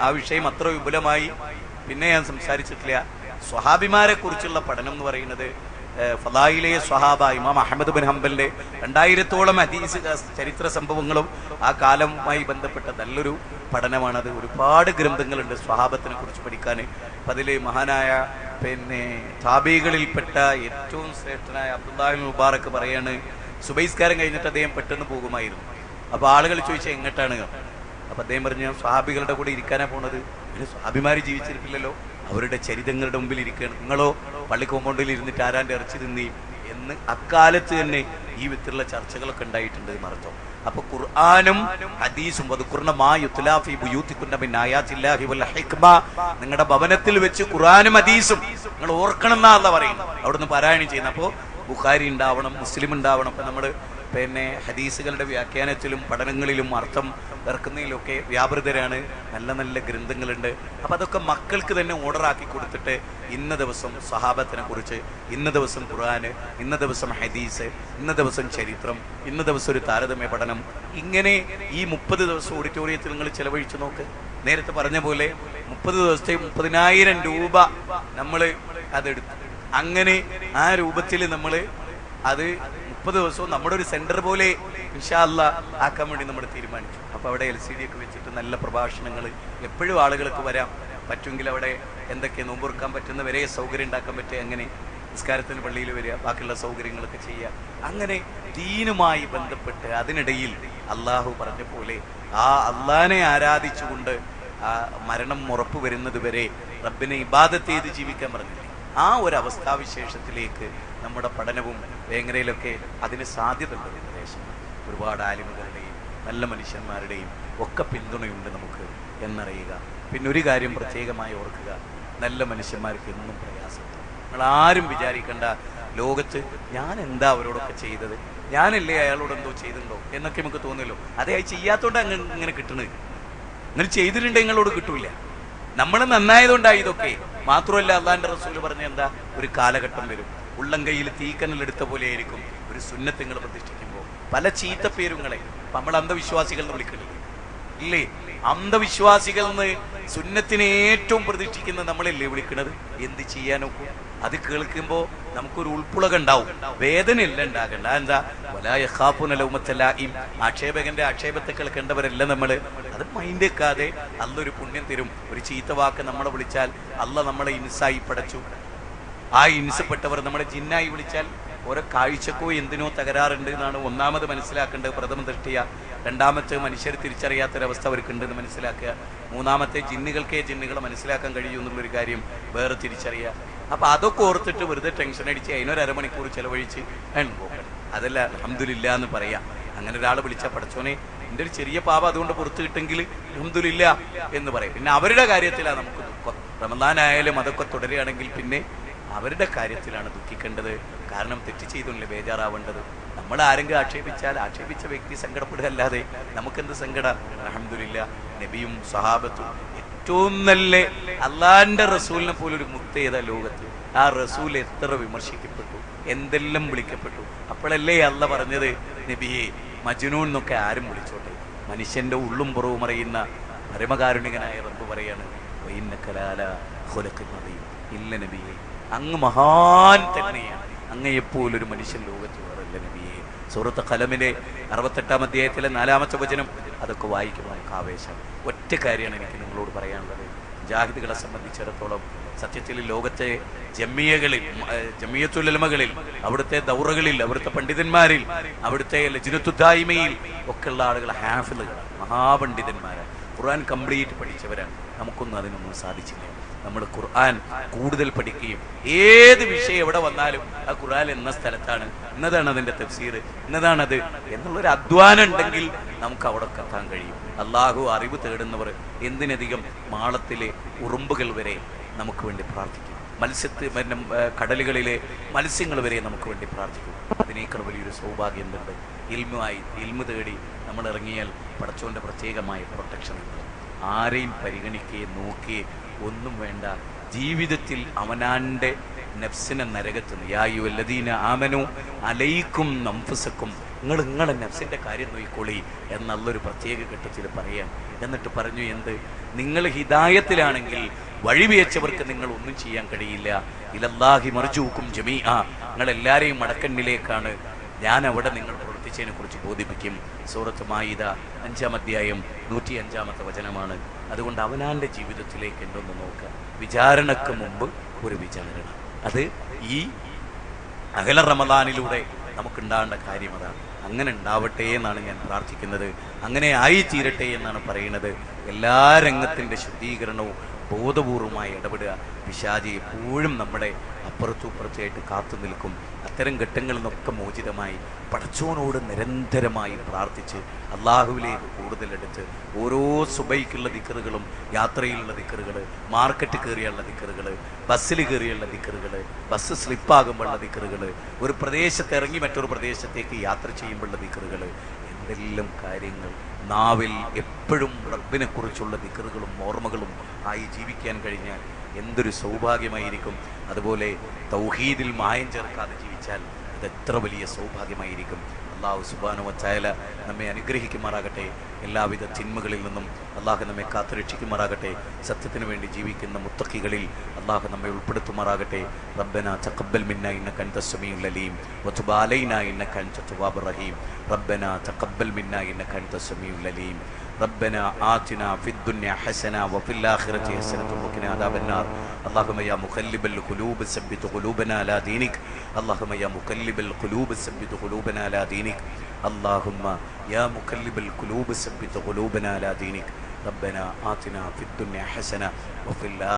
ആ വിഷയം അത്ര വിപുലമായി പിന്നെ ഞാൻ സംസാരിച്ചിട്ടില്ല. സ്വഹാബിമാരെ കുറിച്ചുള്ള പഠനം എന്ന് പറയുന്നത് ഫളായിലെ സ്വഹാബ ഇമാം അഹ്മദ് ബിൻ ഹംബലിന്റെ 2000-ഓളം ഹദീസ് ചരിത്ര സംഭവങ്ങളും ആ കാലവുമായി ബന്ധപ്പെട്ട നല്ലൊരു പഠനമാണത്. ഒരുപാട് ഗ്രന്ഥങ്ങളുണ്ട് സ്വഹാബത്തിനെ കുറിച്ച് പഠിക്കാൻ. അപ്പം അതിൽ മഹാനായ താബീകളിൽപ്പെട്ട ഏറ്റവും ശ്രേഷ്ഠനായ അബ്ദുല്ലാഹി മുബാറക്ക് പറയാണ്, സുബൈസ്കാരം കഴിഞ്ഞിട്ട് അദ്ദേഹം പെട്ടെന്ന് പോകുമായിരുന്നു. അപ്പോൾ ആളുകൾ ചോദിച്ചാൽ എങ്ങോട്ടാണ്? അപ്പം അദ്ദേഹം പറഞ്ഞു, ഞാൻ സ്വഹാബികളുടെ കൂടെ ഇരിക്കാനാണ് പോണത്. പിന്നെ സ്വഹാബിമാർ ജീവിച്ചിരിക്കില്ലല്ലോ, അവരുടെ ചരിതങ്ങളുടെ മുമ്പിൽ ഇരിക്കുകയാണ്. നിങ്ങളോ പള്ളി കോമ്പൗണ്ടിൽ ഇരുന്നിട്ട് ആരാൻ്റെ ഇറച്ചി തിന്നി എന്ന് അക്കാലത്ത് തന്നെ ഈ വിധത്തിലുള്ള ചർച്ചകളൊക്കെ ഉണ്ടായിട്ടുണ്ട് എന്നർത്ഥം. അപ്പൊ ഖുർആനും ഹദീസും നിങ്ങളുടെ ഭവനത്തിൽ വെച്ച് ഖുർആനും ഹദീസും നിങ്ങൾ ഓർക്കണം എന്നാ അല്ലാഹ് പറയുന്നത്. അവിടുന്ന് പാരായണം ചെയ്യുന്നത്. അപ്പോൾ ബുഖാരി ഉണ്ടാവണം, മുസ്ലിം ഉണ്ടാവണം. അപ്പൊ നമ്മൾ ഹദീസുകളുടെ വ്യാഖ്യാനത്തിലും പഠനങ്ങളിലും അർത്ഥം ഇറക്കുന്നതിലൊക്കെ വ്യാപൃതരാണ്. നല്ല നല്ല ഗ്രന്ഥങ്ങളുണ്ട്. അപ്പം അതൊക്കെ മക്കൾക്ക് തന്നെ ഓർഡറാക്കി കൊടുത്തിട്ട് ഇന്ന ദിവസം സഹാബത്തിനെ കുറിച്ച്, ഇന്ന ദിവസം ഖുർആന്, ഇന്ന ദിവസം ഹദീസ്, ഇന്ന ദിവസം ചരിത്രം, ഇന്ന ദിവസം ഒരു താരതമ്യ പഠനം, ഇങ്ങനെ ഈ 30 ദിവസം ഓഡിറ്റോറിയത്തിൽ നിങ്ങൾ ചെലവഴിച്ചു നോക്ക്. നേരത്തെ പറഞ്ഞ പോലെ 30 ദിവസത്തെ 30,000 രൂപ നമ്മൾ അതെടുത്തു. അങ്ങനെ ആ രൂപത്തിൽ നമ്മൾ അത് 30 ദിവസവും നമ്മുടെ ഒരു സെന്റർ പോലെ ഇൻഷാ അല്ലാഹ് ആക്കാൻ വേണ്ടി നമ്മൾ തീരുമാനിച്ചു. അപ്പോൾ അവിടെ LCD ഒക്കെ വെച്ചിട്ട് നല്ല പ്രഭാഷണങ്ങൾ, എപ്പോഴും ആളുകൾക്ക് വരാം. പറ്റുമെങ്കിൽ അവിടെ എന്തൊക്കെ നോമ്പുറക്കാൻ പറ്റുന്ന വരെ സൗകര്യം ഉണ്ടാക്കാൻ പറ്റുക, അങ്ങനെ നിസ്കാരത്തിന് പള്ളിയിൽ വരിക, ബാക്കിയുള്ള സൗകര്യങ്ങളൊക്കെ ചെയ്യുക. അങ്ങനെ ദീനുമായി ബന്ധപ്പെട്ട് അതിനിടയിൽ അള്ളാഹു പറഞ്ഞ പോലെ ആ അള്ളാഹിനെ ആരാധിച്ചുകൊണ്ട് ആ മരണം ഉറപ്പ് വരുന്നത് വരെ റബ്ബിനെ ഇബാദത്ത് ചെയ്ത് ജീവിക്കാൻ പറഞ്ഞില്ലേ, ആ ഒരു അവസ്ഥാവിശേഷത്തിലേക്ക് നമ്മുടെ പഠനവും വേങ്ങരയിലൊക്കെ അതിന് സാധ്യതയുണ്ട്. പ്രദേശം ഒരുപാട് ആലിമുകളുടെയും നല്ല മനുഷ്യന്മാരുടെയും ഒക്കെ പിന്തുണയുണ്ട് നമുക്ക് എന്നറിയുക. പിന്നെ ഒരു കാര്യം പ്രത്യേകമായി ഓർക്കുക, നല്ല മനുഷ്യന്മാർക്ക് എന്നും പ്രയാസം. നിങ്ങളാരും വിചാരിക്കേണ്ട ലോകത്ത് ഞാൻ എന്താ അവരോടൊക്കെ ചെയ്തത്, ഞാനല്ലേ അയാളോട് എന്തോ ചെയ്തിട്ടുണ്ടോ എന്നൊക്കെ നമുക്ക് തോന്നുമല്ലോ. അതേ ചെയ്യാത്തോണ്ട് ഇങ്ങനെ കിട്ടണത്. നിങ്ങൾ ചെയ്തിട്ടുണ്ടെങ്കിൽ നിങ്ങളോട് കിട്ടൂല. നമ്മൾ നന്നായതുകൊണ്ടായി ഇതൊക്കെ. മാത്രമല്ല അള്ളാന്റെ റസൂല് പറഞ്ഞ എന്താ, ഒരു കാലഘട്ടം വരും, ഉള്ളം കയ്യിൽ തീക്കനലെടുത്ത പോലെ ആയിരിക്കും ഒരു സുന്നത്ത് നിങ്ങൾ പ്രതിഷ്ഠിക്കുമ്പോൾ. പല ചീത്ത പേരുങ്ങളെ നമ്മൾ അന്ധവിശ്വാസികൾ എന്ന് വിളിക്കുന്നില്ല ഇല്ലേ? അന്ധവിശ്വാസികൾ എന്ന് സുന്നത്തിനെ ഏറ്റവും പ്രതിഷ്ഠിക്കുന്ന നമ്മളല്ലേ വിളിക്കുന്നത്? എന്ത് ചെയ്യാനൊക്കെ അത് കേൾക്കുമ്പോ നമുക്കൊരു ഉൾപ്പുളക ഉണ്ടാവും, വേദനയല്ല ഉണ്ടാകണ്ട. എന്താ വലായഖാഫുനലൗമത്തലാഇം, ആക്ഷേപകന്റെ ആക്ഷേപത്തെ കേൾക്കേണ്ടവരല്ല നമ്മള്. അത് മൈൻഡ് വെക്കാതെ അല്ല ഒരു പുണ്യം തരും. ഒരു ചീത്ത വാക്ക് നമ്മളെ വിളിച്ചാൽ അല്ല നമ്മളെ ഇൻസായി പടച്ചു. ആ ഇൻസപ്പെട്ടവർ നമ്മളെ ജിന്നായി വിളിച്ചാൽ ഓരോ കാഴ്ചക്കോ എന്തിനോ തകരാറുണ്ട് എന്നാണ് ഒന്നാമത് മനസ്സിലാക്കേണ്ടത്. പ്രഥമ ദൃഷ്ടിയ. രണ്ടാമത്തെ മനുഷ്യർ തിരിച്ചറിയാത്തൊരവസ്ഥ അവർക്കുണ്ടെന്ന് മനസ്സിലാക്കുക. മൂന്നാമത്തെ ജിന്നുകൾക്കേ ജിന്നുകളെ മനസ്സിലാക്കാൻ കഴിയൂ എന്നുള്ളൊരു കാര്യം വേറെ തിരിച്ചറിയുക. അപ്പൊ അതൊക്കെ ഓർത്തിട്ട് വെറുതെ ടെൻഷൻ അടിച്ച് അതിനൊരു അരമണിക്കൂർ ചെലവഴിച്ച് പോകണം. അതല്ല അൽഹംദുലില്ലാ എന്ന് പറയാം. അങ്ങനെ ഒരാൾ വിളിച്ച പടച്ചോനെ എൻ്റെ ഒരു ചെറിയ പാപം അതുകൊണ്ട് പുറത്തു കിട്ടെങ്കിൽ അൽഹംദുലില്ലാ എന്ന് പറയും. പിന്നെ അവരുടെ കാര്യത്തിലാണ് നമുക്ക് ദുഃഖം. റമദാനായാലും അതൊക്കെ തുടരുകയാണെങ്കിൽ പിന്നെ അവരുടെ കാര്യത്തിലാണ് ദുഃഖിക്കേണ്ടത്. കാരണം തെറ്റ് ചെയ്തൊന്നുമില്ല ബേജാറാവേണ്ടത്. നമ്മൾ ആരെങ്കിലും ആക്ഷേപിച്ചാൽ ആക്ഷേപിച്ച വ്യക്തി സങ്കടപ്പെടുക അല്ലാതെ നമുക്കെന്ത് സങ്കടം? അൽഹംദുലില്ലാ. നബിയും സഹാബത്തും ഏറ്റവും നല്ല അള്ളാന്റെ റസൂലിനെ പോലെ ഒരു മുത്തേത ലോകത്ത്. ആ റസൂൽ എത്ര വിമർശിക്കപ്പെട്ടു, എന്തെല്ലാം വിളിക്കപ്പെട്ടു. അപ്പോഴല്ലേ അല്ല പറഞ്ഞത്, നബിയെ മജ്നൂൻ എന്നൊക്കെ ആരും വിളിച്ചോട്ടെ, മനുഷ്യന്റെ ഉള്ളും പുറവും അറിയുന്ന പരമകാരുണികനായ റബ്ബ് പറയാണ്, ഇല്ല നബിയെ, അങ്ങ് മഹാൻ തന്നെയാണ്, അങ്ങയെപ്പോലൊരു മനുഷ്യൻ ലോകത്ത് വേറല്ല നബിയെ. സൂറത്ത് ഖലമിലെ 68-ാം അധ്യായത്തിലെ 4-ാമത്തെ വചനം അതൊക്കെ വായിക്കുമ്പോൾ നമുക്ക് ആവേശം. ഒറ്റ കാര്യമാണ് എനിക്ക് നിങ്ങളോട് പറയാനുള്ളത്. മുജാഹിദുകളെ സംബന്ധിച്ചിടത്തോളം സത്യത്തിൽ ലോകത്തെ ജമിയത്തുൽ ഉലമകളിൽ, അവിടുത്തെ ദൗറകളിൽ, അവിടുത്തെ പണ്ഡിതന്മാരിൽ, അവിടുത്തെ ലജ്നത്തുദ്ദായിമയിൽ ഒക്കെ ഉള്ള ആളുകൾ ഹാഫിളുകൾ, മഹാപണ്ഡിതന്മാരാണ്, ഖുർആൻ കംപ്ലീറ്റ് പഠിച്ചവരാണ്. നമുക്കൊന്നും അതിനൊന്നും സാധിച്ചില്ല. നമ്മൾ ഖുർആൻ കൂടുതൽ പഠിക്കുകയും ഏത് വിഷയം എവിടെ വന്നാലും ആ ഖുർആൻ എന്ന സ്ഥലത്താണ്, ഇന്നതാണ് അതിന്റെ തഫ്സീർ, ഇന്നതാണത് എന്നുള്ളൊരു അധ്വാനം ഉണ്ടെങ്കിൽ നമുക്ക് അവിടെ എത്താൻ കഴിയും. അള്ളാഹു അറിവ് തേടുന്നവർ എന്തിനധികം മാളത്തിലെ ഉറുമ്പുകൾ വരെ നമുക്ക് വേണ്ടി പ്രാർത്ഥിക്കും. കടലുകളിലെ മത്സ്യങ്ങൾ വരെ നമുക്ക് വേണ്ടി പ്രാർത്ഥിക്കും. അതിനേക്കാൾ വലിയൊരു സൗഭാഗ്യം എന്തുണ്ട്? ഇൽമു തേടി നമ്മൾ ഇറങ്ങിയാൽ പടച്ചോന്റെ പ്രത്യേകമായ പ്രൊട്ടക്ഷൻ ഉണ്ട്. ആരെയും പരിഗണിക്കുകയും നോക്കുകയും ഒന്നും വേണ്ട. ജീവിതത്തിൽ അവനാന്റെ നഫ്സിനെ നരകത്തുന്നു. യാ അയ്യുഹല്ലദീന ആമനൂ അലൈക്കും അൻഫുസക്കും, നിങ്ങളെ നഫ്സിന്റെ കാര്യം നോക്കിക്കോളി എന്നുള്ളൊരു പ്രത്യേക ഘട്ടത്തിൽ പറയാം. എന്നിട്ട് പറഞ്ഞു, എന്ത്? നിങ്ങൾ ഹിദായത്തിലാണെങ്കിൽ വഴിവെച്ചവർക്ക് നിങ്ങൾ ഒന്നും ചെയ്യാൻ കഴിയില്ല. ഇലല്ലാഹി മർജൂക്കും ജമീഅ, നിങ്ങൾ എല്ലാവരെയും മടക്കന്നിലേക്കാണ്, ഞാൻ അവിടെ നിങ്ങൾ പ്രവർത്തിച്ചതിനെ കുറിച്ച് ബോധിപ്പിക്കും. സൂറത്ത് മാഇദ 5-ാം അധ്യായം 105-ാമത്തെ വചനമാണ്. അതുകൊണ്ട് അവനാന്റെ ജീവിതത്തിലേക്ക് എന്തൊന്ന് നോക്കുക. വിചാരണക്ക് മുമ്പ് ഒരു വിചാരണ, അത് ഈ അഹല റമദാനിലൂടെ നമുക്കുണ്ടാകേണ്ട കാര്യം അതാണ്. അങ്ങനെ ഉണ്ടാവട്ടെ എന്നാണ് ഞാൻ പ്രാർത്ഥിക്കുന്നത്. അങ്ങനെ ആയിത്തീരട്ടെ എന്നാണ് പറയുന്നത്. എല്ലാ രംഗത്തിൻ്റെ ശുദ്ധീകരണവും ബോധപൂർവമായി ഇടപെടുക. പിശാചി എപ്പോഴും നമ്മുടെ അപ്പുറത്തുപ്പുറത്തായിട്ട് കാത്തു നിൽക്കും. അത്തരം ഘട്ടങ്ങളിൽ നിന്നൊക്കെ മോചിതമായി പടച്ചോനോട് നിരന്തരമായി പ്രാർത്ഥിച്ച് അള്ളാഹുവിലേക്ക് കൂടുതലെടുത്ത് ഓരോ സുബൈക്കുള്ള ദിക്കറുകളും, യാത്രയിലുള്ള ദിക്കറുകൾ, മാർക്കറ്റ് കയറിയുള്ള ദിക്കറുകൾ, ബസ്സിൽ കയറിയുള്ള ദിക്കറുകൾ, ബസ് സ്ലിപ്പാകുമ്പോഴുള്ള ദിക്കറുകൾ, ഒരു പ്രദേശത്ത് ഇറങ്ങി മറ്റൊരു പ്രദേശത്തേക്ക് യാത്ര ചെയ്യുമ്പോഴുള്ള ദിക്കറുകൾ, എന്തെല്ലാം കാര്യങ്ങൾ. നാവിൽ എപ്പോഴും റബ്ബിനെ കുറിച്ചുള്ള ദിക്കറുകളും ഓർമ്മകളും ആയി ജീവിക്കാൻ കഴിഞ്ഞാൽ എന്തൊരു സൗഭാഗ്യമായിരിക്കും. അതുപോലെ തൗഹീദിൽ മായം ചേർക്കാതെ ജീവിച്ചാൽ അതെത്ര വലിയ സൗഭാഗ്യമായിരിക്കും. അള്ളാഹു സുബ്ഹാനഹു വ തആല നമ്മെ അനുഗ്രഹിക്കുമാറാകട്ടെ. എല്ലാവിധ തിന്മകളിൽ നിന്നും അള്ളാഹു നമ്മെ കാത്തുരക്ഷിക്കുമാറാകട്ടെ. സത്യത്തിന് വേണ്ടി ജീവിക്കുന്ന മുത്തഖികളിൽ അള്ളാഹു നമ്മെ ഉൾപ്പെടുത്തുമാറാകട്ടെ. റബ്ബനാ തഖബ്ബൽ മിന്നാ ഇന്നക അൻതസ് സമീഉൽ അലീം വതുബ് അലൈനാ ഇന്നക അൻതത് തവ്വാബുർ റഹീം. റബ്ബനാ തഖബ്ബൽ മിന്നാ ഇന്നക അൻതസ് സമീഉൽ അലീം. ربنا آتنا في الدنيا حسنة وفي الآخرة حسنة وقنا عذاب النار. اللهم يا مقلب القلوب ثبت قلوبنا على دينك. اللهم يا مقلب القلوب ثبت قلوبنا على دينك. اللهم يا مقلب القلوب ثبت قلوبنا على دينك. ربنا آتنا في الدنيا حسنة وفي الآخرة